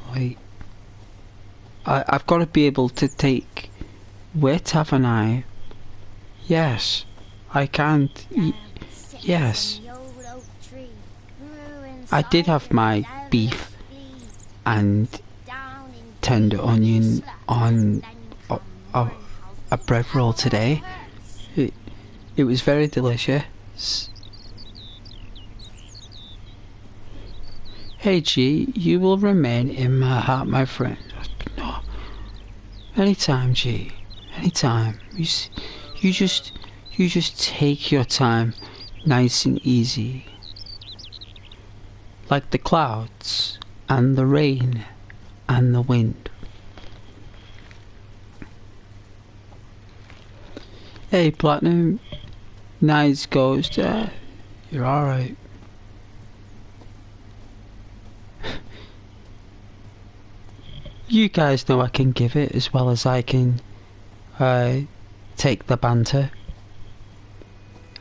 Like, I've got to be able to take wit, haven't I? Yes, I can't. Yes. I did have my beef and tender onion on a bread roll today. It was very delicious. Hey G, you will remain in my heart, my friend. No. Anytime, G. Anytime. You just take your time, nice and easy. Like the clouds, and the rain, and the wind. Hey Platinum, nice Ghost, you're alright. You guys know I can give it as well as I can take the banter.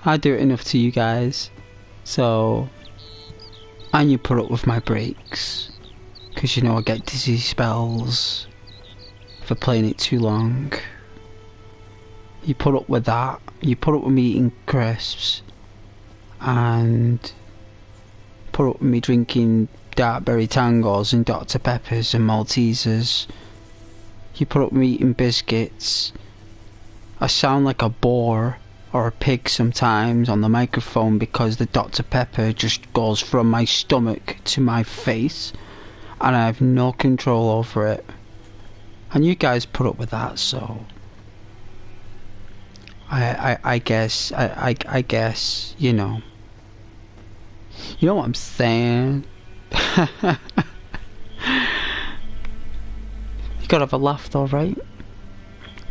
I do it enough to you guys, so... And you put up with my breaks, because you know I get dizzy spells for playing it too long. You put up with that, you put up with me eating crisps, and put up with me drinking Darkberry Tangos and Dr. Peppers and Maltesers. You put up with me eating biscuits. I sound like a boar or a pig sometimes on the microphone because the Dr. Pepper just goes from my stomach to my face and I have no control over it. And you guys put up with that, so I guess, you know. You know what I'm saying? You gotta have a laugh though, right?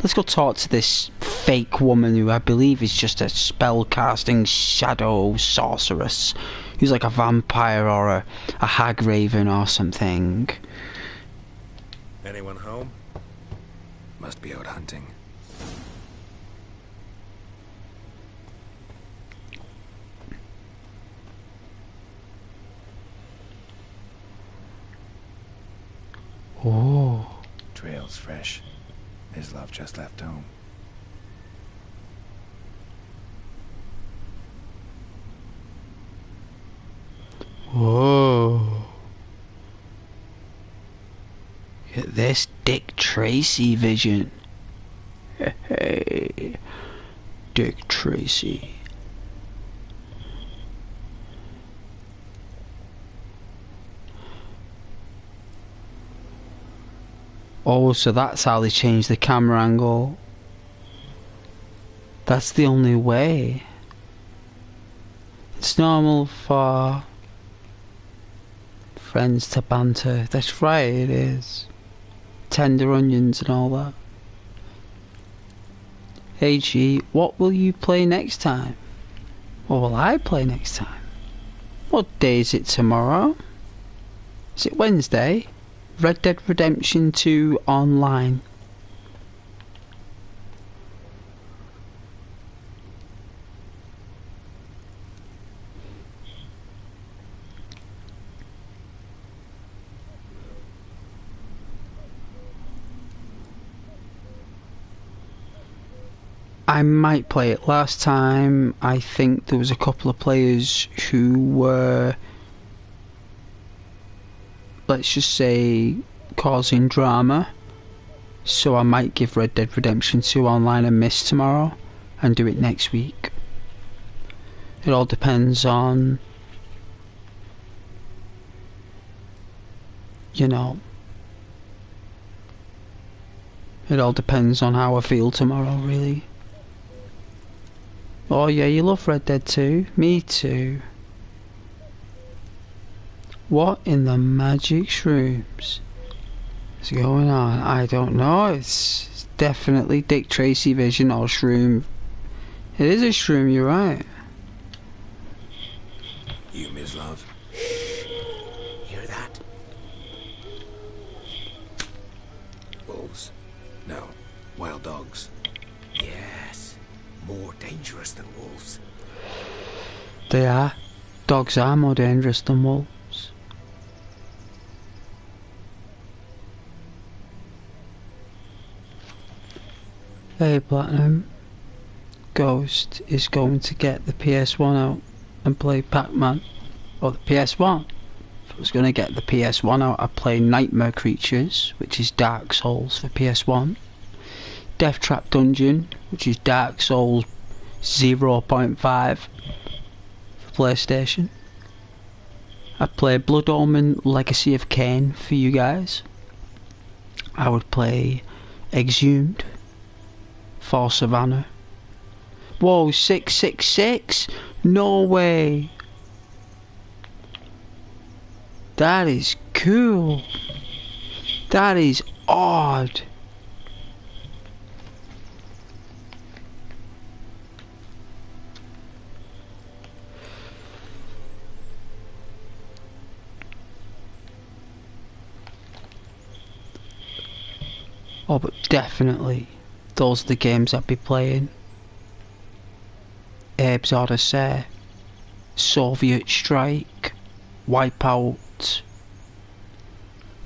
Let's go talk to this fake woman who I believe is just a spell-casting shadow sorceress, who's like a vampire or a hag raven or something. Anyone home? Must be out hunting. Oh. Trail's fresh. His love just left home. Whoa. Look at this Dick Tracy vision. Hey, Dick Tracy. Oh, so that's how they changed the camera angle. That's the only way. It's normal for friends to banter. That's right, it is. Tender onions and all that. Hey G, what will you play next time? What will I play next time? What day is it tomorrow? Is it Wednesday? Red Dead Redemption 2 online. I might play it. Last time I think there was a couple of players who were, let's just say, causing drama, so I might give Red Dead Redemption 2 online a miss tomorrow and do it next week. It all depends on, you know, it all depends on how I feel tomorrow, really. Oh yeah, you love Red Dead 2? Me too. What in the magic shrooms is going on? I don't know. It's definitely Dick Tracy vision or shroom. It is a shroom, you're right. You, Ms. Love. Hear that? Wolves? No. Wild dogs. Yes. More dangerous than wolves. They are. Dogs are more dangerous than wolves. Hey Platinum. Ghost is going to get the PS1 out and play Pac-Man. Or the PS1. was going to get the PS1 out, I'd play Nightmare Creatures, which is Dark Souls for PS1. Death Trap Dungeon, which is Dark Souls 0.5 for PlayStation. I'd play Blood Omen Legacy of Kain for you guys. I would play Exhumed for Savannah. Whoa, 666? No way! That is cool. That is odd. Oh, but definitely, those are the games I'd be playing. Abe's Odyssey, Soviet Strike, Wipeout,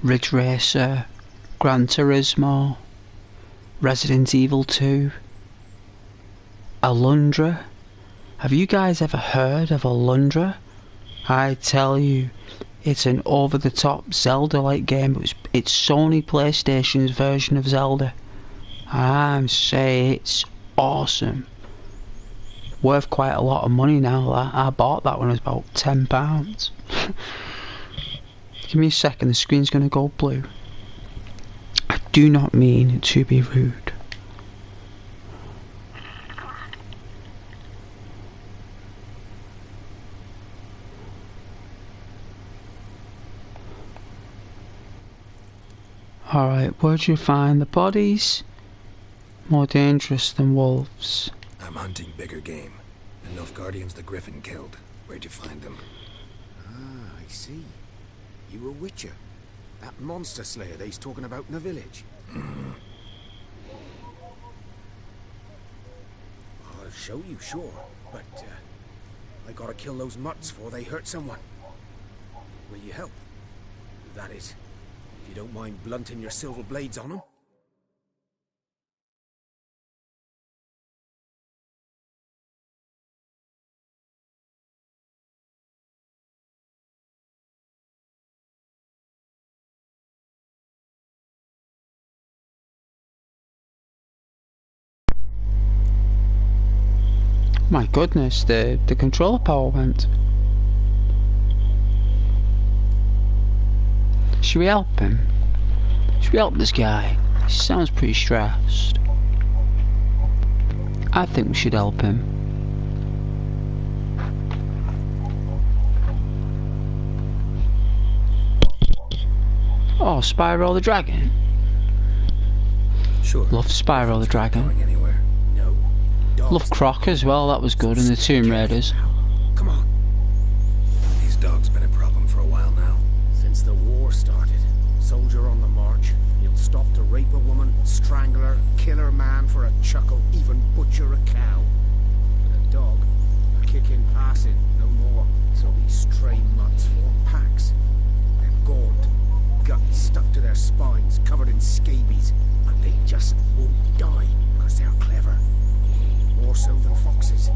Ridge Racer, Gran Turismo, Resident Evil 2, Alundra. Have you guys ever heard of Alundra? I tell you, it's an over-the-top Zelda-like game. It's Sony PlayStation's version of Zelda. I'm saying it's awesome. Worth quite a lot of money now. I bought that when it was about £10. Give me a second, the screen's going to go blue. I do not mean to be rude. Alright, where'd you find the bodies? More dangerous than wolves. I'm hunting bigger game. The Nilfgaardians the Griffin killed. Where'd you find them? Ah, I see. You a witcher. That monster slayer they's talking about in the village. I'll show you, sure. But, I gotta kill those mutts before they hurt someone. Will you help? That is, if you don't mind blunting your silver blades on them. My goodness, the controller power went. Should we help him? Should we help this guy? He sounds pretty stressed. I think we should help him. Oh, Spyro the Dragon. Sure. Love Spyro the Dragon. Love Croc as well, that was good, and the Tomb Raiders. Come on. These dogs been a problem for a while now. Since the war started, soldier on the march, he'll stop to rape a woman, strangle her, kill her man for a chuckle, even butcher a cow. But a dog, a kicking, passing, no more. So these stray mutts form packs. They're gaunt, guts stuck to their spines, covered in scabies, but they just won't die because they're clever. More so than foxes,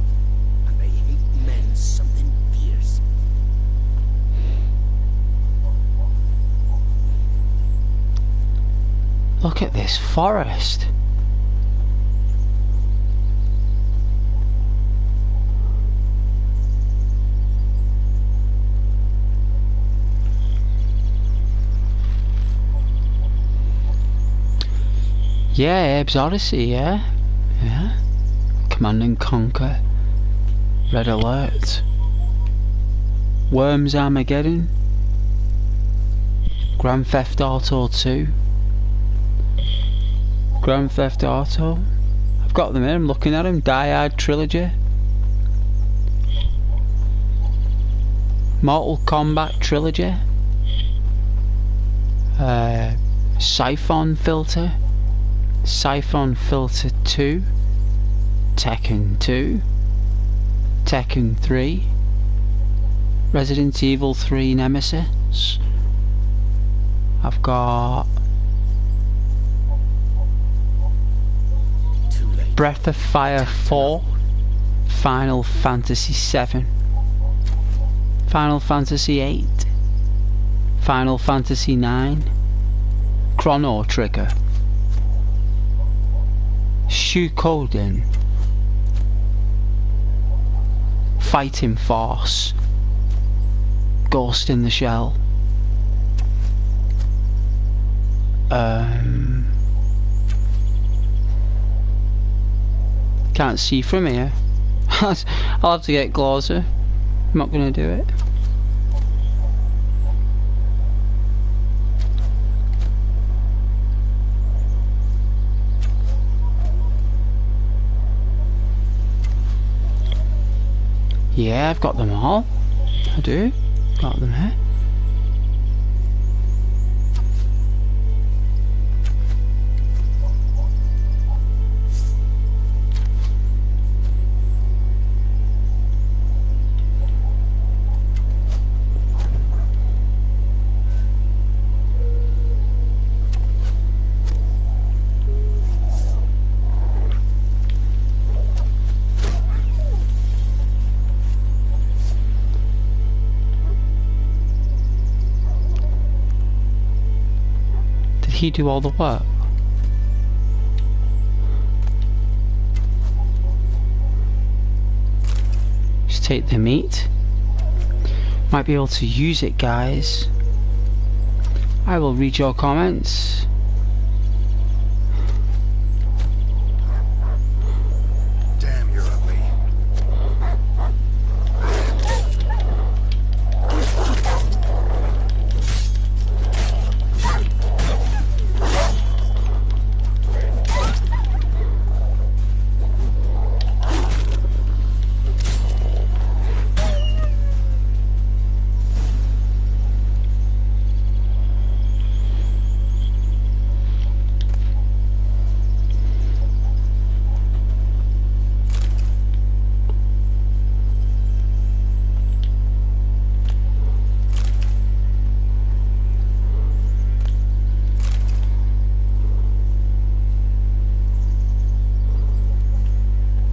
and they hate men something fierce. Look at this forest. Yeah, Abe's Odyssey, yeah? Yeah. Command and Conquer. Red Alert. Worms Armageddon. Grand Theft Auto 2. Grand Theft Auto. I've got them here, I'm looking at them. Die Hard Trilogy. Mortal Kombat Trilogy. Siphon Filter. Siphon Filter 2. Tekken 2. Tekken 3. Resident Evil 3 Nemesis. I've got Breath of Fire 4. Final Fantasy 7. Final Fantasy 8. Final Fantasy 9, Chrono Trigger, Shukoden, Fighting Force, Ghost in the Shell, can't see from here. I'll have to get closer. I'm not gonna do it. Yeah, I've got them all. I do. Got them here. He do all the work. Just take the meat. Might be able to use it, guys. I will read your comments. Damn, you're ugly.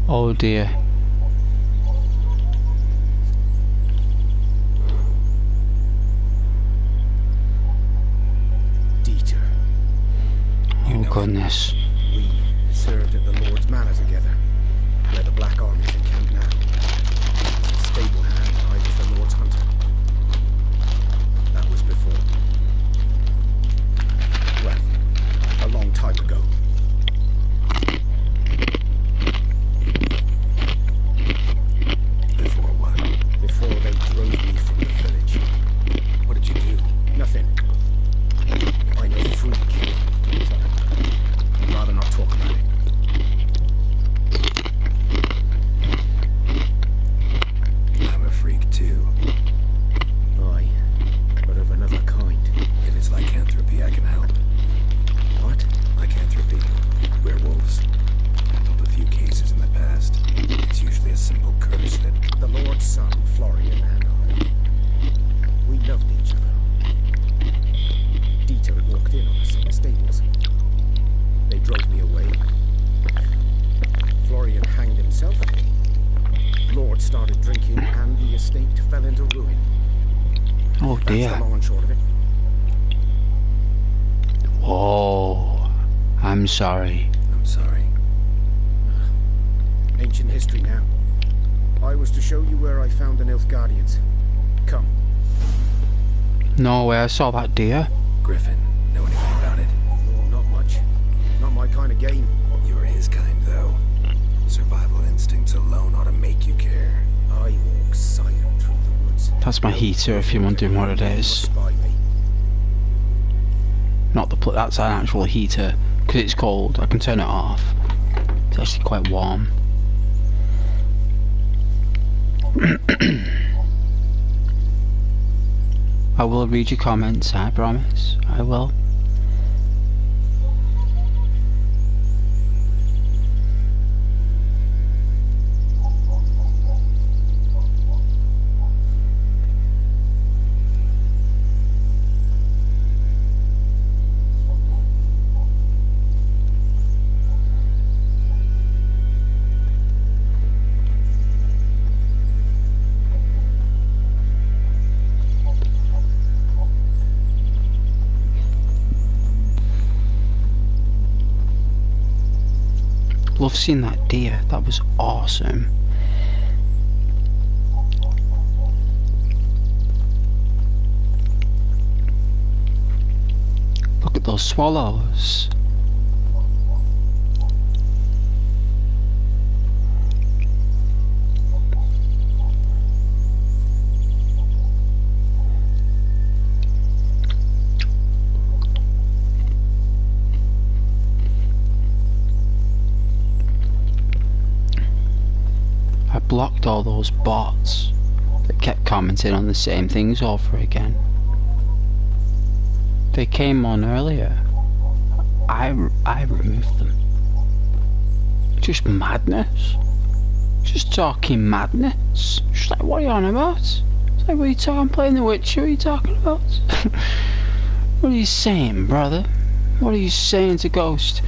Oh dear. Dieter. Oh goodness. We served at the Lord's Manor together, where the Black Army's encamped now. As a stable hand, I was the Lord's hunter. That was before. Well, a long time ago. Before what? Before they drove me from the village. What did you do? Nothing. I'm a freak. So, I'd rather not talk about it. I'm a freak too. Aye, but of another kind. If it's lycanthropy, I can help. What? Lycanthropy. Werewolves. Handled a few cases in the past. It's usually a simple curse that... The Lord's son, Florian, and I, we loved each other. Dieter walked in on us in the stables. They drove me away. Florian hanged himself. Lord started drinking, and the estate fell into ruin. Oh dear. That's the long and short of it. Oh, I'm sorry. I'm sorry. Ancient history now. I was to show you where I found the Nilfgaardians. Come. No way, I saw that deer. Griffin, know anything about it? Oh, not much. Not my kind of game. You're his kind, though. Survival instincts alone ought to make you care. I walk silent through the woods. That's my heater if you're wondering what it is. Spy me. Not the that's an actual heater. Because it's cold, I can turn it off. It's actually quite warm. I will read your comments, I promise. I will. Love seeing that deer. That was awesome. Look at those swallows. I blocked all those bots that kept commenting on the same things over again. They came on earlier. I removed them. Just madness. Just talking madness. Just like, what are you on about? It's like, what are you talking? I'm playing The Witcher. What are you talking about? What are you saying, brother? What are you saying to Ghost?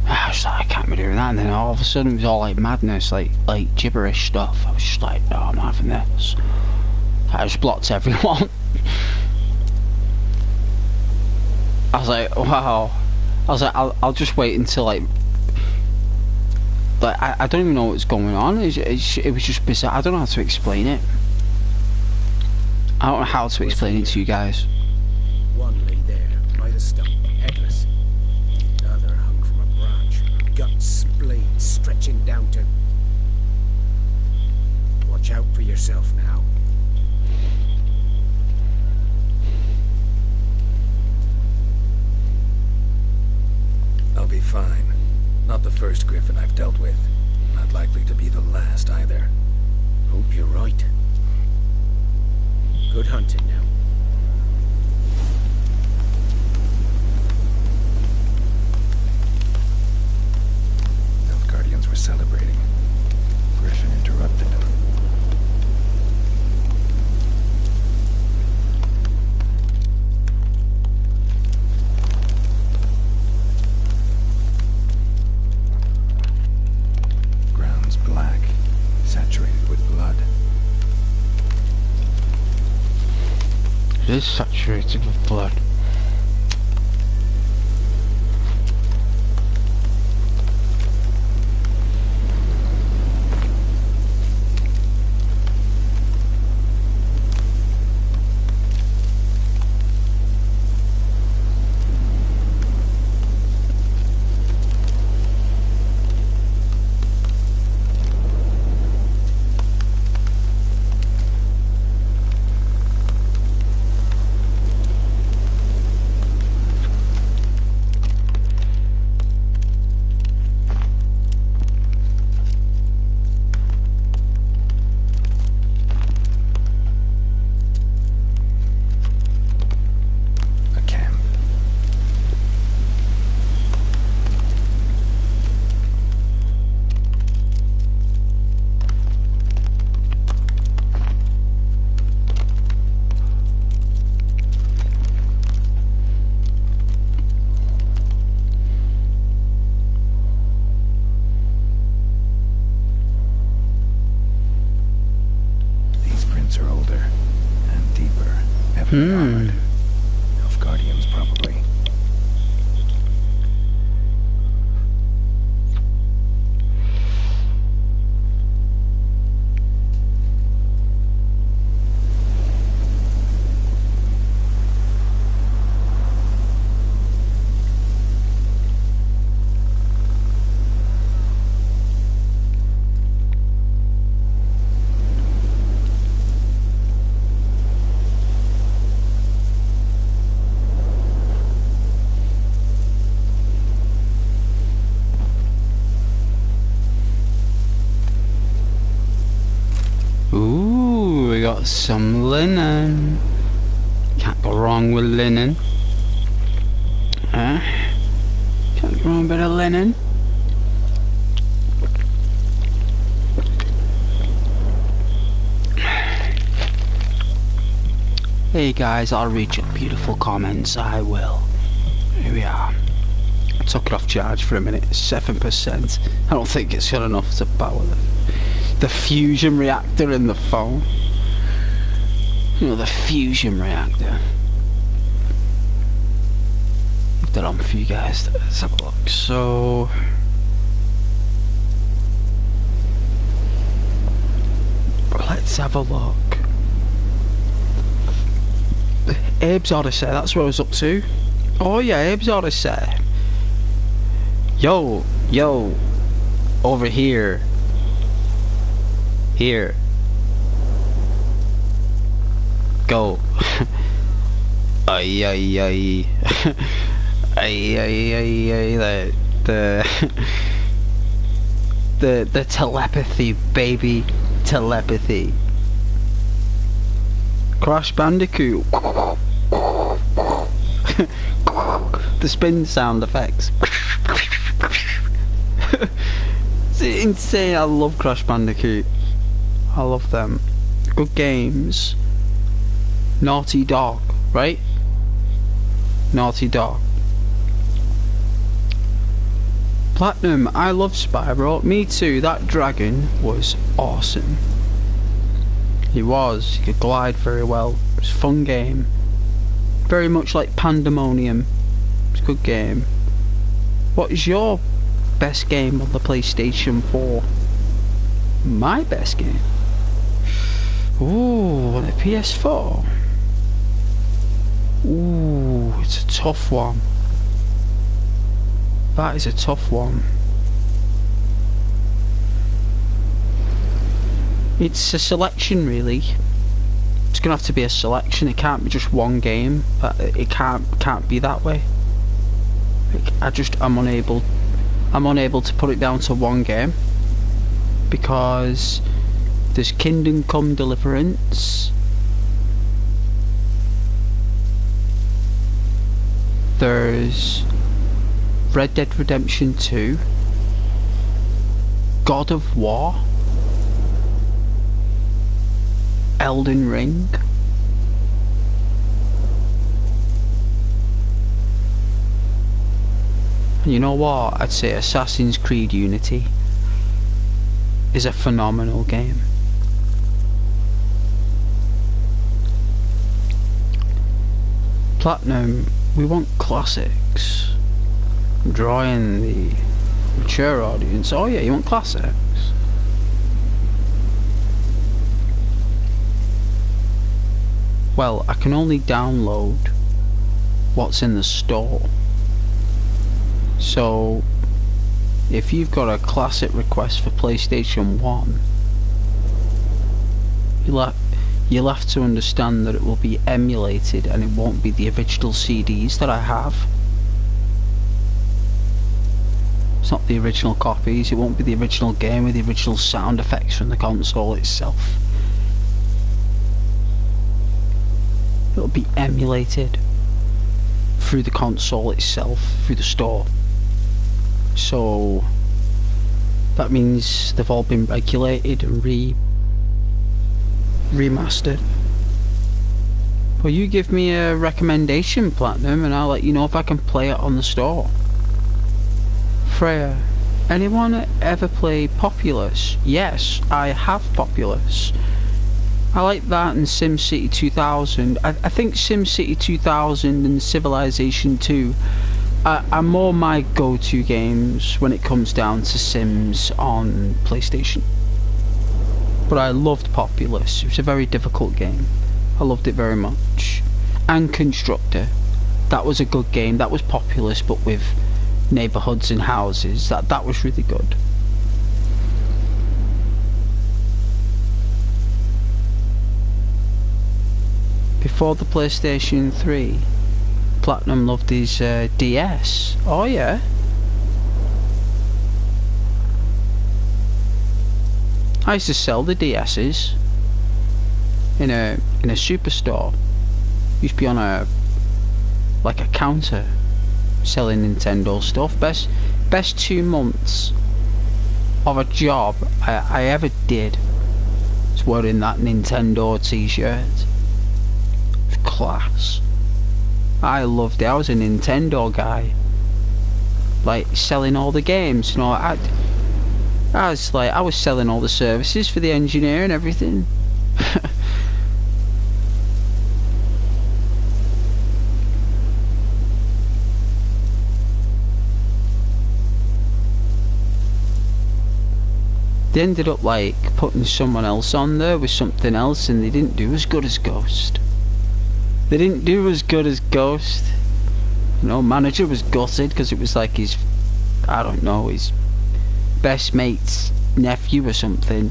I was like, I can't be doing that. And then all of a sudden it was all like madness, like gibberish stuff. I was just like, no, I'm having this. I just blocked everyone. I was like, wow. I was like, I'll just wait until like I don't even know what's going on. It was just bizarre. I don't know how to explain it. I don't know how to explain it to you guys. One lay there by the stump, headless. The other hung from a branch, guts, spleen stretching down to. Watch out for yourself now. I'll be fine. Not the first griffin I've dealt with. Not likely to be the last either. Hope you're right. Good hunting now. Nilfgaardians were celebrating. Griffin interrupted them. Ground's black, saturated with blood. It is saturated with blood. Nilfgaardians, probably. Got some linen. Can't go wrong with linen. Can't go wrong with a bit of linen. Hey guys, I'll read your beautiful comments. I will. Here we are. I took it off charge for a minute. 7%. I don't think it's got enough to power the fusion reactor in the phone. You know, the fusion reactor. Put that on for you guys. Let's have a look. So Let's have a look. Abe's Odyssey, that's what I was up to. Oh yeah, Abe's Odyssey. Yo, over here. Here. Go. Ay ay ay. Ay ay ay ay. The telepathy, baby. Telepathy. Crash Bandicoot. The spin sound effects. It's insane. I love Crash Bandicoot. I love them. Good games. Naughty Dog, right? Naughty Dog. Platinum, I love Spyro. Me too. That dragon was awesome. He was. He could glide very well. It was a fun game. Very much like Pandemonium. It's a good game. What is your best game on the PlayStation 4? My best game? Ooh, on the PS4. Ooh, it's a tough one. That is a tough one. It's a selection, really. It's gonna have to be a selection. It can't be just one game. It can't be that way. I'm unable to put it down to one game because there's Kingdom Come Deliverance. There's Red Dead Redemption 2, God of War, Elden Ring, and you know what? I'd say Assassin's Creed Unity is a phenomenal game. Platinum, we want classics. Drawing the mature audience. Oh yeah, you want classics? Well, I can only download what's in the store. So, if you've got a classic request for PlayStation 1, you'll have to understand that it will be emulated and it won't be the original CDs that I have. It's not the original copies, it won't be the original game with the original sound effects from the console itself. It'll be emulated through the console itself, through the store. So that means they've all been regulated and remastered. Well, you give me a recommendation, Platinum, and I'll let you know if I can play it on the store. Freya, anyone ever play Populous? Yes, I have Populous. I like that and SimCity 2000. I think SimCity 2000 and Civilization 2 are more my go-to games when it comes down to Sims on PlayStation. But I loved Populous. It was a very difficult game. I loved it very much. And Constructor. That was a good game. That was Populous, but with neighbourhoods and houses. That was really good. Before the PlayStation 3, Platinum loved his DS. Oh yeah. I used to sell the DS's in a superstore. Used to be on a counter selling Nintendo stuff. Best 2 months of a job I ever did was wearing that Nintendo t-shirt. Class. I loved it. I was a Nintendo guy, like selling all the games. You know, I was selling all the services for the engineer and everything. They ended up like putting someone else on there with something else, and they didn't do as good as Ghost. They didn't do as good as Ghost. You know, manager was gutted because it was like his, I don't know, his best mate's nephew or something.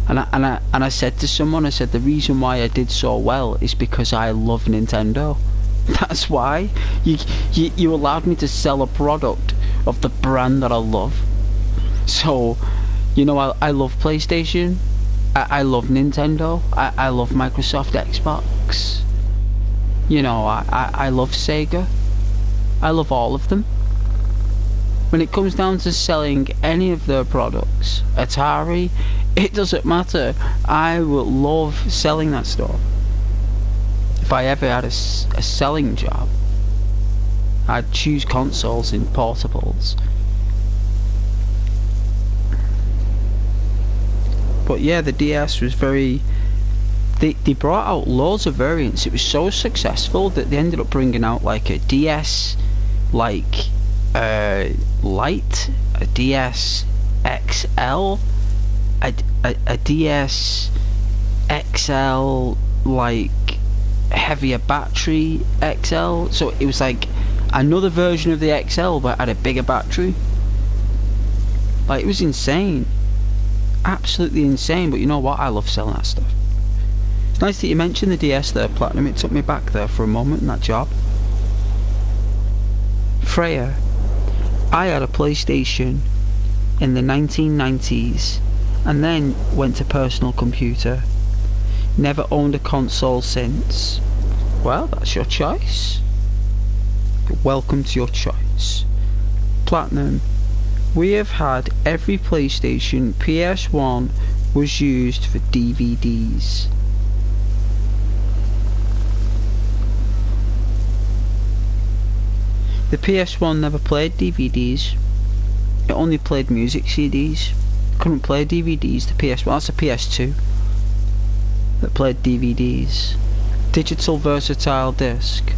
And I said to someone, I said the reason why I did so well is because I love Nintendo. That's why you allowed me to sell a product of the brand that I love. So, you know, I love PlayStation. I love Nintendo. I love Microsoft Xbox. You know, I love Sega. I love all of them. When it comes down to selling any of their products, Atari, it doesn't matter. I will love selling that stuff. If I ever had a selling job, I'd choose consoles in portables. But yeah, the DS was very... They brought out loads of variants. It was so successful that they ended up bringing out like a DS like Lite, a DS XL, a DS XL like heavier battery XL. So it was like another version of the XL but had a bigger battery. Like, it was insane, absolutely insane. But you know what, I love selling that stuff. It's nice that you mentioned the DS there, Platinum. It took me back there for a moment in that job. Freya, I had a PlayStation in the 1990s and then went to personal computer. Never owned a console since. Well, that's your choice. Welcome to your choice. Platinum, we have had every PlayStation. PS1 was used for DVDs. The PS1 never played DVDs. It only played music CDs. Couldn't play DVDs. The PS1, that's a PS2 that played DVDs. Digital versatile disc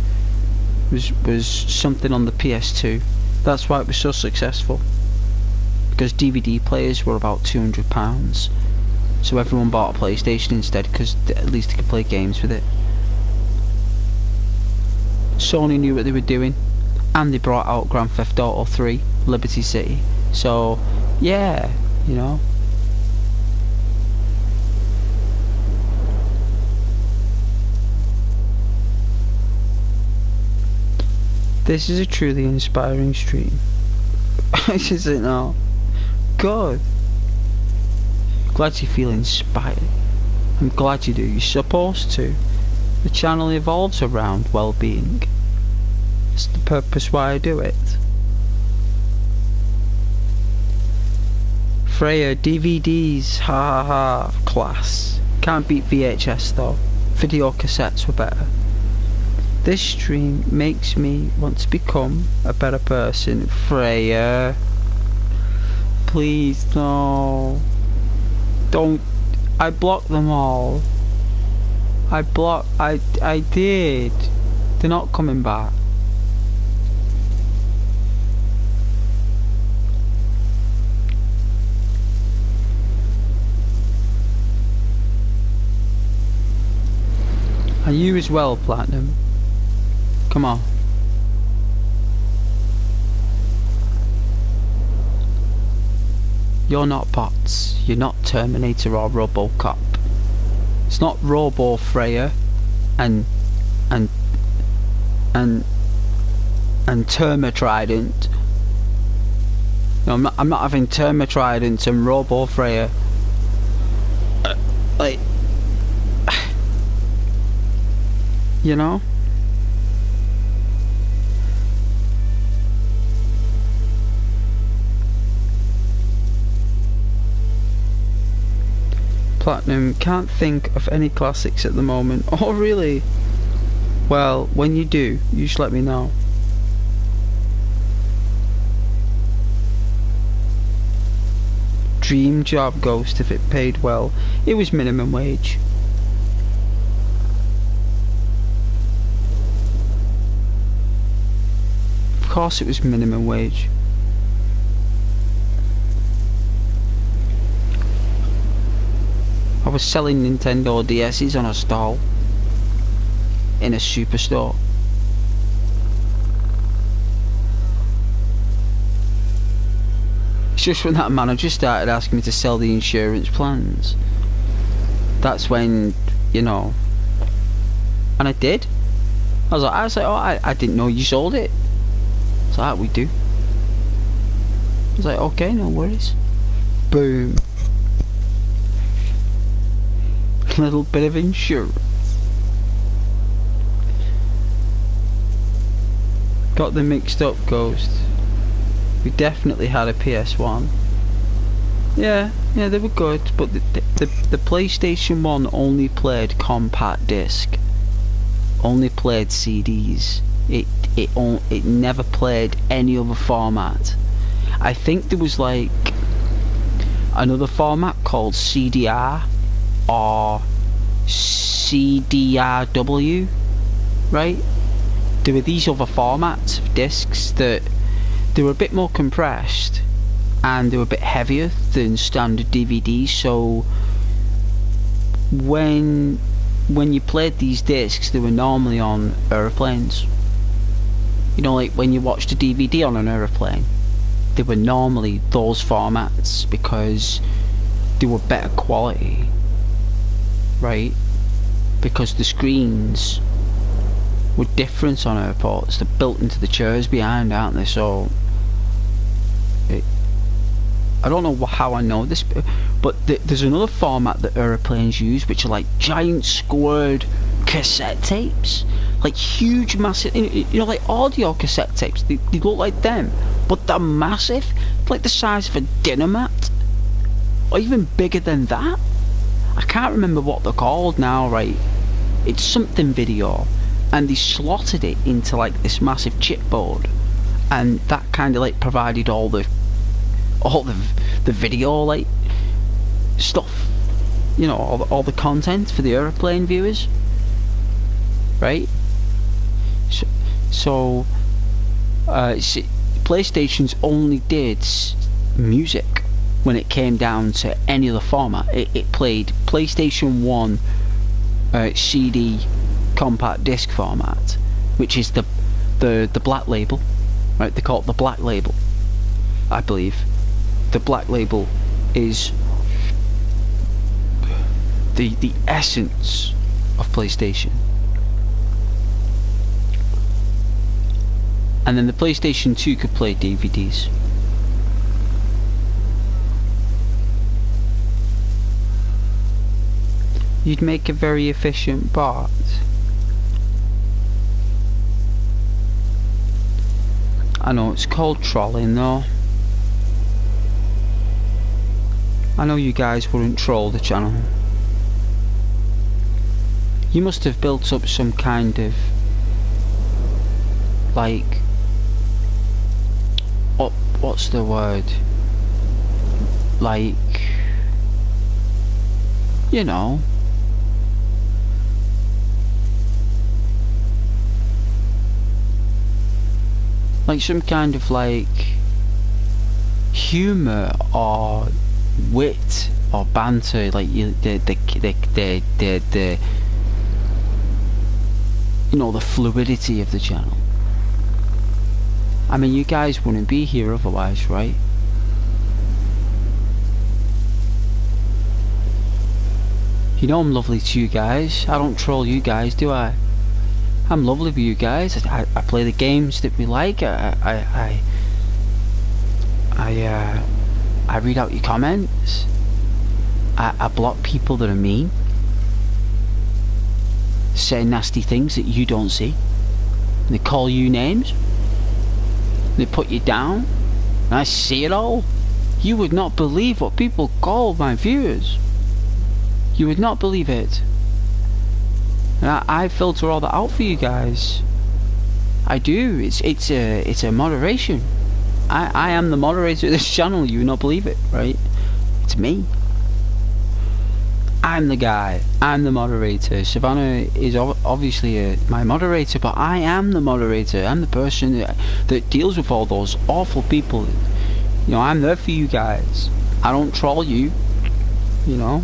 was something on the PS2. That's why it was so successful, because DVD players were about £200, so everyone bought a PlayStation instead, because at least they could play games with it. Sony knew what they were doing, and they brought out Grand Theft Auto 3, Liberty City. So yeah, you know. This is a truly inspiring stream. Is it not? Good. Glad you feel inspired. I'm glad you do. You're supposed to. The channel evolves around well-being. It's the purpose why I do it. Freya, DVDs, ha ha ha, class. Can't beat VHS though. Video cassettes were better. This stream makes me want to become a better person. Freya, please no. Don't. I blocked them all. I did. They're not coming back. And you as well, Platinum. Come on. You're not bots. You're not Terminator or Robocop. It's not Robo Freya and Termatrident. No, I'm not having Termatrident and Robo Freya. Like, you know. Platinum, can't think of any classics at the moment. Oh really? Well, when you do, you just let me know. Dream job, Ghost, if it paid well. It was minimum wage. Of course it was minimum wage. was selling Nintendo DS's on a stall in a superstore. It's just when that manager started asking me to sell the insurance plans. That's when, you know, and I did. I was like, oh, I didn't know you sold it. It's like, we do. I was like, okay, no worries. Boom. Little bit of insurance. Got them mixed up, Ghost. We definitely had a PS1. Yeah, they were good, but the PlayStation 1 only played compact disc. Only played CDs. It never played any other format. I think there was like another format called CDR or CDRW, right? There were these other formats of discs that they were a bit more compressed and they were a bit heavier than standard DVDs, so when you played these discs, they were normally on aeroplanes. You know, like when you watched a DVD on an aeroplane, they were normally those formats because they were better quality, right? Because the screens were different on airports. They're built into the chairs behind, aren't they? So I don't know how I know this, but there's another format that aeroplanes use, which are like giant squared cassette tapes, like huge, massive, you know, like audio cassette tapes. They look like them, but they're massive, like the size of a dinner mat, or even bigger than that. I can't remember what they're called now, right? It's something video, and they slotted it into like this massive chipboard, and that kind of like provided all the video like stuff, you know, all the content for the aeroplane viewers, right? So PlayStations only did music when it came down to any other format. It played PlayStation 1 CD compact disc format, which is the black label, right? They call it the black label, I believe. The black label is the essence of PlayStation. And then the PlayStation 2 could play DVDs. You'd make a very efficient bot. I know it's called trolling though. I know you guys wouldn't troll the channel. You must have built up some kind of like, what's the word? Like, you know, like some kind of like humor or wit or banter, like the you know, the fluidity of the channel. I mean, you guys wouldn't be here otherwise, right? You know I'm lovely to you guys. I don't troll you guys, do I? I'm lovely with you guys. I play the games that we like. I read out your comments. I block people that are mean, say nasty things that you don't see. They call you names. They put you down. And I see it all. You would not believe what people call my viewers. You would not believe it. And I filter all that out for you guys. I do. It's a moderation. I am the moderator of this channel. You would not believe it, right? It's me. I'm the guy. I'm the moderator. Savannah is obviously my moderator, but I am the moderator. I'm the person that deals with all those awful people. You know, I'm there for you guys. I don't troll you. You know.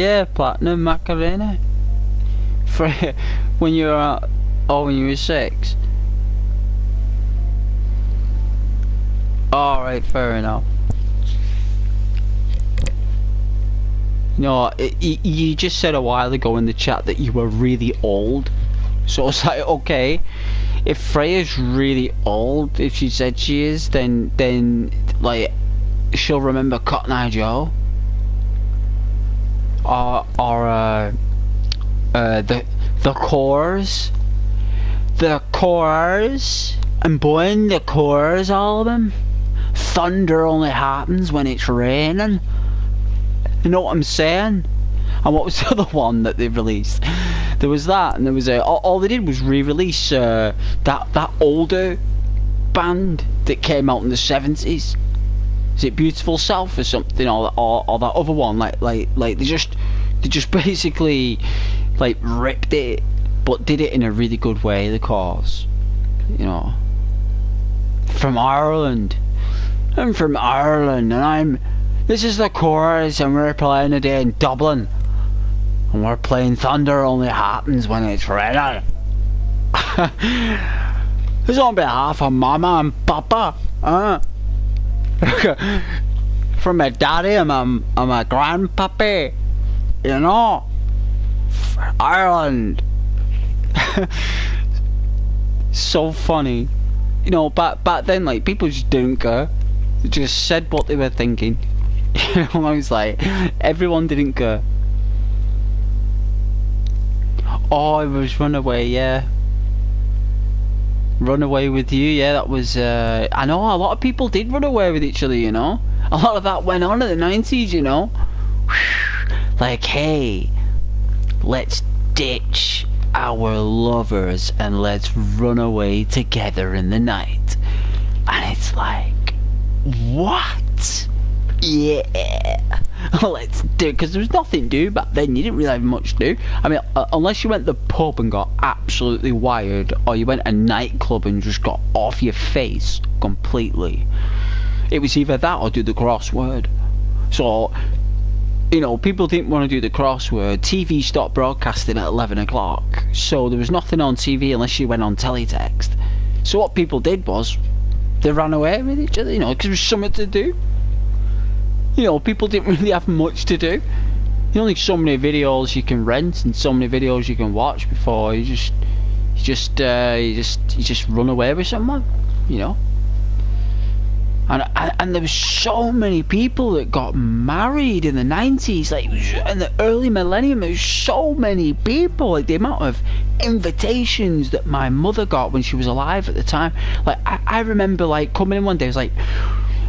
Yeah, platinum Macarena. For when you were, when you were 6. Alright, fair enough. No, you just said a while ago in the chat that you were really old. So it's like, okay, if Freya's really old, if she said she is, then like, she'll remember Cotton Eye Joe. Or the Cores. The Cores. And Boyne, the Cores album. Thunder only happens when it's raining. You know what I'm saying? And what was the other one that they released? There was that, and there was all they did was re-release that older band that came out in the 70s. Is it Beautiful Self or something, or that other one? Like they just basically like ripped it, but did it in a really good way. The Cause, you know, from Ireland. I'm from Ireland, and this is the Chorus, and we're playing today in Dublin. And we're playing Thunder Only Happens When It's Raining. This is on behalf of Mama and Papa. From my daddy and my grandpappy. You know? For Ireland. So funny. You know, back then, like, people just didn't care. They just said what they were thinking. You know, I was like, everyone didn't care. Oh, it was Runaway, yeah. Runaway with You, yeah, that was, I know, a lot of people did run away with each other, you know. A lot of that went on in the 90s, you know. Like, hey, let's ditch our lovers and let's run away together in the night. And it's like, what? Yeah, let's do it, because there was nothing to do back then. You didn't really have much to do. I mean, unless you went to the pub and got absolutely wired, or you went to a nightclub and just got off your face completely. It was either that or do the crossword. So, you know, people didn't want to do the crossword. TV stopped broadcasting at 11 o'clock, so there was nothing on TV unless you went on teletext. So what people did was, they ran away with each other, you know, because there was something to do. You know, people didn't really have much to do. There's only so many videos you can rent and so many videos you can watch before you just run away with someone, you know. And there was so many people that got married in the 90s, like in the early millennium. There was so many people, like the amount of invitations that my mother got when she was alive at the time. Like I remember like coming in one day, I was like,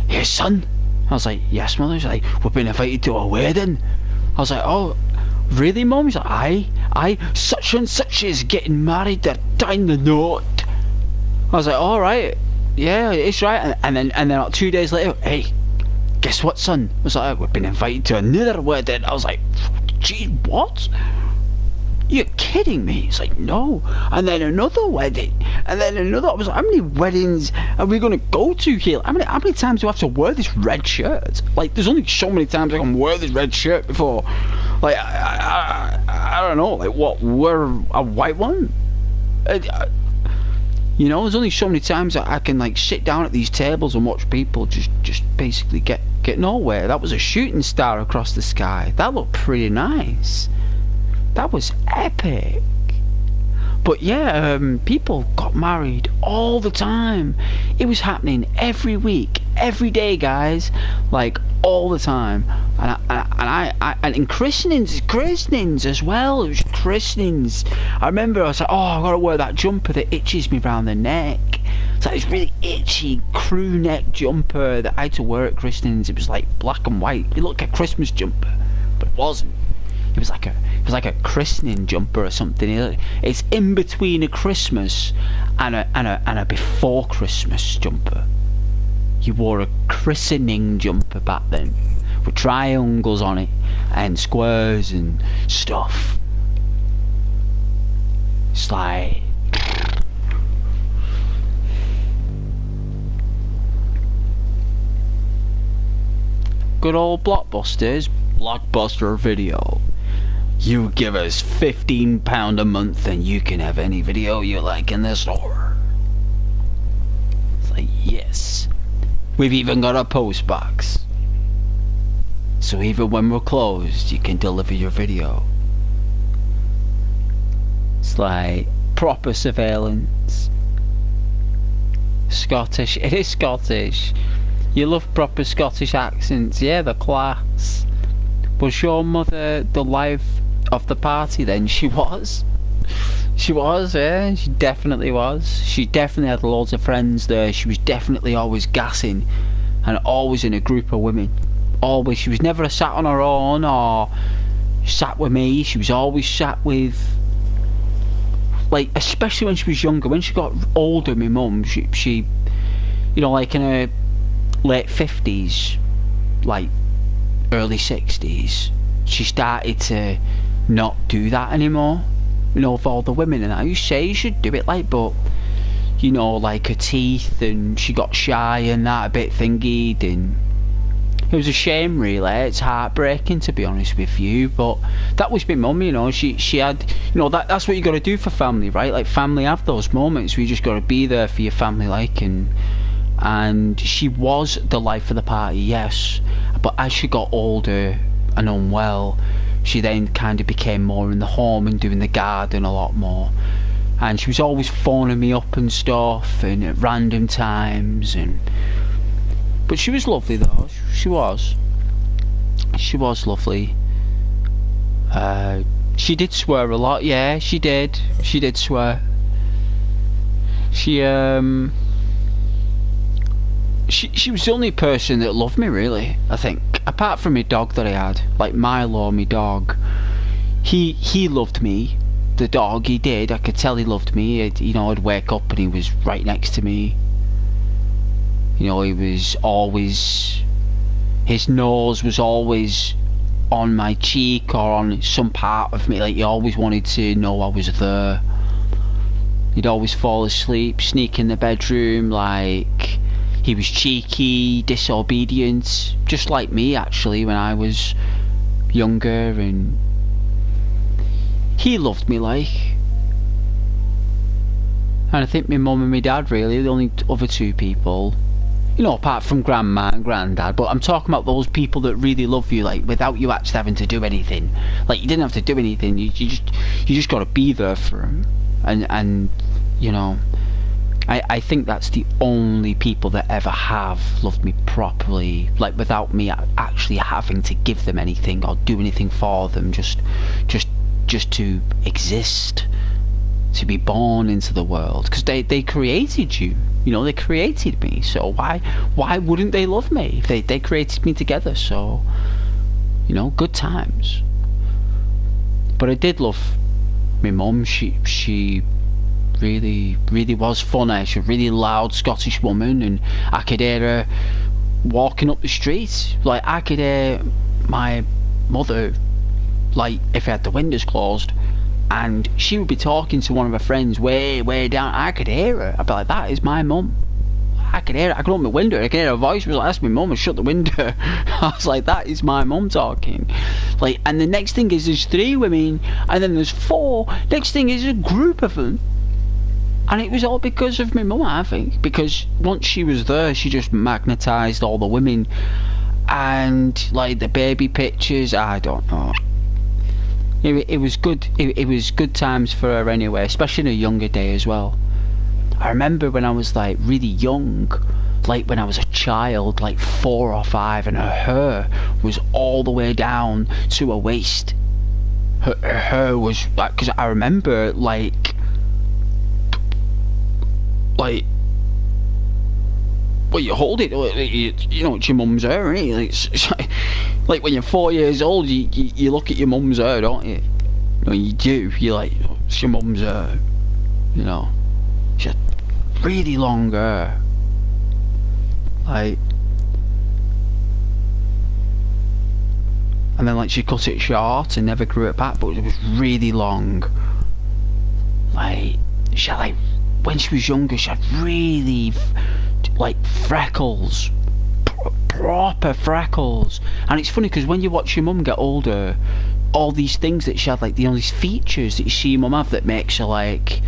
"Hey son." I was like, "Yes, mother." She's like, "We've been invited to a wedding." I was like, "Oh, really, mum?" She's like, aye, such and such is getting married. They're tying the knot. I was like, "All right, yeah, it's right." And then like 2 days later, "Hey, guess what, son?" I was like, "We've been invited to another wedding." I was like, "Gee, what? You're kidding me?" It's like, "No." And then another wedding, and then another. I was like, "How many weddings are we going to go to here? How many times do I have to wear this red shirt? Like, there's only so many times I can wear this red shirt before, like, I don't know, like, what, wear a white one? You know, there's only so many times that I can, like, sit down at these tables and watch people just basically get nowhere." That was a shooting star across the sky. That looked pretty nice. That was epic. But yeah, people got married all the time. It was happening every week, every day, guys, like all the time. And in christenings as well. It was christenings. I remember I was like, "Oh, I gotta wear that jumper that itches me round the neck." It's like this really itchy crew neck jumper that I had to wear at christenings. It was like black and white. It looked like a Christmas jumper, but it wasn't. It was like a christening jumper or something. It's in between a Christmas and a before Christmas jumper. You wore a christening jumper back then, with triangles on it and squares and stuff. It's like, good old Blockbuster's Blockbuster Video. You give us £15 a month and you can have any video you like in the store. It's like, yes. We've even got a post box. So even when we're closed, you can deliver your video. It's like proper surveillance. Scottish. It is Scottish. You love proper Scottish accents. Yeah, the class. Was your mother the life of the party then? She was. She was, yeah. She definitely was. She definitely had loads of friends there. She was definitely always gassing. And always in a group of women. Always. She was never sat on her own or sat with me. She was always sat with... Like, especially when she was younger. When she got older, my mum, she you know, like in her late 50s, like early 60s, she started to not do that anymore. You know, with all the women and that. You say you should do it, like, but, you know, like her teeth, and she got shy and that, a bit thingied, and it was a shame, really. It's heartbreaking, to be honest with you, but that was my mum, you know. She had, you know, that's what you got to do for family, right? Like, family have those moments where you just got to be there for your family, like, and she was the life of the party, yes, but as she got older and unwell, she then kind of became more in the home and doing the garden a lot more, and she was always phoning me up and stuff, and at random times, but she was lovely though. She was lovely. She did swear a lot. Yeah, she did swear. She was the only person that loved me, really, I think. Apart from my dog that I had, like Milo, my dog. He loved me. The dog, he did. I could tell he loved me. You know, I'd wake up and he was right next to me. You know, he was always... His nose was always on my cheek or on some part of me. Like, he always wanted to know I was there. He'd always fall asleep, sneak in the bedroom, like... He was cheeky, disobedient, just like me actually when I was younger, and he loved me, like. And I think my mum and my dad, really, the only other two people, you know, apart from grandma and granddad, but I'm talking about those people that really love you, like, without you actually having to do anything. Like, you didn't have to do anything, you just got to be there for them, and you know. I think that's the only people that ever have loved me properly, like without me actually having to give them anything or do anything for them, just to exist, to be born into the world, because they created you, you know, they created me, so why wouldn't they love me? They created me together, so, you know, good times. But I did love my mum. She really was funny. She's a really loud Scottish woman, and I could hear her walking up the street. Like, I could hear my mother, like, if I had the windows closed, and she would be talking to one of her friends way down. I could hear her. I'd be like, that is my mum. I could hear her. I could open the window, I could hear her voice. It was like, that's my mum, and shut the window. I was like, that is my mum talking. Like, and the next thing is there's 3 women, and then there's 4. Next thing is a group of them. And it was all because of my mum, I think. Because once she was there, she just magnetised all the women. And, like, the baby pictures, I don't know. It was good. It was good times for her anyway, especially in her younger day as well. I remember when I was, like, really young, like when I was a child, like 4 or 5, and her hair was all the way down to her waist. Her hair was, like, because I remember, like, well, you hold it, you know, it's your mum's hair, isn't it? It's like when you're 4 years old, you look at your mum's hair, don't you? No, you do. You're like, oh, it's your mum's hair, you know. She had really long hair, like, and then, like, she cut it short and never grew it back, but it was really long. Like, she had, like, when she was younger, she had really, like, freckles, proper freckles. And it's funny because when you watch your mum get older, all these things that she had, like, you know, these features that you see your mum have that makes her like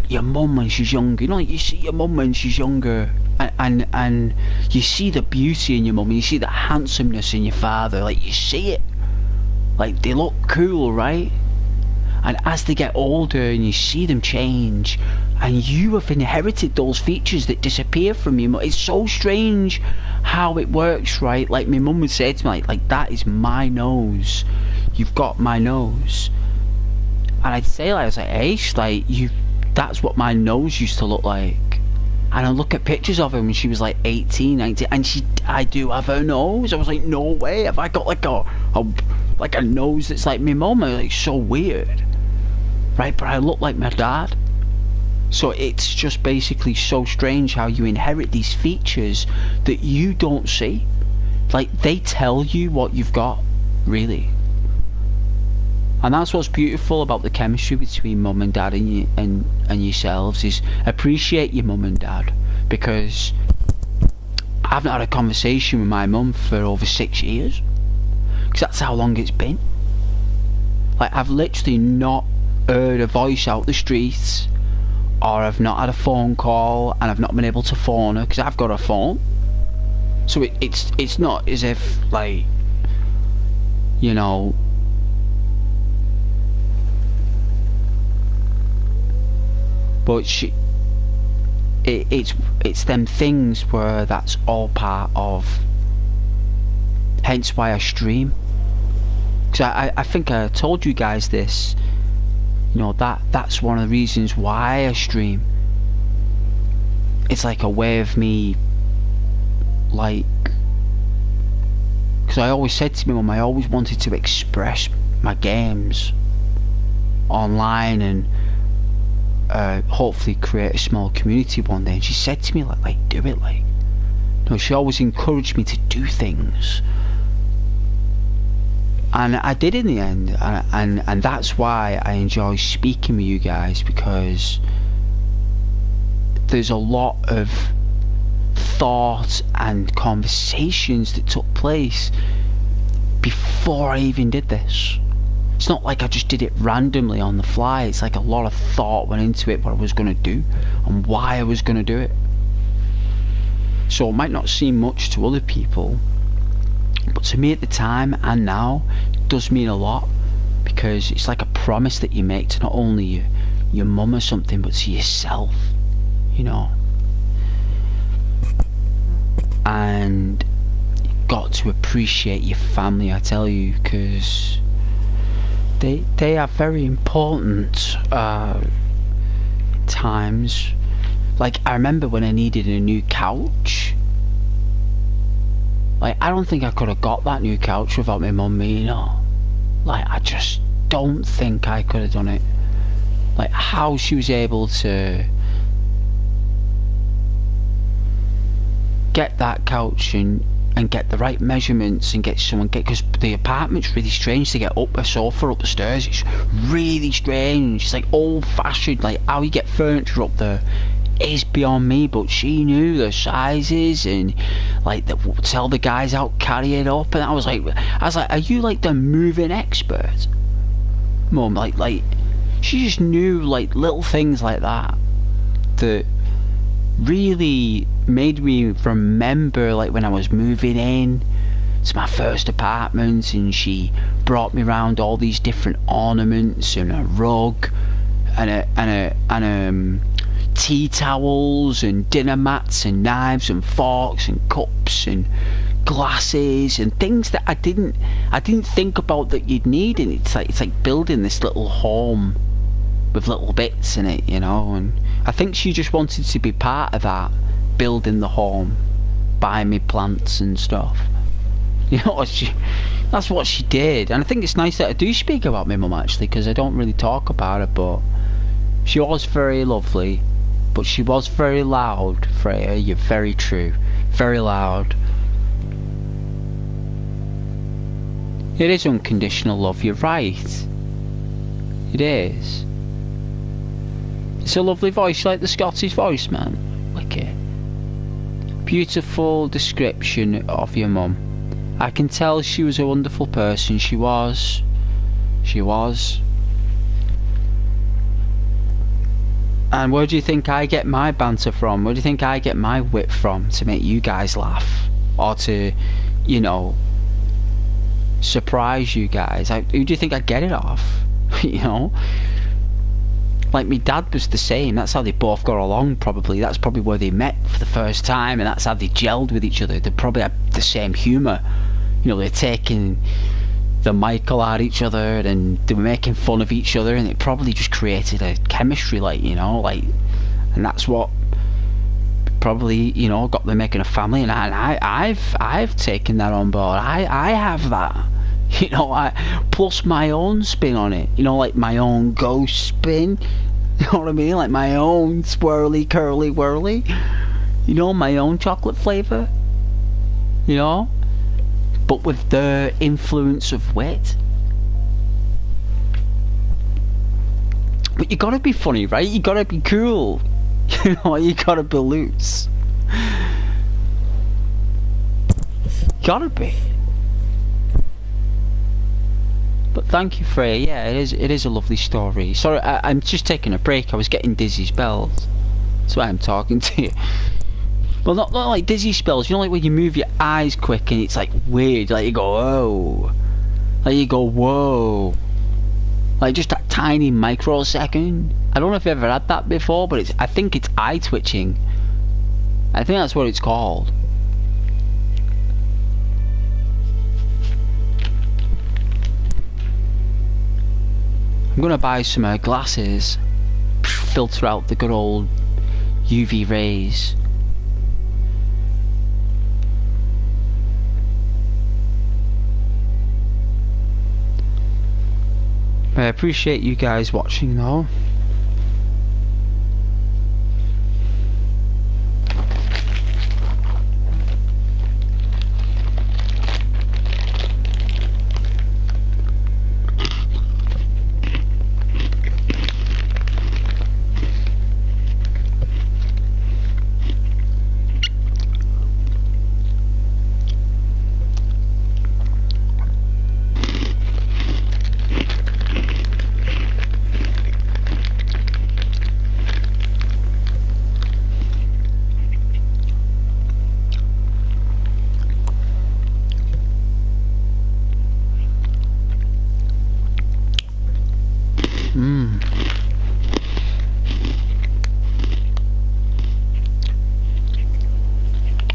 your mum when she's younger. You know, like you see your mum when she's younger, and you see the beauty in your mum, and you see the handsomeness in your father. Like, you see it. Like, they look cool, right? And as they get older and you see them change, and you have inherited those features that disappear from you. It's so strange how it works, right? Like, my mum would say to me, like, that is my nose. You've got my nose. And I'd say, like, I was like, Ace, like, that's what my nose used to look like. And I look at pictures of her when she was like 18, 19, and I do have her nose. I was like, no way, have I got like a nose that's like my mum? Like, so weird, right? But I look like my dad. So it's just basically so strange how you inherit these features that you don't see. Like, they tell you what you've got, really. And that's what's beautiful about the chemistry between mum and dad and yourselves, is appreciate your mum and dad. Because I've not had a conversation with my mum for over 6 years. Because that's how long it's been. Like, I've literally not heard a voice out the streets, or I've not had a phone call, and I've not been able to phone her because I've got a phone. So it's not as if, like, you know, but it's them things where that's all part of, hence why I stream. Because I think I told you guys this, you know, that's one of the reasons why I stream. It's like a way of me, like, because I always said to my mum, I always wanted to express my games online and hopefully create a small community one day. And she said to me, like do it, like, no, she always encouraged me to do things. And I did in the end, and that's why I enjoy speaking with you guys, because there's a lot of thought and conversations that took place before I even did this. It's not like I just did it randomly on the fly. It's like a lot of thought went into it, what I was going to do and why I was going to do it. So it might not seem much to other people, but to me at the time and now, it does mean a lot, because it's like a promise that you make to not only your mum or something, but to yourself, you know. And you've got to appreciate your family, I tell you, because they are very important times. Like, I remember when I needed a new couch. Like, I don't think I could have got that new couch without my mum, you know. Like, I just don't think I could have done it. Like, how she was able to get that couch and get the right measurements and because the apartment's really strange to get up a sofa up the stairs. It's really strange. It's like old fashioned. Like, how you get furniture up there is beyond me, but she knew the sizes and like tell the guys out, carry it up. And I was like, are you like the moving expert, Mum? Like she just knew like little things like that really made me remember, like, when I was moving in to my first apartment, and she brought me around all these different ornaments and a rug and tea towels and dinner mats and knives and forks and cups and glasses and things that I didn't think about that you'd need. And it's like building this little home with little bits in it, you know. And I think she just wanted to be part of that, building the home, buying me plants and stuff. You know, that's what she did. And I think it's nice that I do speak about my mum, actually, because I don't really talk about her. But she was very lovely, but she was very loud, Freya. You're very true. Very loud. It is unconditional love, you're right. It is. It's a lovely voice, like the Scottish voice, man. Wicked. Beautiful description of your mum. I can tell she was a wonderful person. She was. And where do you think I get my banter from? Where do you think I get my wit from to make you guys laugh? Or to, you know, surprise you guys? Who do you think I get it off? You know? Like, my dad was the same. That's how they both got along, probably. That's probably where they met for the first time, and that's how they gelled with each other. They probably had the same humour. You know, they're taking the Michael at each other, and they were making fun of each other, and it probably just created a chemistry, like, you know, like, and that's what probably, you know, got them making a family. And I've taken that on board. I have that. You know, plus my own spin on it. You know, like my own ghost spin. You know what I mean? Like my own swirly, curly, whirly. You know, my own chocolate flavour. You know? But with the influence of wit. But you gotta be funny, right? You gotta be cool. You know, you gotta be loose. Gotta be. But thank you, Freya. Yeah, it is a lovely story. Sorry, I'm just taking a break. I was getting dizzy spells. That's why I'm talking to you. Well, not like dizzy spells. You know, like when you move your eyes quick and it's like weird. Like you go, oh. Like you go, whoa. Like just that tiny microsecond. I don't know if you've ever had that before, but I think it's eye twitching. I think that's what it's called. I'm gonna buy some glasses, filter out the good old UV rays. I appreciate you guys watching though.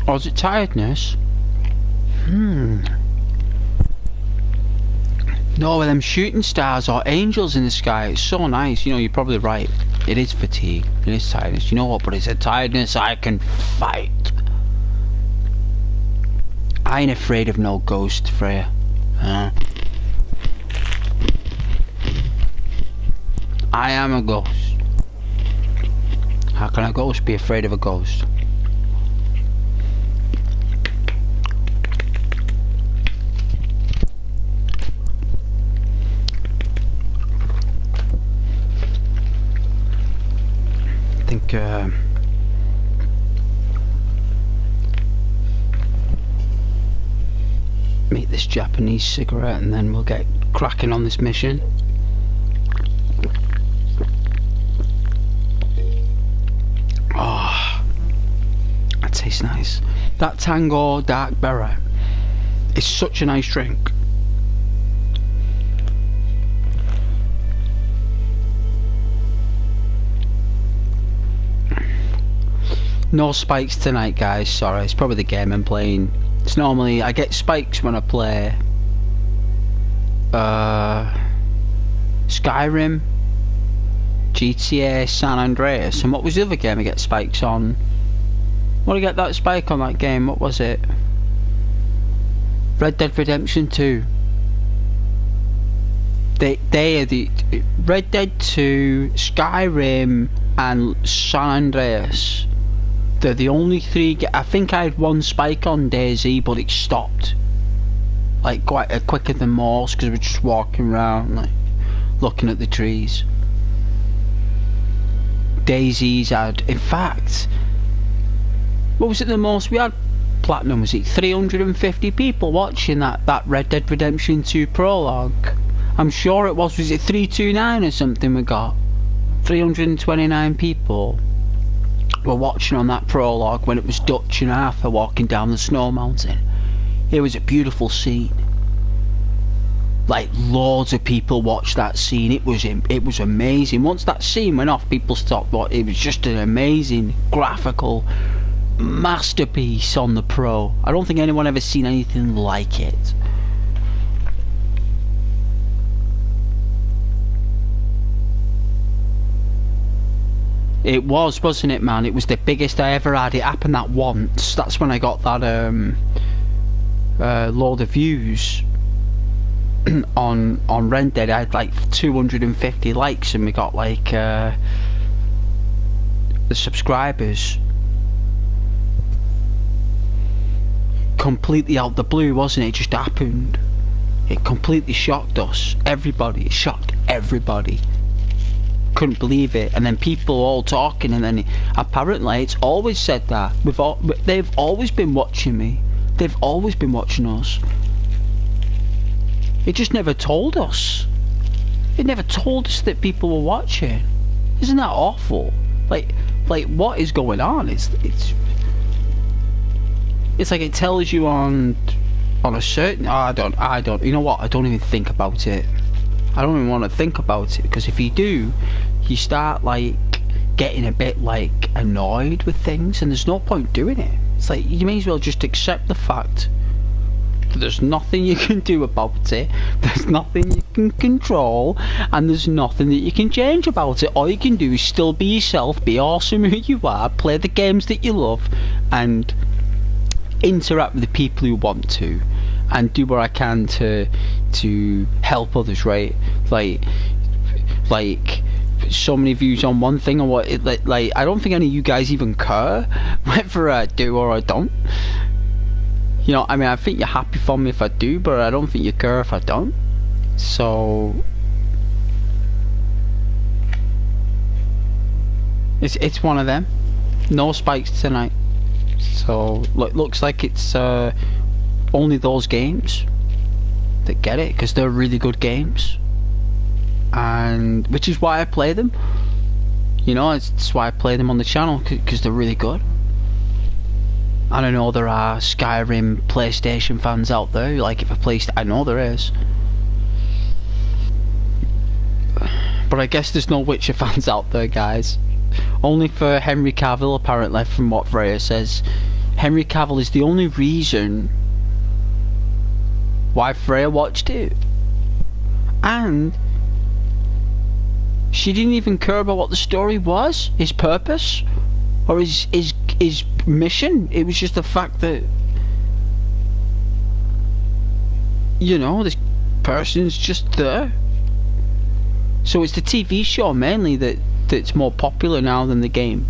Or is it tiredness? No, with them shooting stars or angels in the sky, it's so nice. You know, you're probably right. It is fatigue. It is tiredness. You know what? But it's a tiredness I can fight. I ain't afraid of no ghost, Freya. I am a ghost. How can a ghost be afraid of a ghost? I think meet this Japanese cigarette and then we'll get cracking on this mission. Oh, that tastes nice. That Tango Dark Berry is such a nice drink. No spikes tonight, guys. Sorry, it's probably the game I'm playing. It's normally I get spikes when I play Skyrim, GTA, San Andreas, and what was the other game I get spikes on? What did I get that spike on that game? What was it? Red Dead Redemption 2. They are the Red Dead 2, Skyrim, and San Andreas. They're the only three. I think I had one spike on DayZ, but it stopped. Like quite quicker than Morse, because we're just walking around, like looking at the trees. DayZ's had, in fact, What was it the most we had? Platinum, was it 350 people watching that Red Dead Redemption 2 prologue? I'm sure it was it 329 or something we got? 329 people were watching on that prologue when it was Dutch and Arthur walking down the snow mountain. It was a beautiful scene. Like, loads of people watched that scene. It was amazing. Once that scene went off, people stopped. It was just an amazing graphical masterpiece on the Pro. I don't think anyone ever seen anything like it. It was, wasn't it, man? It was the biggest I ever had. It happened that once. That's when I got that load of views on Red Dead. I had like 250 likes, and we got like the subscribers. Completely out the blue, wasn't it? It just happened. It completely shocked us. Everybody. It shocked everybody. Couldn't believe it. And then people all talking, and then apparently it's always said that they've always been watching me. They've always been watching us. It just never told us. It never told us that people were watching. Isn't that awful? Like what is going on? It's like it tells you on a certain... I don't... You know what? I don't even think about it. I don't even want to think about it, because if you do, you start like getting a bit like annoyed with things, and there's no point doing it. It's like, you may as well just accept the fact that there's nothing you can do about it, there's nothing you can control, and there's nothing that you can change about it. All you can do is still be yourself, be awesome who you are, play the games that you love, and interact with the people who want to, and do what I can to help others, right? Like so many views on one thing, or what? Like I don't think any of you guys even care whether I do or I don't. You know, I mean, I think you're happy for me if I do, but I don't think you care if I don't. So it's one of them. No spikes tonight. So looks like it's only those games that get it, because they're really good games, and which is why I play them. You know, it's why I play them on the channel, because they're really good. And I know there are Skyrim PlayStation fans out there who like it for PlayStation. I know there is, but I guess there's no Witcher fans out there, guys. Only for Henry Cavill, apparently, from what Freya says. Henry Cavill is the only reason why Freya watched it. And she didn't even care about what the story was, his purpose, or his mission. It was just the fact that, you know, this person's just there. So it's the TV show mainly that's more popular now than the game.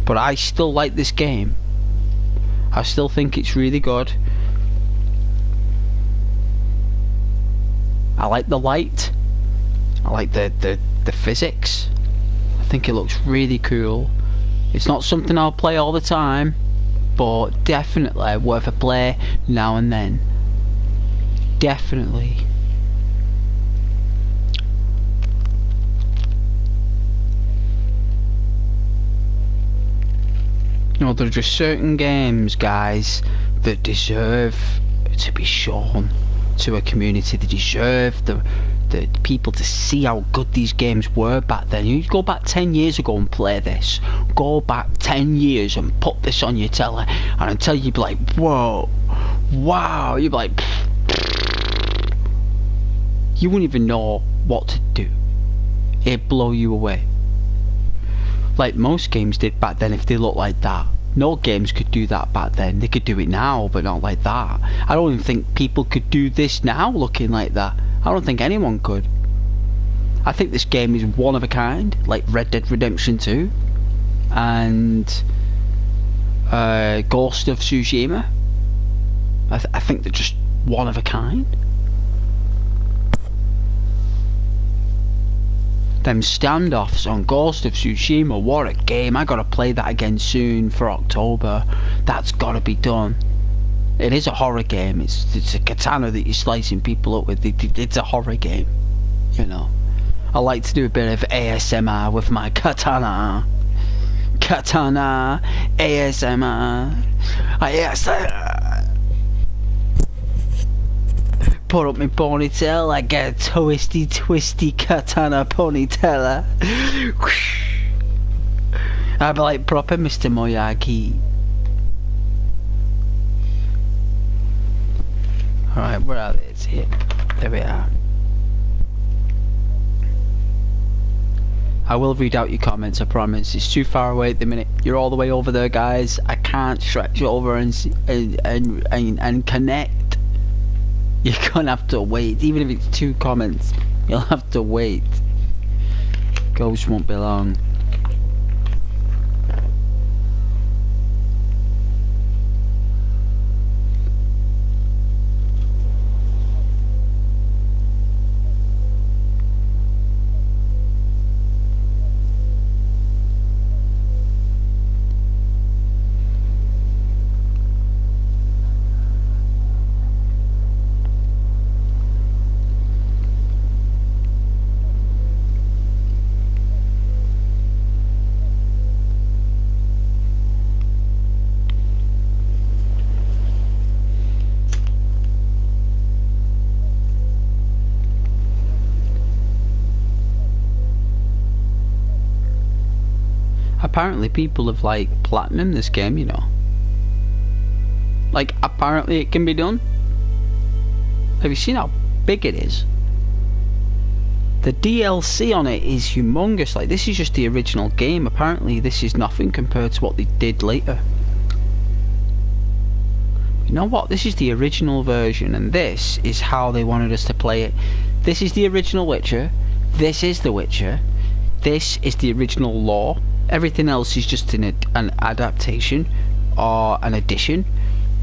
But I still like this game. I still think it's really good. I like the light. I like the physics. I think it looks really cool. It's not something I'll play all the time, but definitely worth a play now and then. Definitely. You know, there are just certain games, guys, that deserve to be shown to a community. They deserve the people to see how good these games were back then. You go back 10 years ago and play this. Go back 10 years and put this on your telly, and I tell you, you'd be like, whoa, wow. You'd be like, you wouldn't even know what to do. It'd blow you away. Like most games did back then, if they looked like that. No games could do that back then. They could do it now, but not like that. I don't even think people could do this now looking like that. I don't think anyone could. I think this game is one of a kind, like Red Dead Redemption 2 and Ghost of Tsushima. I think they're just one of a kind. Them standoffs on Ghost of Tsushima, what a game. I gotta play that again soon for October. That's gotta be done. It is a horror game. It's a katana that you're slicing people up with. It's a horror game, you know. I like to do a bit of ASMR with my katana. Katana ASMR. Put up my ponytail like a twisty katana ponytail. I'd be like proper Mr. Miyagi. Alright, where are they? It's here. There we are. I will read out your comments, I promise. It's too far away at the minute. You're all the way over there, guys. I can't stretch over and connect. You're gonna have to wait. Even if it's 2 comments, you'll have to wait. Ghost won't be long. Apparently people have like platinum this game, you know. Like apparently it can be done. Have you seen how big it is? The DLC on it is humongous. Like this is just the original game. Apparently this is nothing compared to what they did later. You know what? This is the original version and this is how they wanted us to play it. This is the original Witcher. This is The Witcher. This is the original lore. Everything else is just an adaptation or an addition.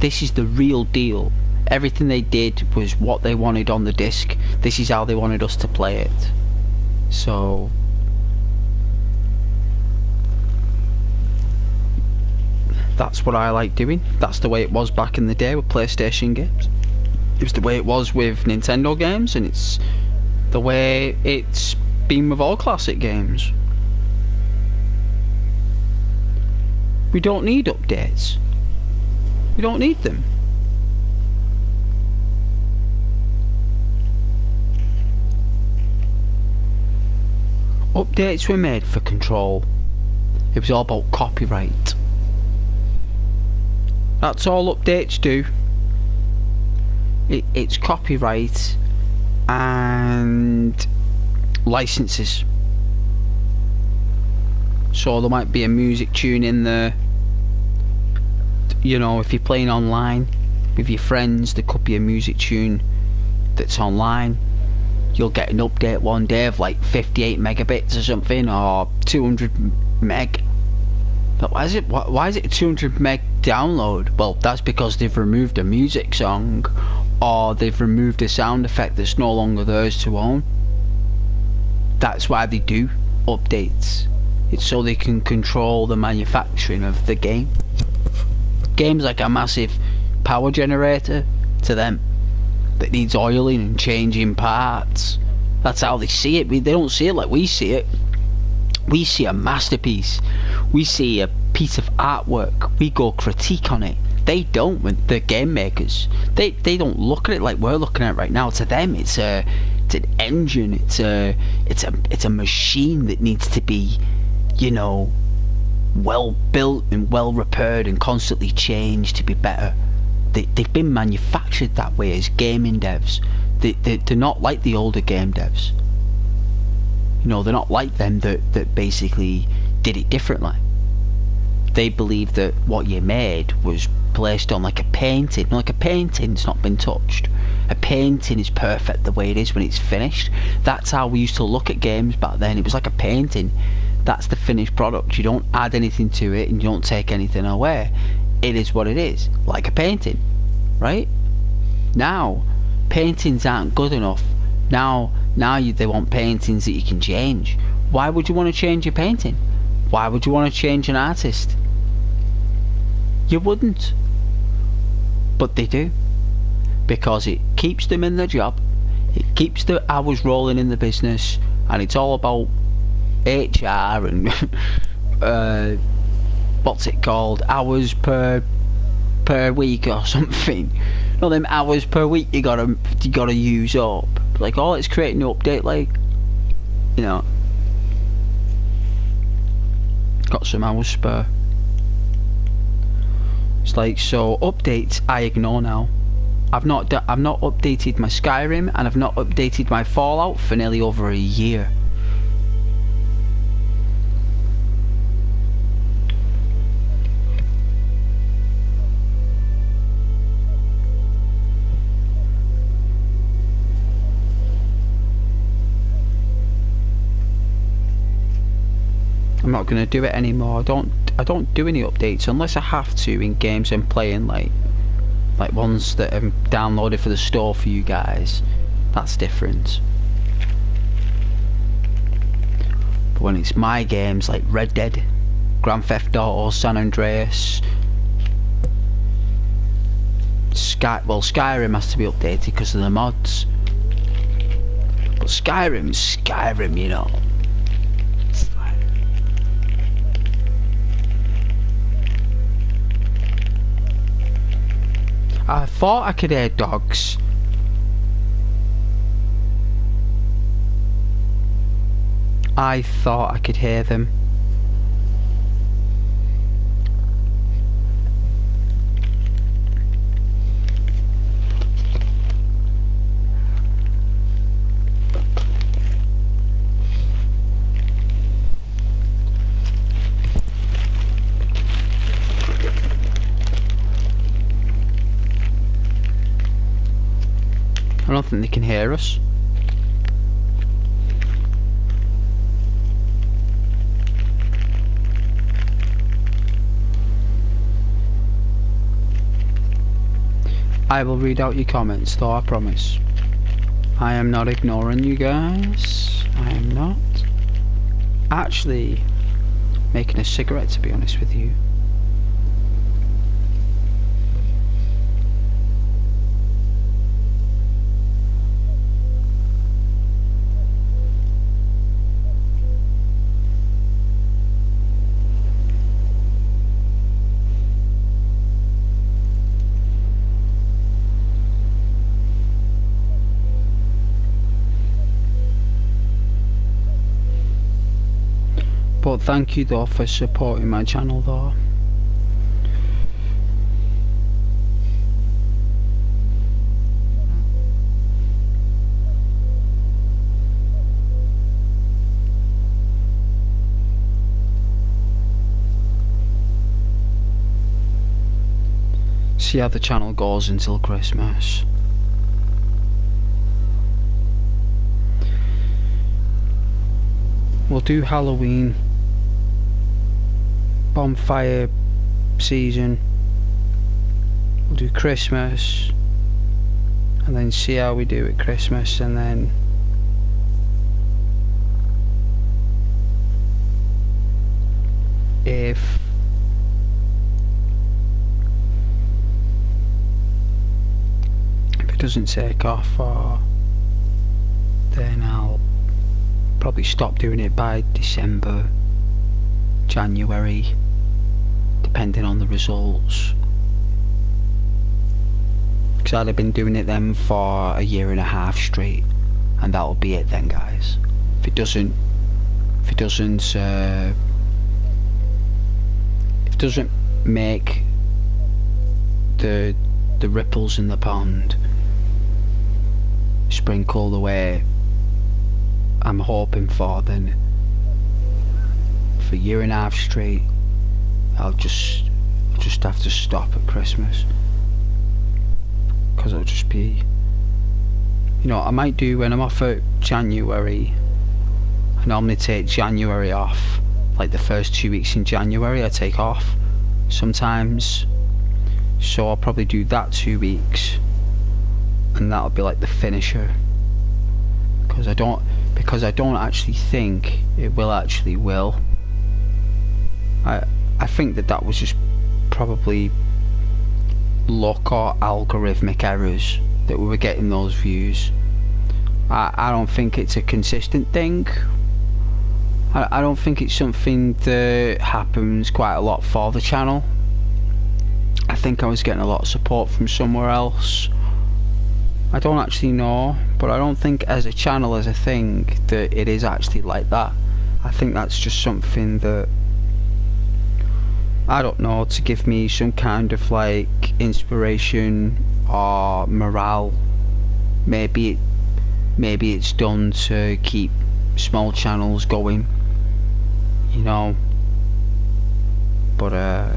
This is the real deal. Everything they did was what they wanted on the disc. This is how they wanted us to play it. So that's what I like doing. That's the way it was back in the day with PlayStation games. It was the way it was with Nintendo games, and it's the way it's been with all classic games. We don't need updates. We don't need them. Updates were made for control. It was all about copyright. That's all updates do. It's copyright and licenses. So there might be a music tune in there. You know, if you're playing online with your friends, there could be a music tune that's online. You'll get an update one day of like 58 megabits or something, or 200 meg. But why is it a 200 meg download? Well, that's because they've removed a music song, or they've removed a sound effect that's no longer theirs to own. That's why they do updates. It's so they can control the manufacturing of the game. Game's like a massive power generator to them that needs oiling and changing parts. That's how they see it. They don't see it like we see it. We see a masterpiece. We see a piece of artwork. We go critique on it. They don't. With the game makers, they don't look at it like we're looking at it right now. To them, it's an engine. It's a machine that needs to be, you know, well built and well repaired and constantly changed to be better. They've been manufactured that way as gaming devs. They're not like the older game devs. You know, they're not like them that basically did it differently. They believe that what you made was placed on like a painting. Like a painting's not been touched. A painting is perfect the way it is when it's finished. That's how we used to look at games back then. It was like a painting. That's the finished product. You don't add anything to it and you don't take anything away. It is what it is, like a painting, right? Now, paintings aren't good enough. Now they want paintings that you can change. Why would you want to change your painting? Why would you want to change an artist? You wouldn't. But they do. Because it keeps them in their job, it keeps the hours rolling in the business, and it's all about HR and what's it called, hours per week or something. No, them hours per week you gotta use up. Like, oh, let's create an update, like, you know, got some hours spare. It's like, so updates I ignore now. I've not updated my Skyrim, and I've not updated my Fallout for nearly over a year. I'm not gonna do it anymore. I don't do any updates unless I have to in games I'm playing, like ones that are downloaded for the store for you guys. That's different. But when it's my games like Red Dead, Grand Theft Auto, San Andreas, Skyrim has to be updated because of the mods. But Skyrim's Skyrim, you know. I thought I could hear dogs. I thought I could hear them. I don't think they can hear us. I will read out your comments though, I promise. I am not ignoring you guys. I am not. Actually making a cigarette, to be honest with you. But thank you though for supporting my channel though. See how the channel goes until Christmas. We'll do Halloween, bonfire season, we'll do Christmas, and then see how we do at Christmas, and then if it doesn't take off, or then I'll probably stop doing it by December, January, depending on the results. Because I'd have been doing it then for a year and a half straight, and that'll be it then, guys. If it doesn't make the ripples in the pond sprinkle the way I'm hoping for, then for a year and a half straight I'll just have to stop at Christmas, because it'll just be, you know, I might do when I'm off at January. I normally take January off, like the first 2 weeks in January I take off sometimes, so I'll probably do that 2 weeks, and that'll be like the finisher, because I don't, because I don't actually think it will actually will. I think that was just probably luck or algorithmic errors that we were getting those views. I don't think it's a consistent thing. I don't think it's something that happens quite a lot for the channel. I think I was getting a lot of support from somewhere else. I don't actually know, but I don't think as a channel, as a thing, that it is actually like that. I think that's just something that, I don't know, to give me some kind of like inspiration or morale. Maybe it's done to keep small channels going, you know. But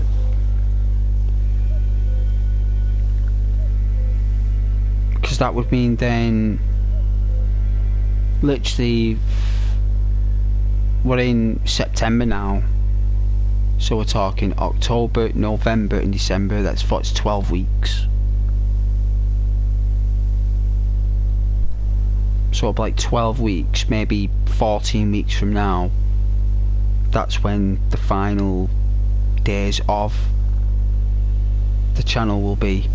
because that would mean then literally we're in September now, so we're talking October, November and December. That's 12 weeks. So like 12 weeks, maybe 14 weeks from now, that's when the final days of the channel will be.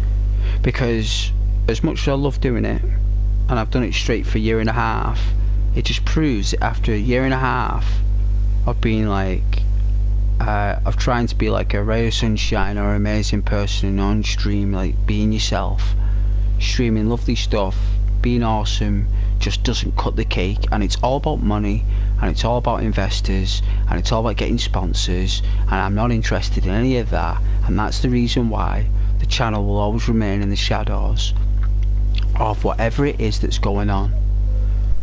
Because as much as I love doing it, and I've done it straight for a year and a half, it just proves that after a year and a half of being like, of trying to be like a ray of sunshine or an amazing person on stream, like being yourself, streaming lovely stuff, being awesome, just doesn't cut the cake. And it's all about money, and it's all about investors, and it's all about getting sponsors, and I'm not interested in any of that. And that's the reason why the channel will always remain in the shadows of whatever it is that's going on.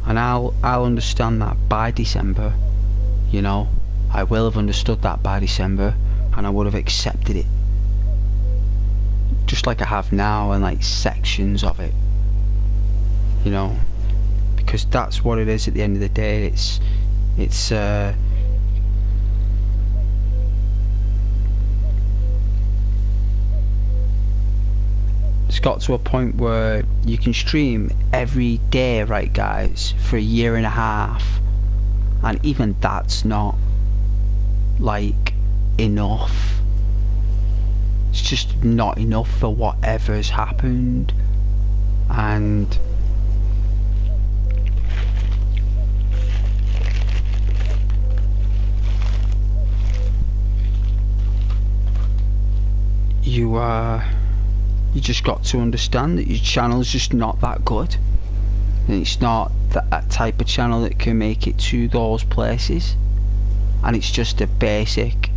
And I'll understand that by December, you know. I will have understood that by December, and I would have accepted it, just like I have now, and like sections of it, you know, because that's what it is at the end of the day. It's got to a point where you can stream every day, right guys, for a year and a half, and even that's not like enough. It's just not enough for whatever's happened. And you just got to understand that your channel's just not that good, and it's not that type of channel that can make it to those places. And it's just a basic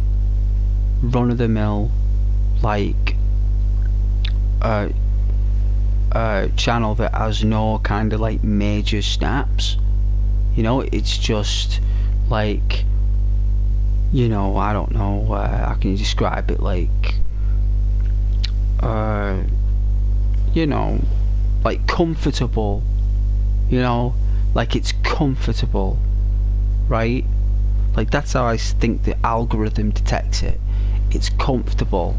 run-of-the-mill like channel that has no kind of like major snaps, you know. It's just like, you know, I don't know how can you describe it, like you know, like comfortable, you know, like it's comfortable, right? Like that's how I think the algorithm detects it. It's comfortable.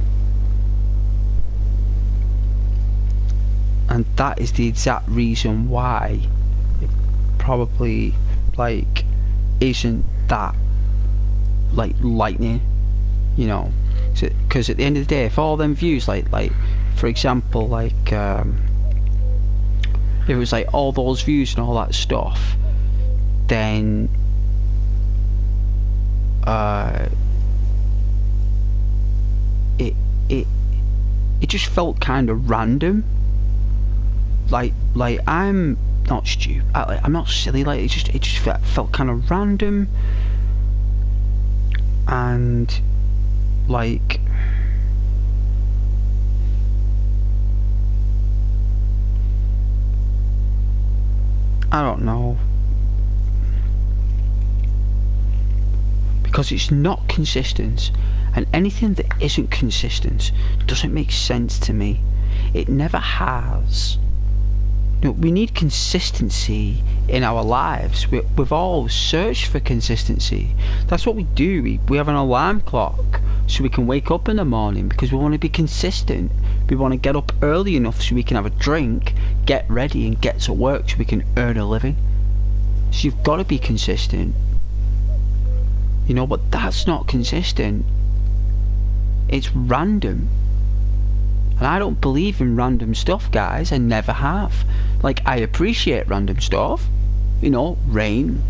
And that is the exact reason why it probably like isn't that like lightning, you know. Because at the end of the day, if all them views, like for example, like if it was like all those views and all that stuff, then it just felt kind of random. Like I'm not stupid, I'm not silly, like it just felt kind of random. And like I don't know, because it's not consistent, and anything that isn't consistent doesn't make sense to me. It never has. You know, we need consistency in our lives. We've all searched for consistency. That's what we do. We have an alarm clock so we can wake up in the morning, because we want to be consistent. We want to get up early enough so we can have a drink, get ready and get to work so we can earn a living. So you've got to be consistent. You know, but that's not consistent. It's random. And I don't believe in random stuff, guys. I never have. Like, I appreciate random stuff. You know, rain,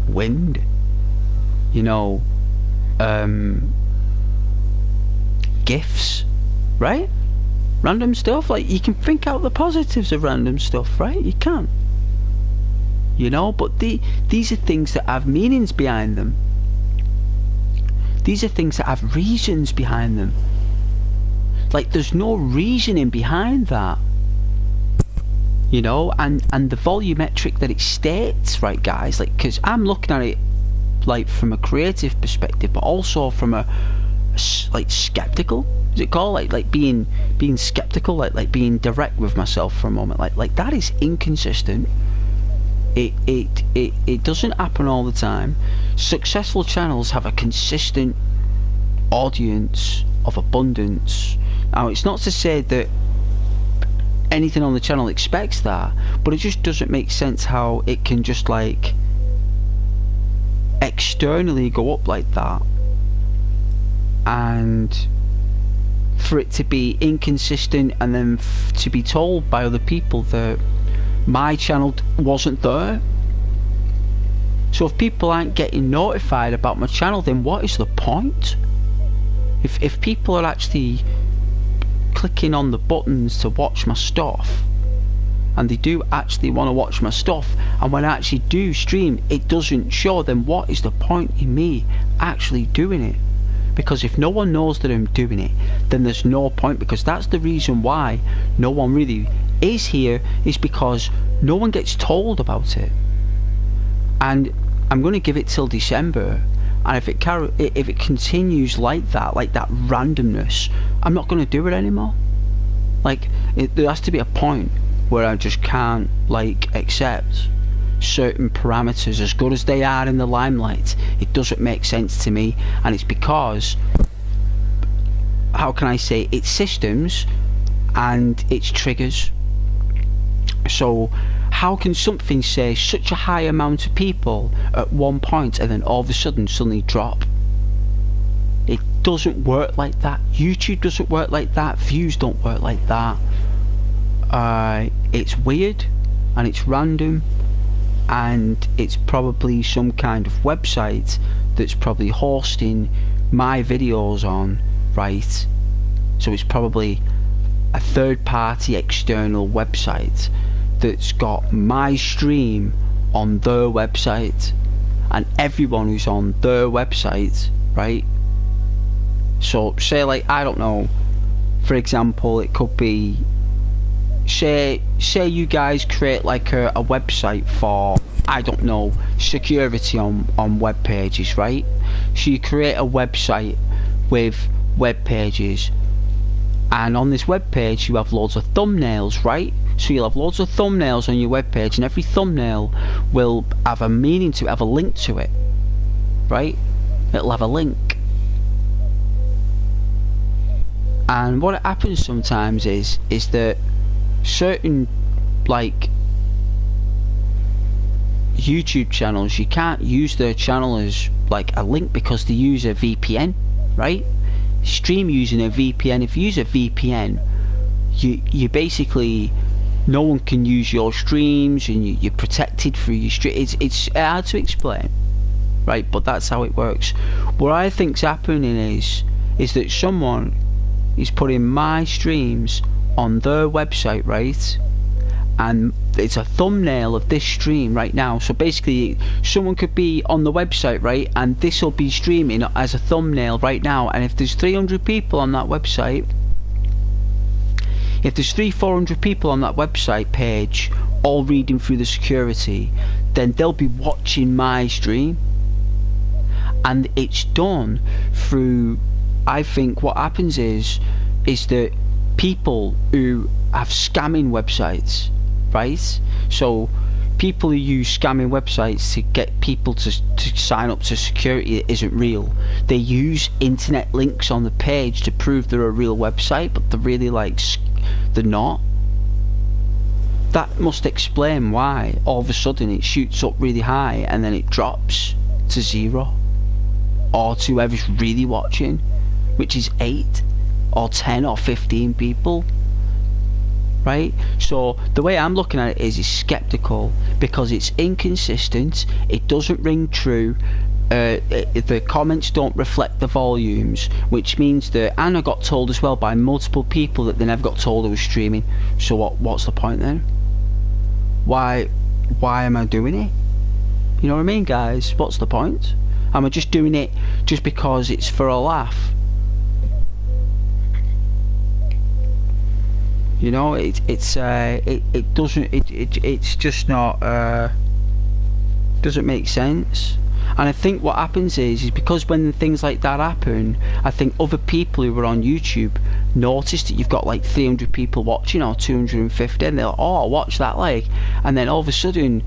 wind, you know, gifts, right? Random stuff. Like, you can think out the positives of random stuff, right? You can. You know, but these are things that have meanings behind them. These are things that have reasons behind them. Like, there's no reasoning behind that. You know, and the volumetric that it states, right, guys? Like, because I'm looking at it, like, from a creative perspective, but also from a like, skeptical. Is it called like being skeptical, like being direct with myself for a moment? Like that is inconsistent. It doesn't happen all the time. Successful channels have a consistent audience of abundance. Now, it's not to say that anything on the channel expects that, but it just doesn't make sense how it can just, like, externally go up like that, and for it to be inconsistent, and then to be told by other people that my channel wasn't there. So if people aren't getting notified about my channel, then what is the point? If people are actually clicking on the buttons to watch my stuff, and they do actually want to watch my stuff, and when I actually do stream it doesn't show, then what is the point in me actually doing it? Because if no one knows that I'm doing it, then there's no point, because that's the reason why no one really is here, is because no one gets told about it. And I'm going to give it till December, and if it continues like that randomness, I'm not going to do it anymore. Like, there has to be a point where I just can't, like, accept certain parameters, as good as they are in the limelight. It doesn't make sense to me, and it's because, how can I say, it's systems and it's triggers. So how can something say such a high amount of people at one point and then all of a sudden suddenly drop? It doesn't work like that. YouTube doesn't work like that. Views don't work like that. It's weird and it's random, and it's probably some kind of website that's probably hosting my videos on, right? So it's probably a third-party external website that's got my stream on their website, and everyone who's on their website, right? So say, like, I don't know, for example, it could be, say you guys create like a website for, I don't know, security on web pages, right? So you create a website with web pages, and on this web page you have loads of thumbnails, right? So you'll have loads of thumbnails on your web page, and every thumbnail will have a meaning to it, have a link to it, right? It'll have a link. And what happens sometimes is that certain, like, YouTube channels, you can't use their channel as like a link because they use a VPN, right? Stream using a VPN. If you use a VPN, you basically, no one can use your streams, and you're protected through your stream. It's hard to explain, right? But that's how it works. What I think's happening is that someone is putting my streams on their website, right? And it's a thumbnail of this stream right now. So basically, someone could be on the website, right, and this will be streaming as a thumbnail right now. And if there's 300 people on that website, if there's 400 people on that website page all reading through the security, then they'll be watching my stream. And it's done through, I think what happens is that people who have scamming websites, right? So people who use scamming websites to get people to sign up to security that isn't real, they use internet links on the page to prove they're a real website, but they're really, like, they're not. that must explain why all of a sudden it shoots up really high and then it drops to 0, or to whoever's really watching, which is 8 or 10 or 15 people, right? So the way I'm looking at it is skeptical, because it's inconsistent, it doesn't ring true, the comments don't reflect the volumes, which means that, and I got told as well by multiple people that they never got told I was streaming. So what's the point then? Why am I doing it? You know what I mean, guys? What's the point? Am I just doing it just because it's for a laugh? You know, it's just not doesn't make sense. And I think what happens is because when things like that happen, I think other people who are on YouTube notice that you've got like 300 people watching or 250, and they're like, oh, I'll watch that, like, and then all of a sudden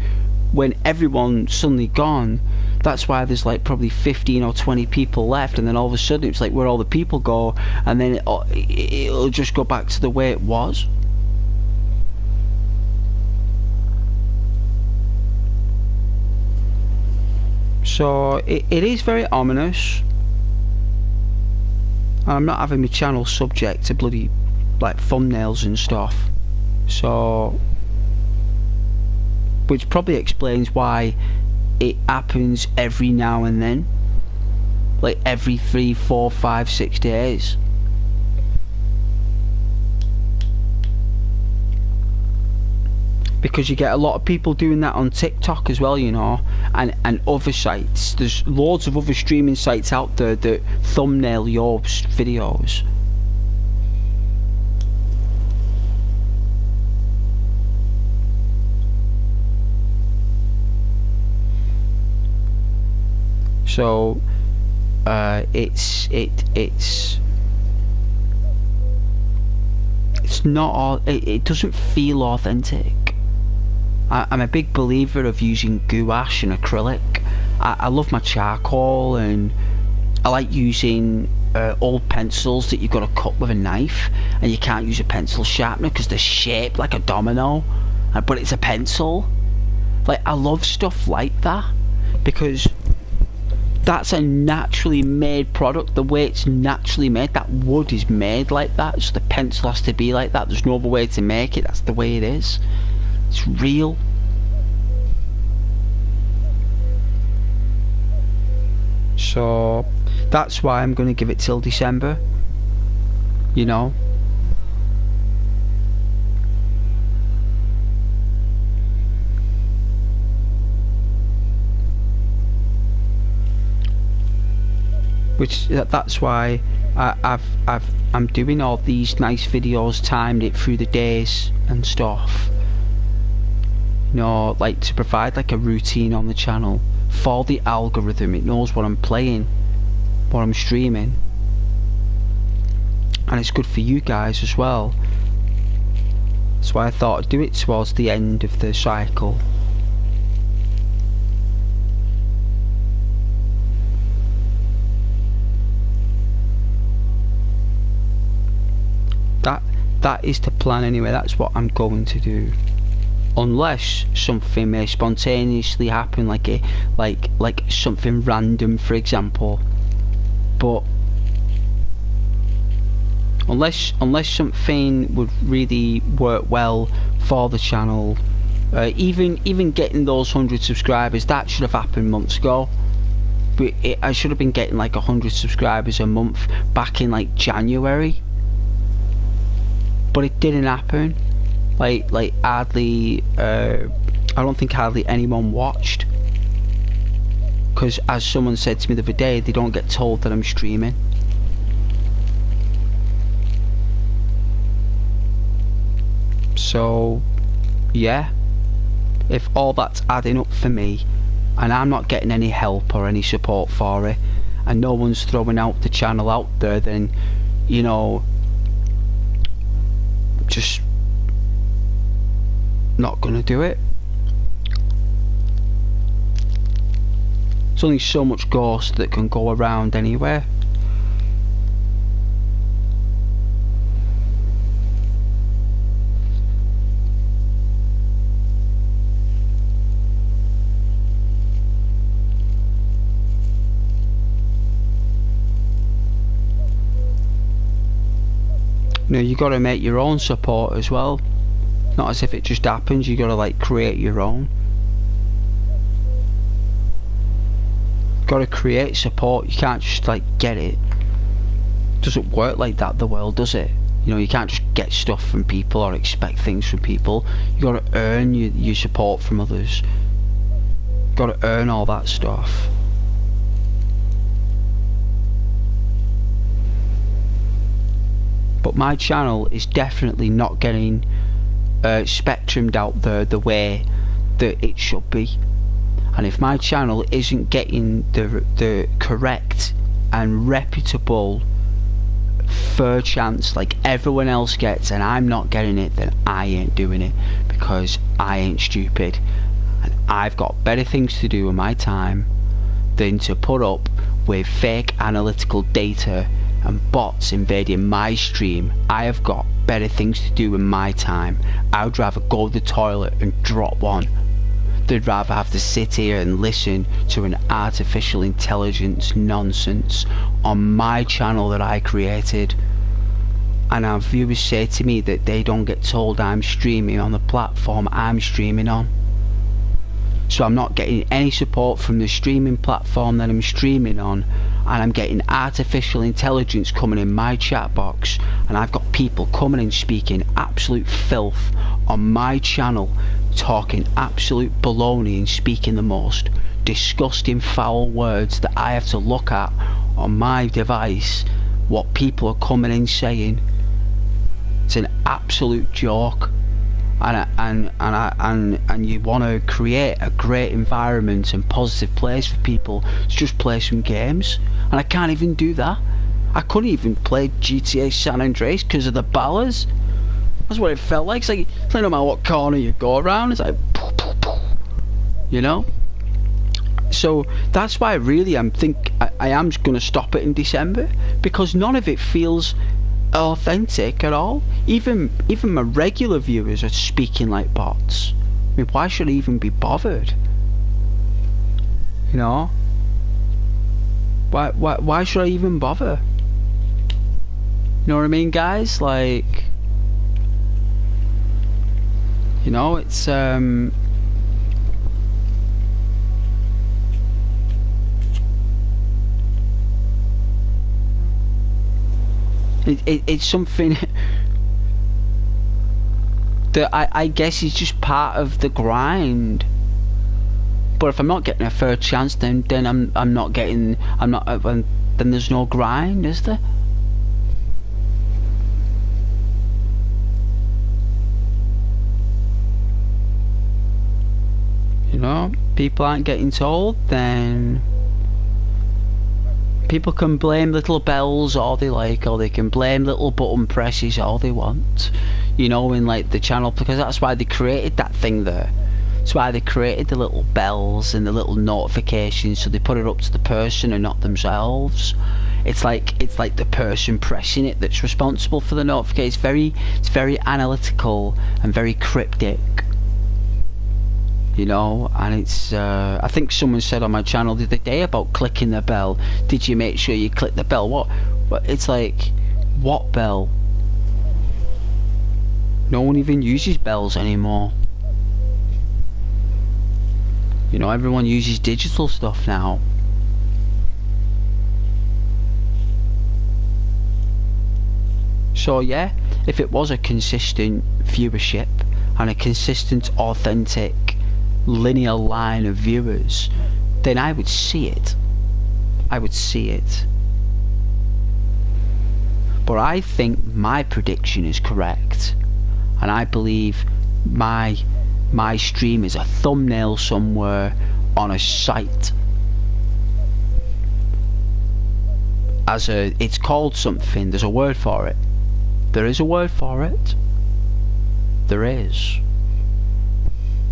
when everyone's suddenly gone, that's why there's like probably 15 or 20 people left, and then all of a sudden it's like where all the people go, and then it'll just go back to the way it was. So it is very ominous. I'm not having my channel subject to bloody like thumbnails and stuff, so, which probably explains why it happens every now and then, like every 3, 4, 5, 6 days. Because you get a lot of people doing that on TikTok as well, you know, and other sites. There's loads of other streaming sites out there that thumbnail your videos. So it's not all, it doesn't feel authentic. I'm a big believer of using gouache and acrylic. I love my charcoal, and I like using old pencils that you've got to cut with a knife, and you can't use a pencil sharpener because they're shaped like a domino, but it's a pencil. Like, I love stuff like that because that's a naturally made product. The way it's naturally made, that wood is made like that, so the pencil has to be like that. There's no other way to make it. That's the way it is. It's real. So that's why I'm going to give it till December, you know. Which that's why I'm doing all these nice videos, timed it through the days and stuff, you know, like to provide like a routine on the channel for the algorithm. It knows what I'm playing, what I'm streaming, and it's good for you guys as well. That's why I thought I'd do it towards the end of the cycle. That is the plan anyway. That's what I'm going to do, unless something may spontaneously happen, like something random, for example. But unless something would really work well for the channel, even getting those 100 subscribers, that should have happened months ago. But I should have been getting like 100 subscribers a month back in like January. But it didn't happen. Like hardly, I don't think hardly anyone watched. Because as someone said to me the other day, they don't get told that I'm streaming. So, yeah. If all that's adding up for me, and I'm not getting any help or any support for it, and no one's throwing out the channel out there, then, you know, just not gonna do it. There's only so much ghost that can go around anywhere. You know, you got to make your own support as well. Not as if it just happens. You got to like create your own. Got to create support. You can't just like get it. Doesn't work like that, the world, does it? You know, you can't just get stuff from people or expect things from people. You got to earn your support from others. Got to earn all that stuff. But my channel is definitely not getting spectrumed out there the way that it should be. And if my channel isn't getting the correct and reputable fair chance like everyone else gets, and I'm not getting it, then I ain't doing it, because I ain't stupid, and I've got better things to do with my time than to put up with fake analytical data and bots invading my stream. I have got better things to do with my time. I would rather go to the toilet and drop one. They'd rather have to sit here and listen to an artificial intelligence nonsense on my channel that I created. And our viewers say to me that they don't get told I'm streaming on the platform I'm streaming on. So I'm not getting any support from the streaming platform that I'm streaming on, and I'm getting artificial intelligence coming in my chat box, and I've got people coming and speaking absolute filth on my channel, talking absolute baloney and speaking the most disgusting foul words that I have to look at on my device. What people are coming in saying, it's an absolute joke. And you want to create a great environment and positive place for people to just play some games, and I can't even do that. I couldn't even play GTA San Andreas because of the ballers. That's what it felt like. It's like, no matter what corner you go around, it's like, you know. So that's why really I am going to stop it in December, because none of it feels authentic at all. Even my regular viewers are speaking like bots. I mean, why should I even be bothered? You know, why should I even bother? You know what I mean, guys? Like, you know, it's it's something that I guess is just part of the grind. But if I'm not getting a fair chance, then I'm not getting, then there's no grind, is there? You know, people aren't getting told, then people can blame little bells all they like, or they can blame little button presses all they want, you know, in like the channel, because that's why they created that thing there. That's why they created the little bells and the little notifications, so they put it up to the person and not themselves. It's like the person pressing it that's responsible for the notification. It's very analytical and very cryptic, you know. And it's I think someone said on my channel the other day about clicking the bell. Did you make sure you click the bell? What it's like, what bell? No one even uses bells anymore. You know, everyone uses digital stuff now. So yeah, if it was a consistent viewership and a consistent, authentic, linear line of viewers, then I would see it. I would see it. But I think my prediction is correct, and I believe my stream is a thumbnail somewhere on a site. It's called something. There's a word for it. There is a word for it. There is.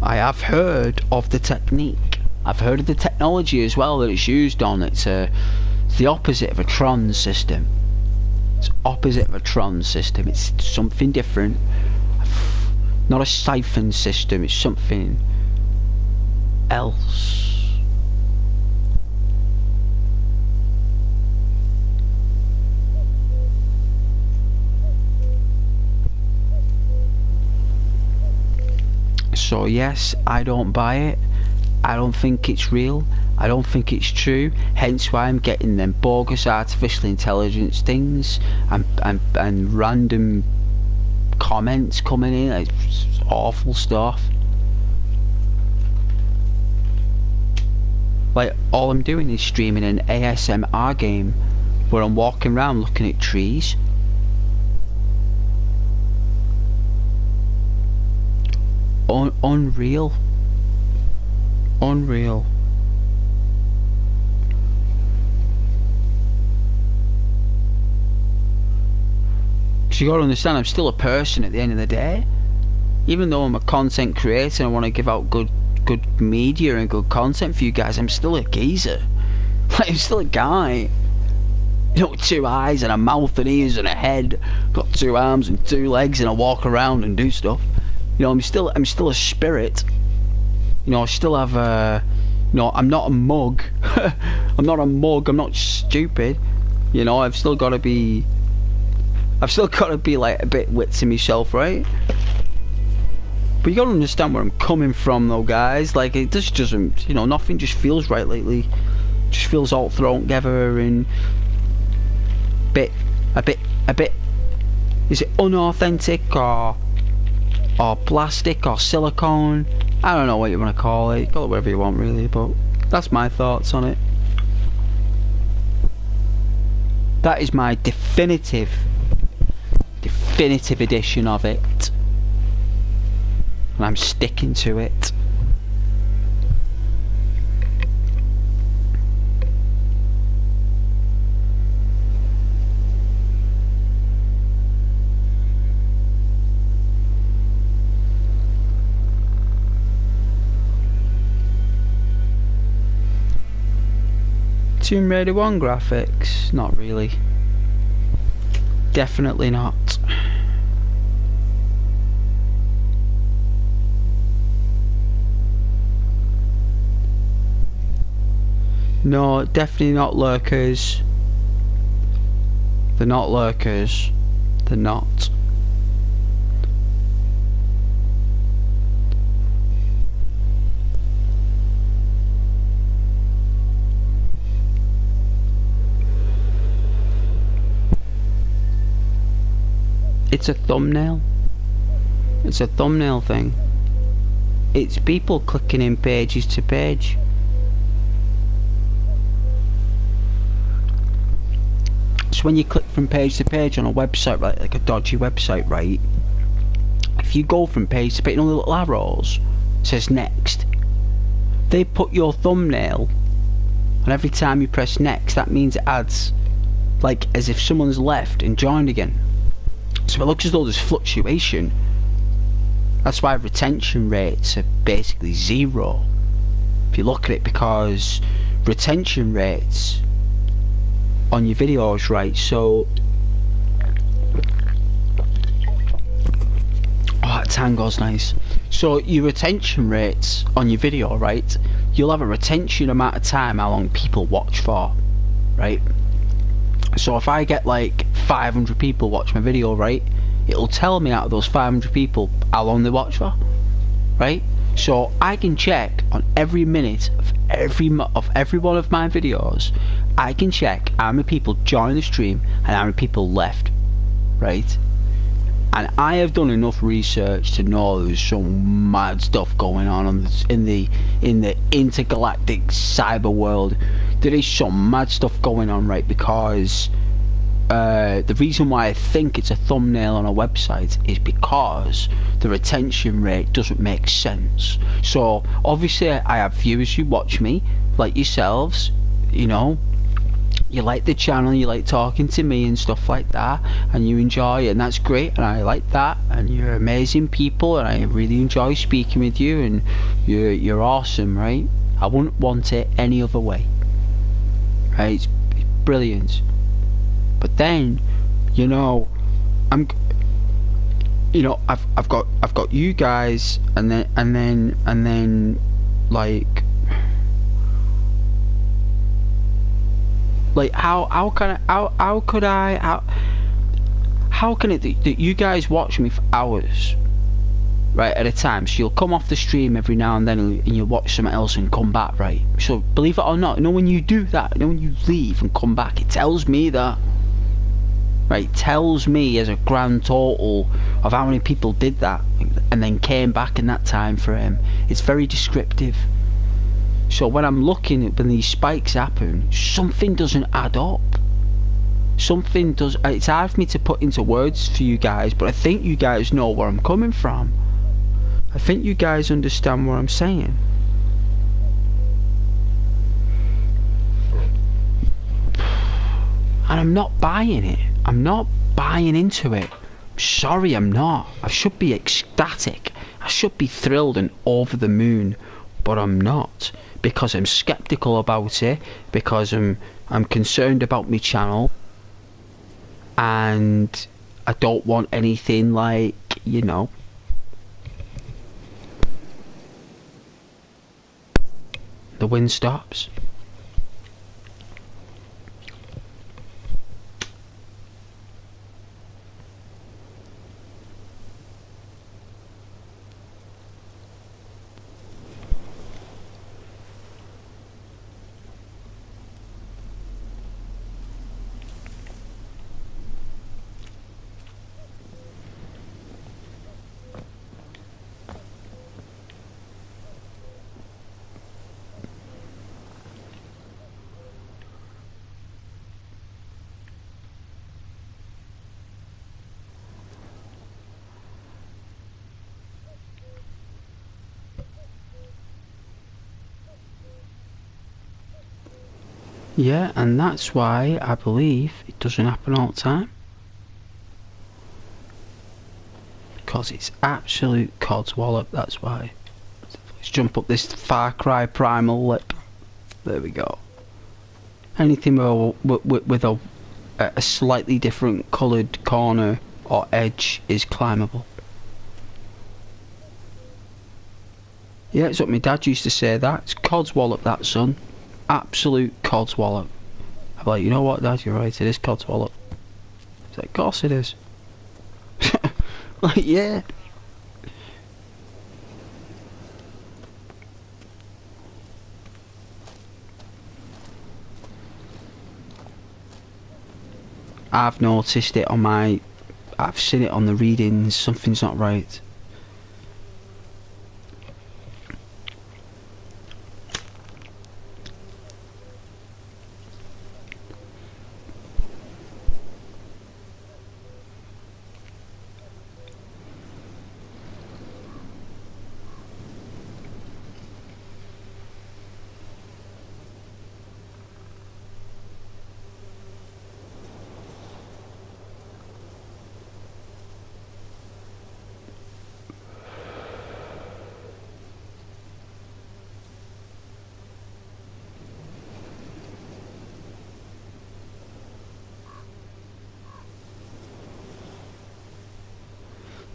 I have heard of the technique. I've heard of the technology as well that it's used on. It's the opposite of a Tron system. It's opposite of a Tron system. It's something different. Not a siphon system. It's something else. So yes, I don't buy it. I don't think it's real. I don't think it's true. Hence why I'm getting them bogus artificial intelligence things and random comments coming in. It's awful stuff. Like, all I'm doing is streaming an ASMR game where I'm walking around looking at trees. Unreal. Unreal. Because you gotta understand, I'm still a person at the end of the day. Even though I'm a content creator and I want to give out good media and good content for you guys, I'm still a geezer. Like, I'm still a guy. You know, with 2 eyes and a mouth and ears and a head. Got 2 arms and 2 legs, and I walk around and do stuff. You know, I'm still a spirit. You know, I still have a... You know, I'm not a mug. I'm not a mug, I'm not stupid. You know, I've still got to be like a bit wit to myself, right? But you gotta understand where I'm coming from though, guys. Like, it just doesn't, you know, nothing just feels right lately. Just feels all thrown together and a bit, is it unauthentic or plastic or silicone? I don't know what you want to call it. Call it whatever you want, really, but that's my thoughts on it. That is my definitive edition of it. And I'm sticking to it. Tomb Raider 1 graphics? Not really. Definitely not. No, definitely not lurkers. They're not lurkers. They're not. It's a thumbnail. It's a thumbnail thing. It's people clicking in pages to page. So when you click from page to page on a website, right, like a dodgy website, right? If you go from page to page, you know the little arrows, it says next. They put your thumbnail, and every time you press next, that means it adds, like, as if someone's left and joined again. So it looks as though there's fluctuation. That's why retention rates are basically 0. If you look at it, because retention rates on your videos, right? So, oh, that tango's nice. So your retention rates on your video, right? You'll have a retention amount of time how long people watch for, right? So if I get like 500 people watch my video, right, it'll tell me out of those 500 people how long they watch for, right? So I can check on every minute of every one of my videos. I can check how many people joined the stream and how many people left, right? And I have done enough research to know there's some mad stuff going on in the intergalactic cyber world. There is some mad stuff going on, right? Because the reason why I think it's a thumbnail on a website is because the retention rate doesn't make sense. So obviously I have viewers who watch me, like yourselves, you know. You like the channel, you like talking to me and stuff like that, and you enjoy it, and that's great, and I like that, and you're amazing people, and I really enjoy speaking with you, and you're awesome, right? I wouldn't want it any other way, right? It's brilliant. But then, you know, I've got you guys, and then like how can it that you guys watch me for hours, right, at a time. So you'll come off the stream every now and then and you'll watch something else and come back, right? So believe it or not, you know, when you do that, you know, when you leave and come back, it tells me that, right? It tells me as a grand total of how many people did that and then came back in that time frame. It's very descriptive. So when I'm looking at when these spikes happen, something doesn't add up. Something does. It's hard for me to put into words for you guys, but I think you guys know where I'm coming from. I think you guys understand what I'm saying. And I'm not buying it. I'm not buying into it. Sorry, I'm not. I should be ecstatic. I should be thrilled and over the moon, but I'm not, because I'm skeptical about it, because I'm concerned about my channel, and I don't want anything like, you know, the wind stops. Yeah, and that's why I believe it doesn't happen all the time. Because it's absolute codswallop, that's why. Let's jump up this Far Cry Primal lip. There we go. Anything with a slightly different coloured corner or edge is climbable. Yeah, it's what my dad used to say, that. It's codswallop, that, son. Absolute codswallop. I'm like, you know what, Dad, you're right, it is codswallop. He's like, of course it is. Like, yeah. I've noticed it on my... I've seen it on the readings, something's not right.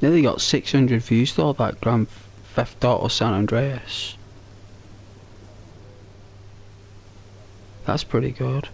Nearly got 600 views though, that Grand Theft Auto San Andreas. That's pretty good.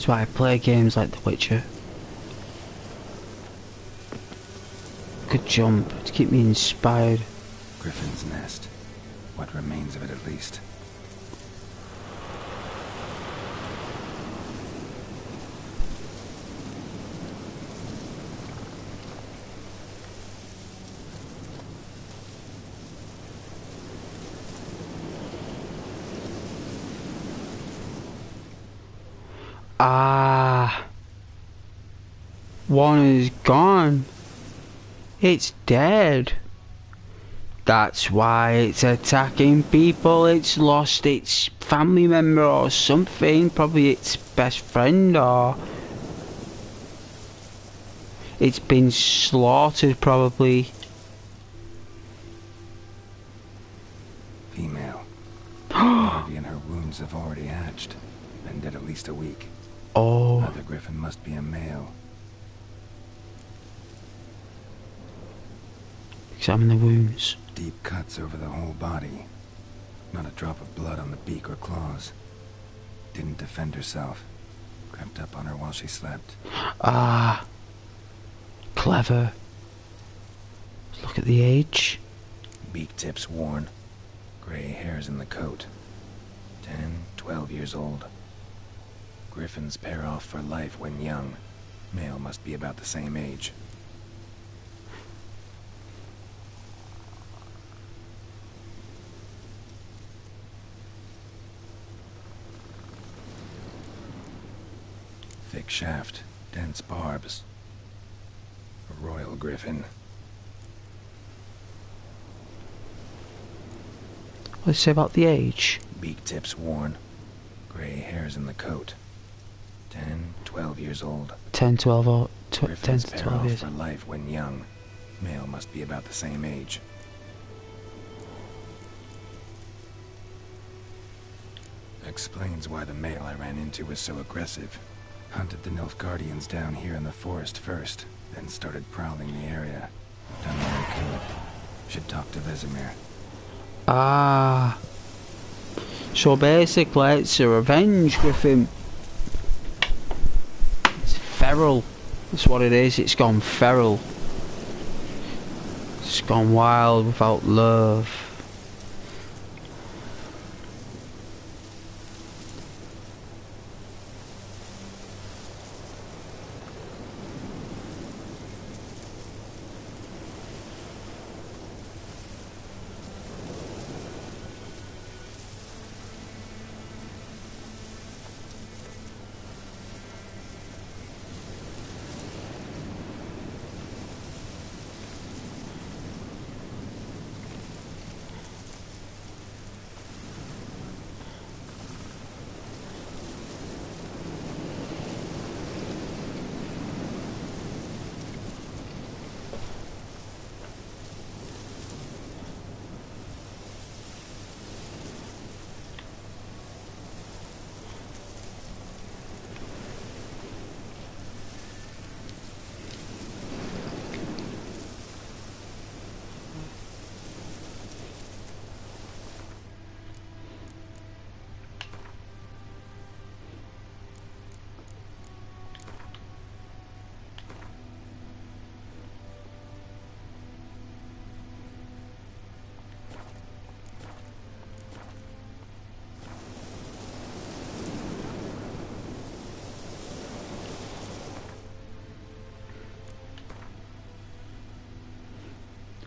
That's why I play games like The Witcher. Good jump to keep me inspired. Griffin's nest. What remains of it, at least. Ah, one is gone. It's dead. That's why it's attacking people. It's lost its family member or something. Probably its best friend, or it's been slaughtered probably. Female. Larvae in her wounds have already hatched. Been dead at least a week. Oh. Other griffin must be a male. Examine the wounds. Deep cuts over the whole body. Not a drop of blood on the beak or claws. Didn't defend herself. Crept up on her while she slept. Ah. Clever. Let's look at the age. Beak tips worn. Gray hairs in the coat. 10, 12 years old. Griffins pair off for life when young. Male must be about the same age. Thick shaft, dense barbs. A royal griffin. What does it say about the age? Beak tips worn. Gray hairs in the coat. 10, 12 years old. 10, 12 or 10 Griffins to pair 12 off years. for life when young. Male must be about the same age. Explains why the male I ran into was so aggressive. Hunted the Nilfgaardians down here in the forest first, then started prowling the area. Done what I could. Should talk to Vesemir. Ah. So basically it's a revenge griffin. It's feral. That's what it is. It's gone feral. It's gone wild without love.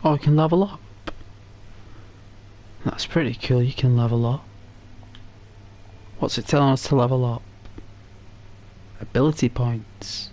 Oh, you can level up. That's pretty cool, you can level up. What's it telling us to level up? Ability points.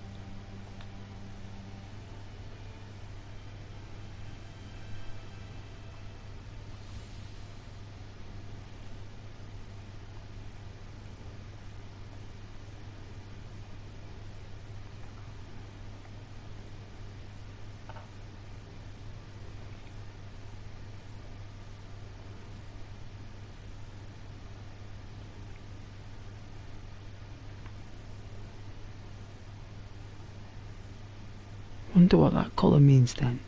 Wonder what that colour means then.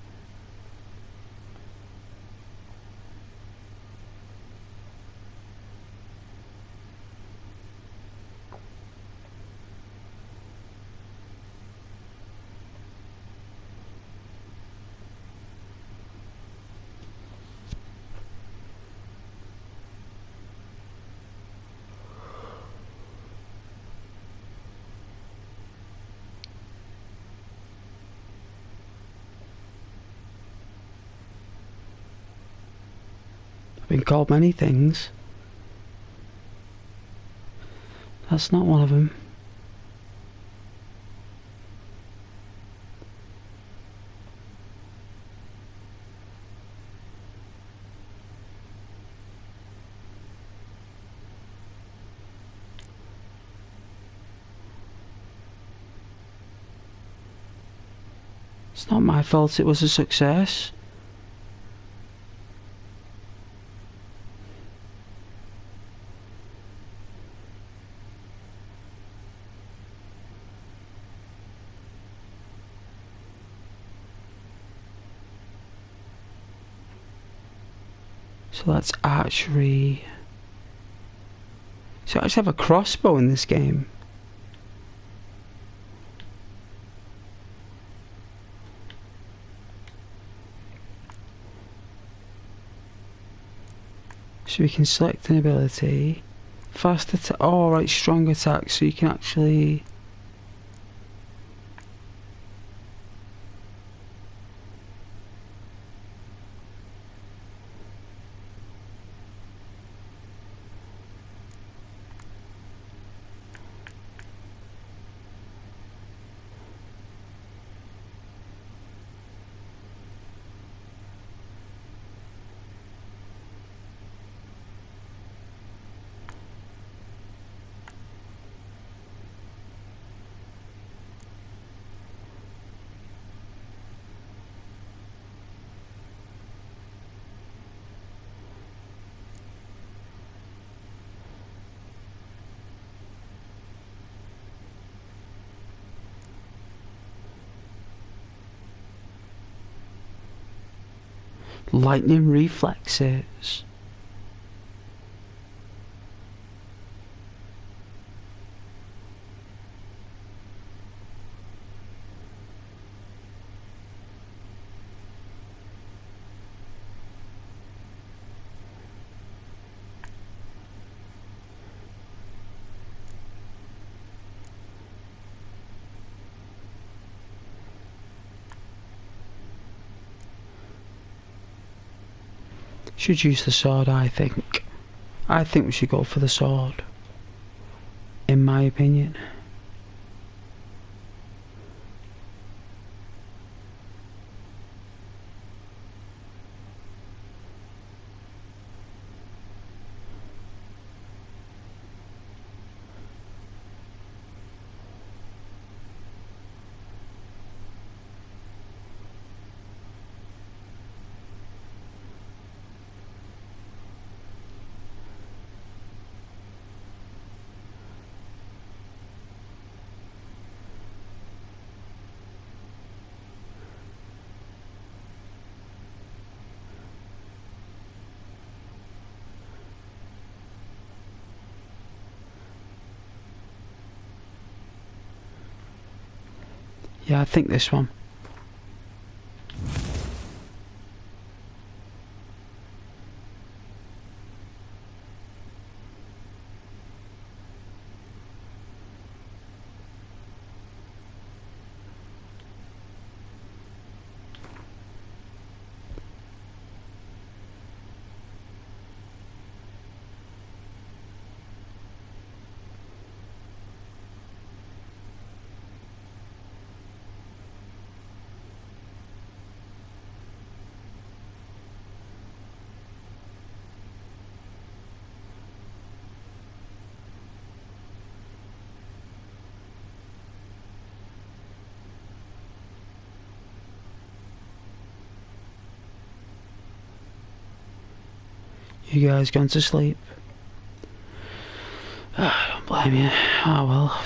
I've been called many things. That's not one of them. It's not my fault it was a success. So that's archery. So I actually have a crossbow in this game. So we can select an ability. Fast attack. Oh, right, strong attack. So you can actually. Lightning reflexes. Should use the sword, I think. I think we should go for the sword. In my opinion. Yeah, I think this one. You guys gone to sleep? I don't blame you. Oh well.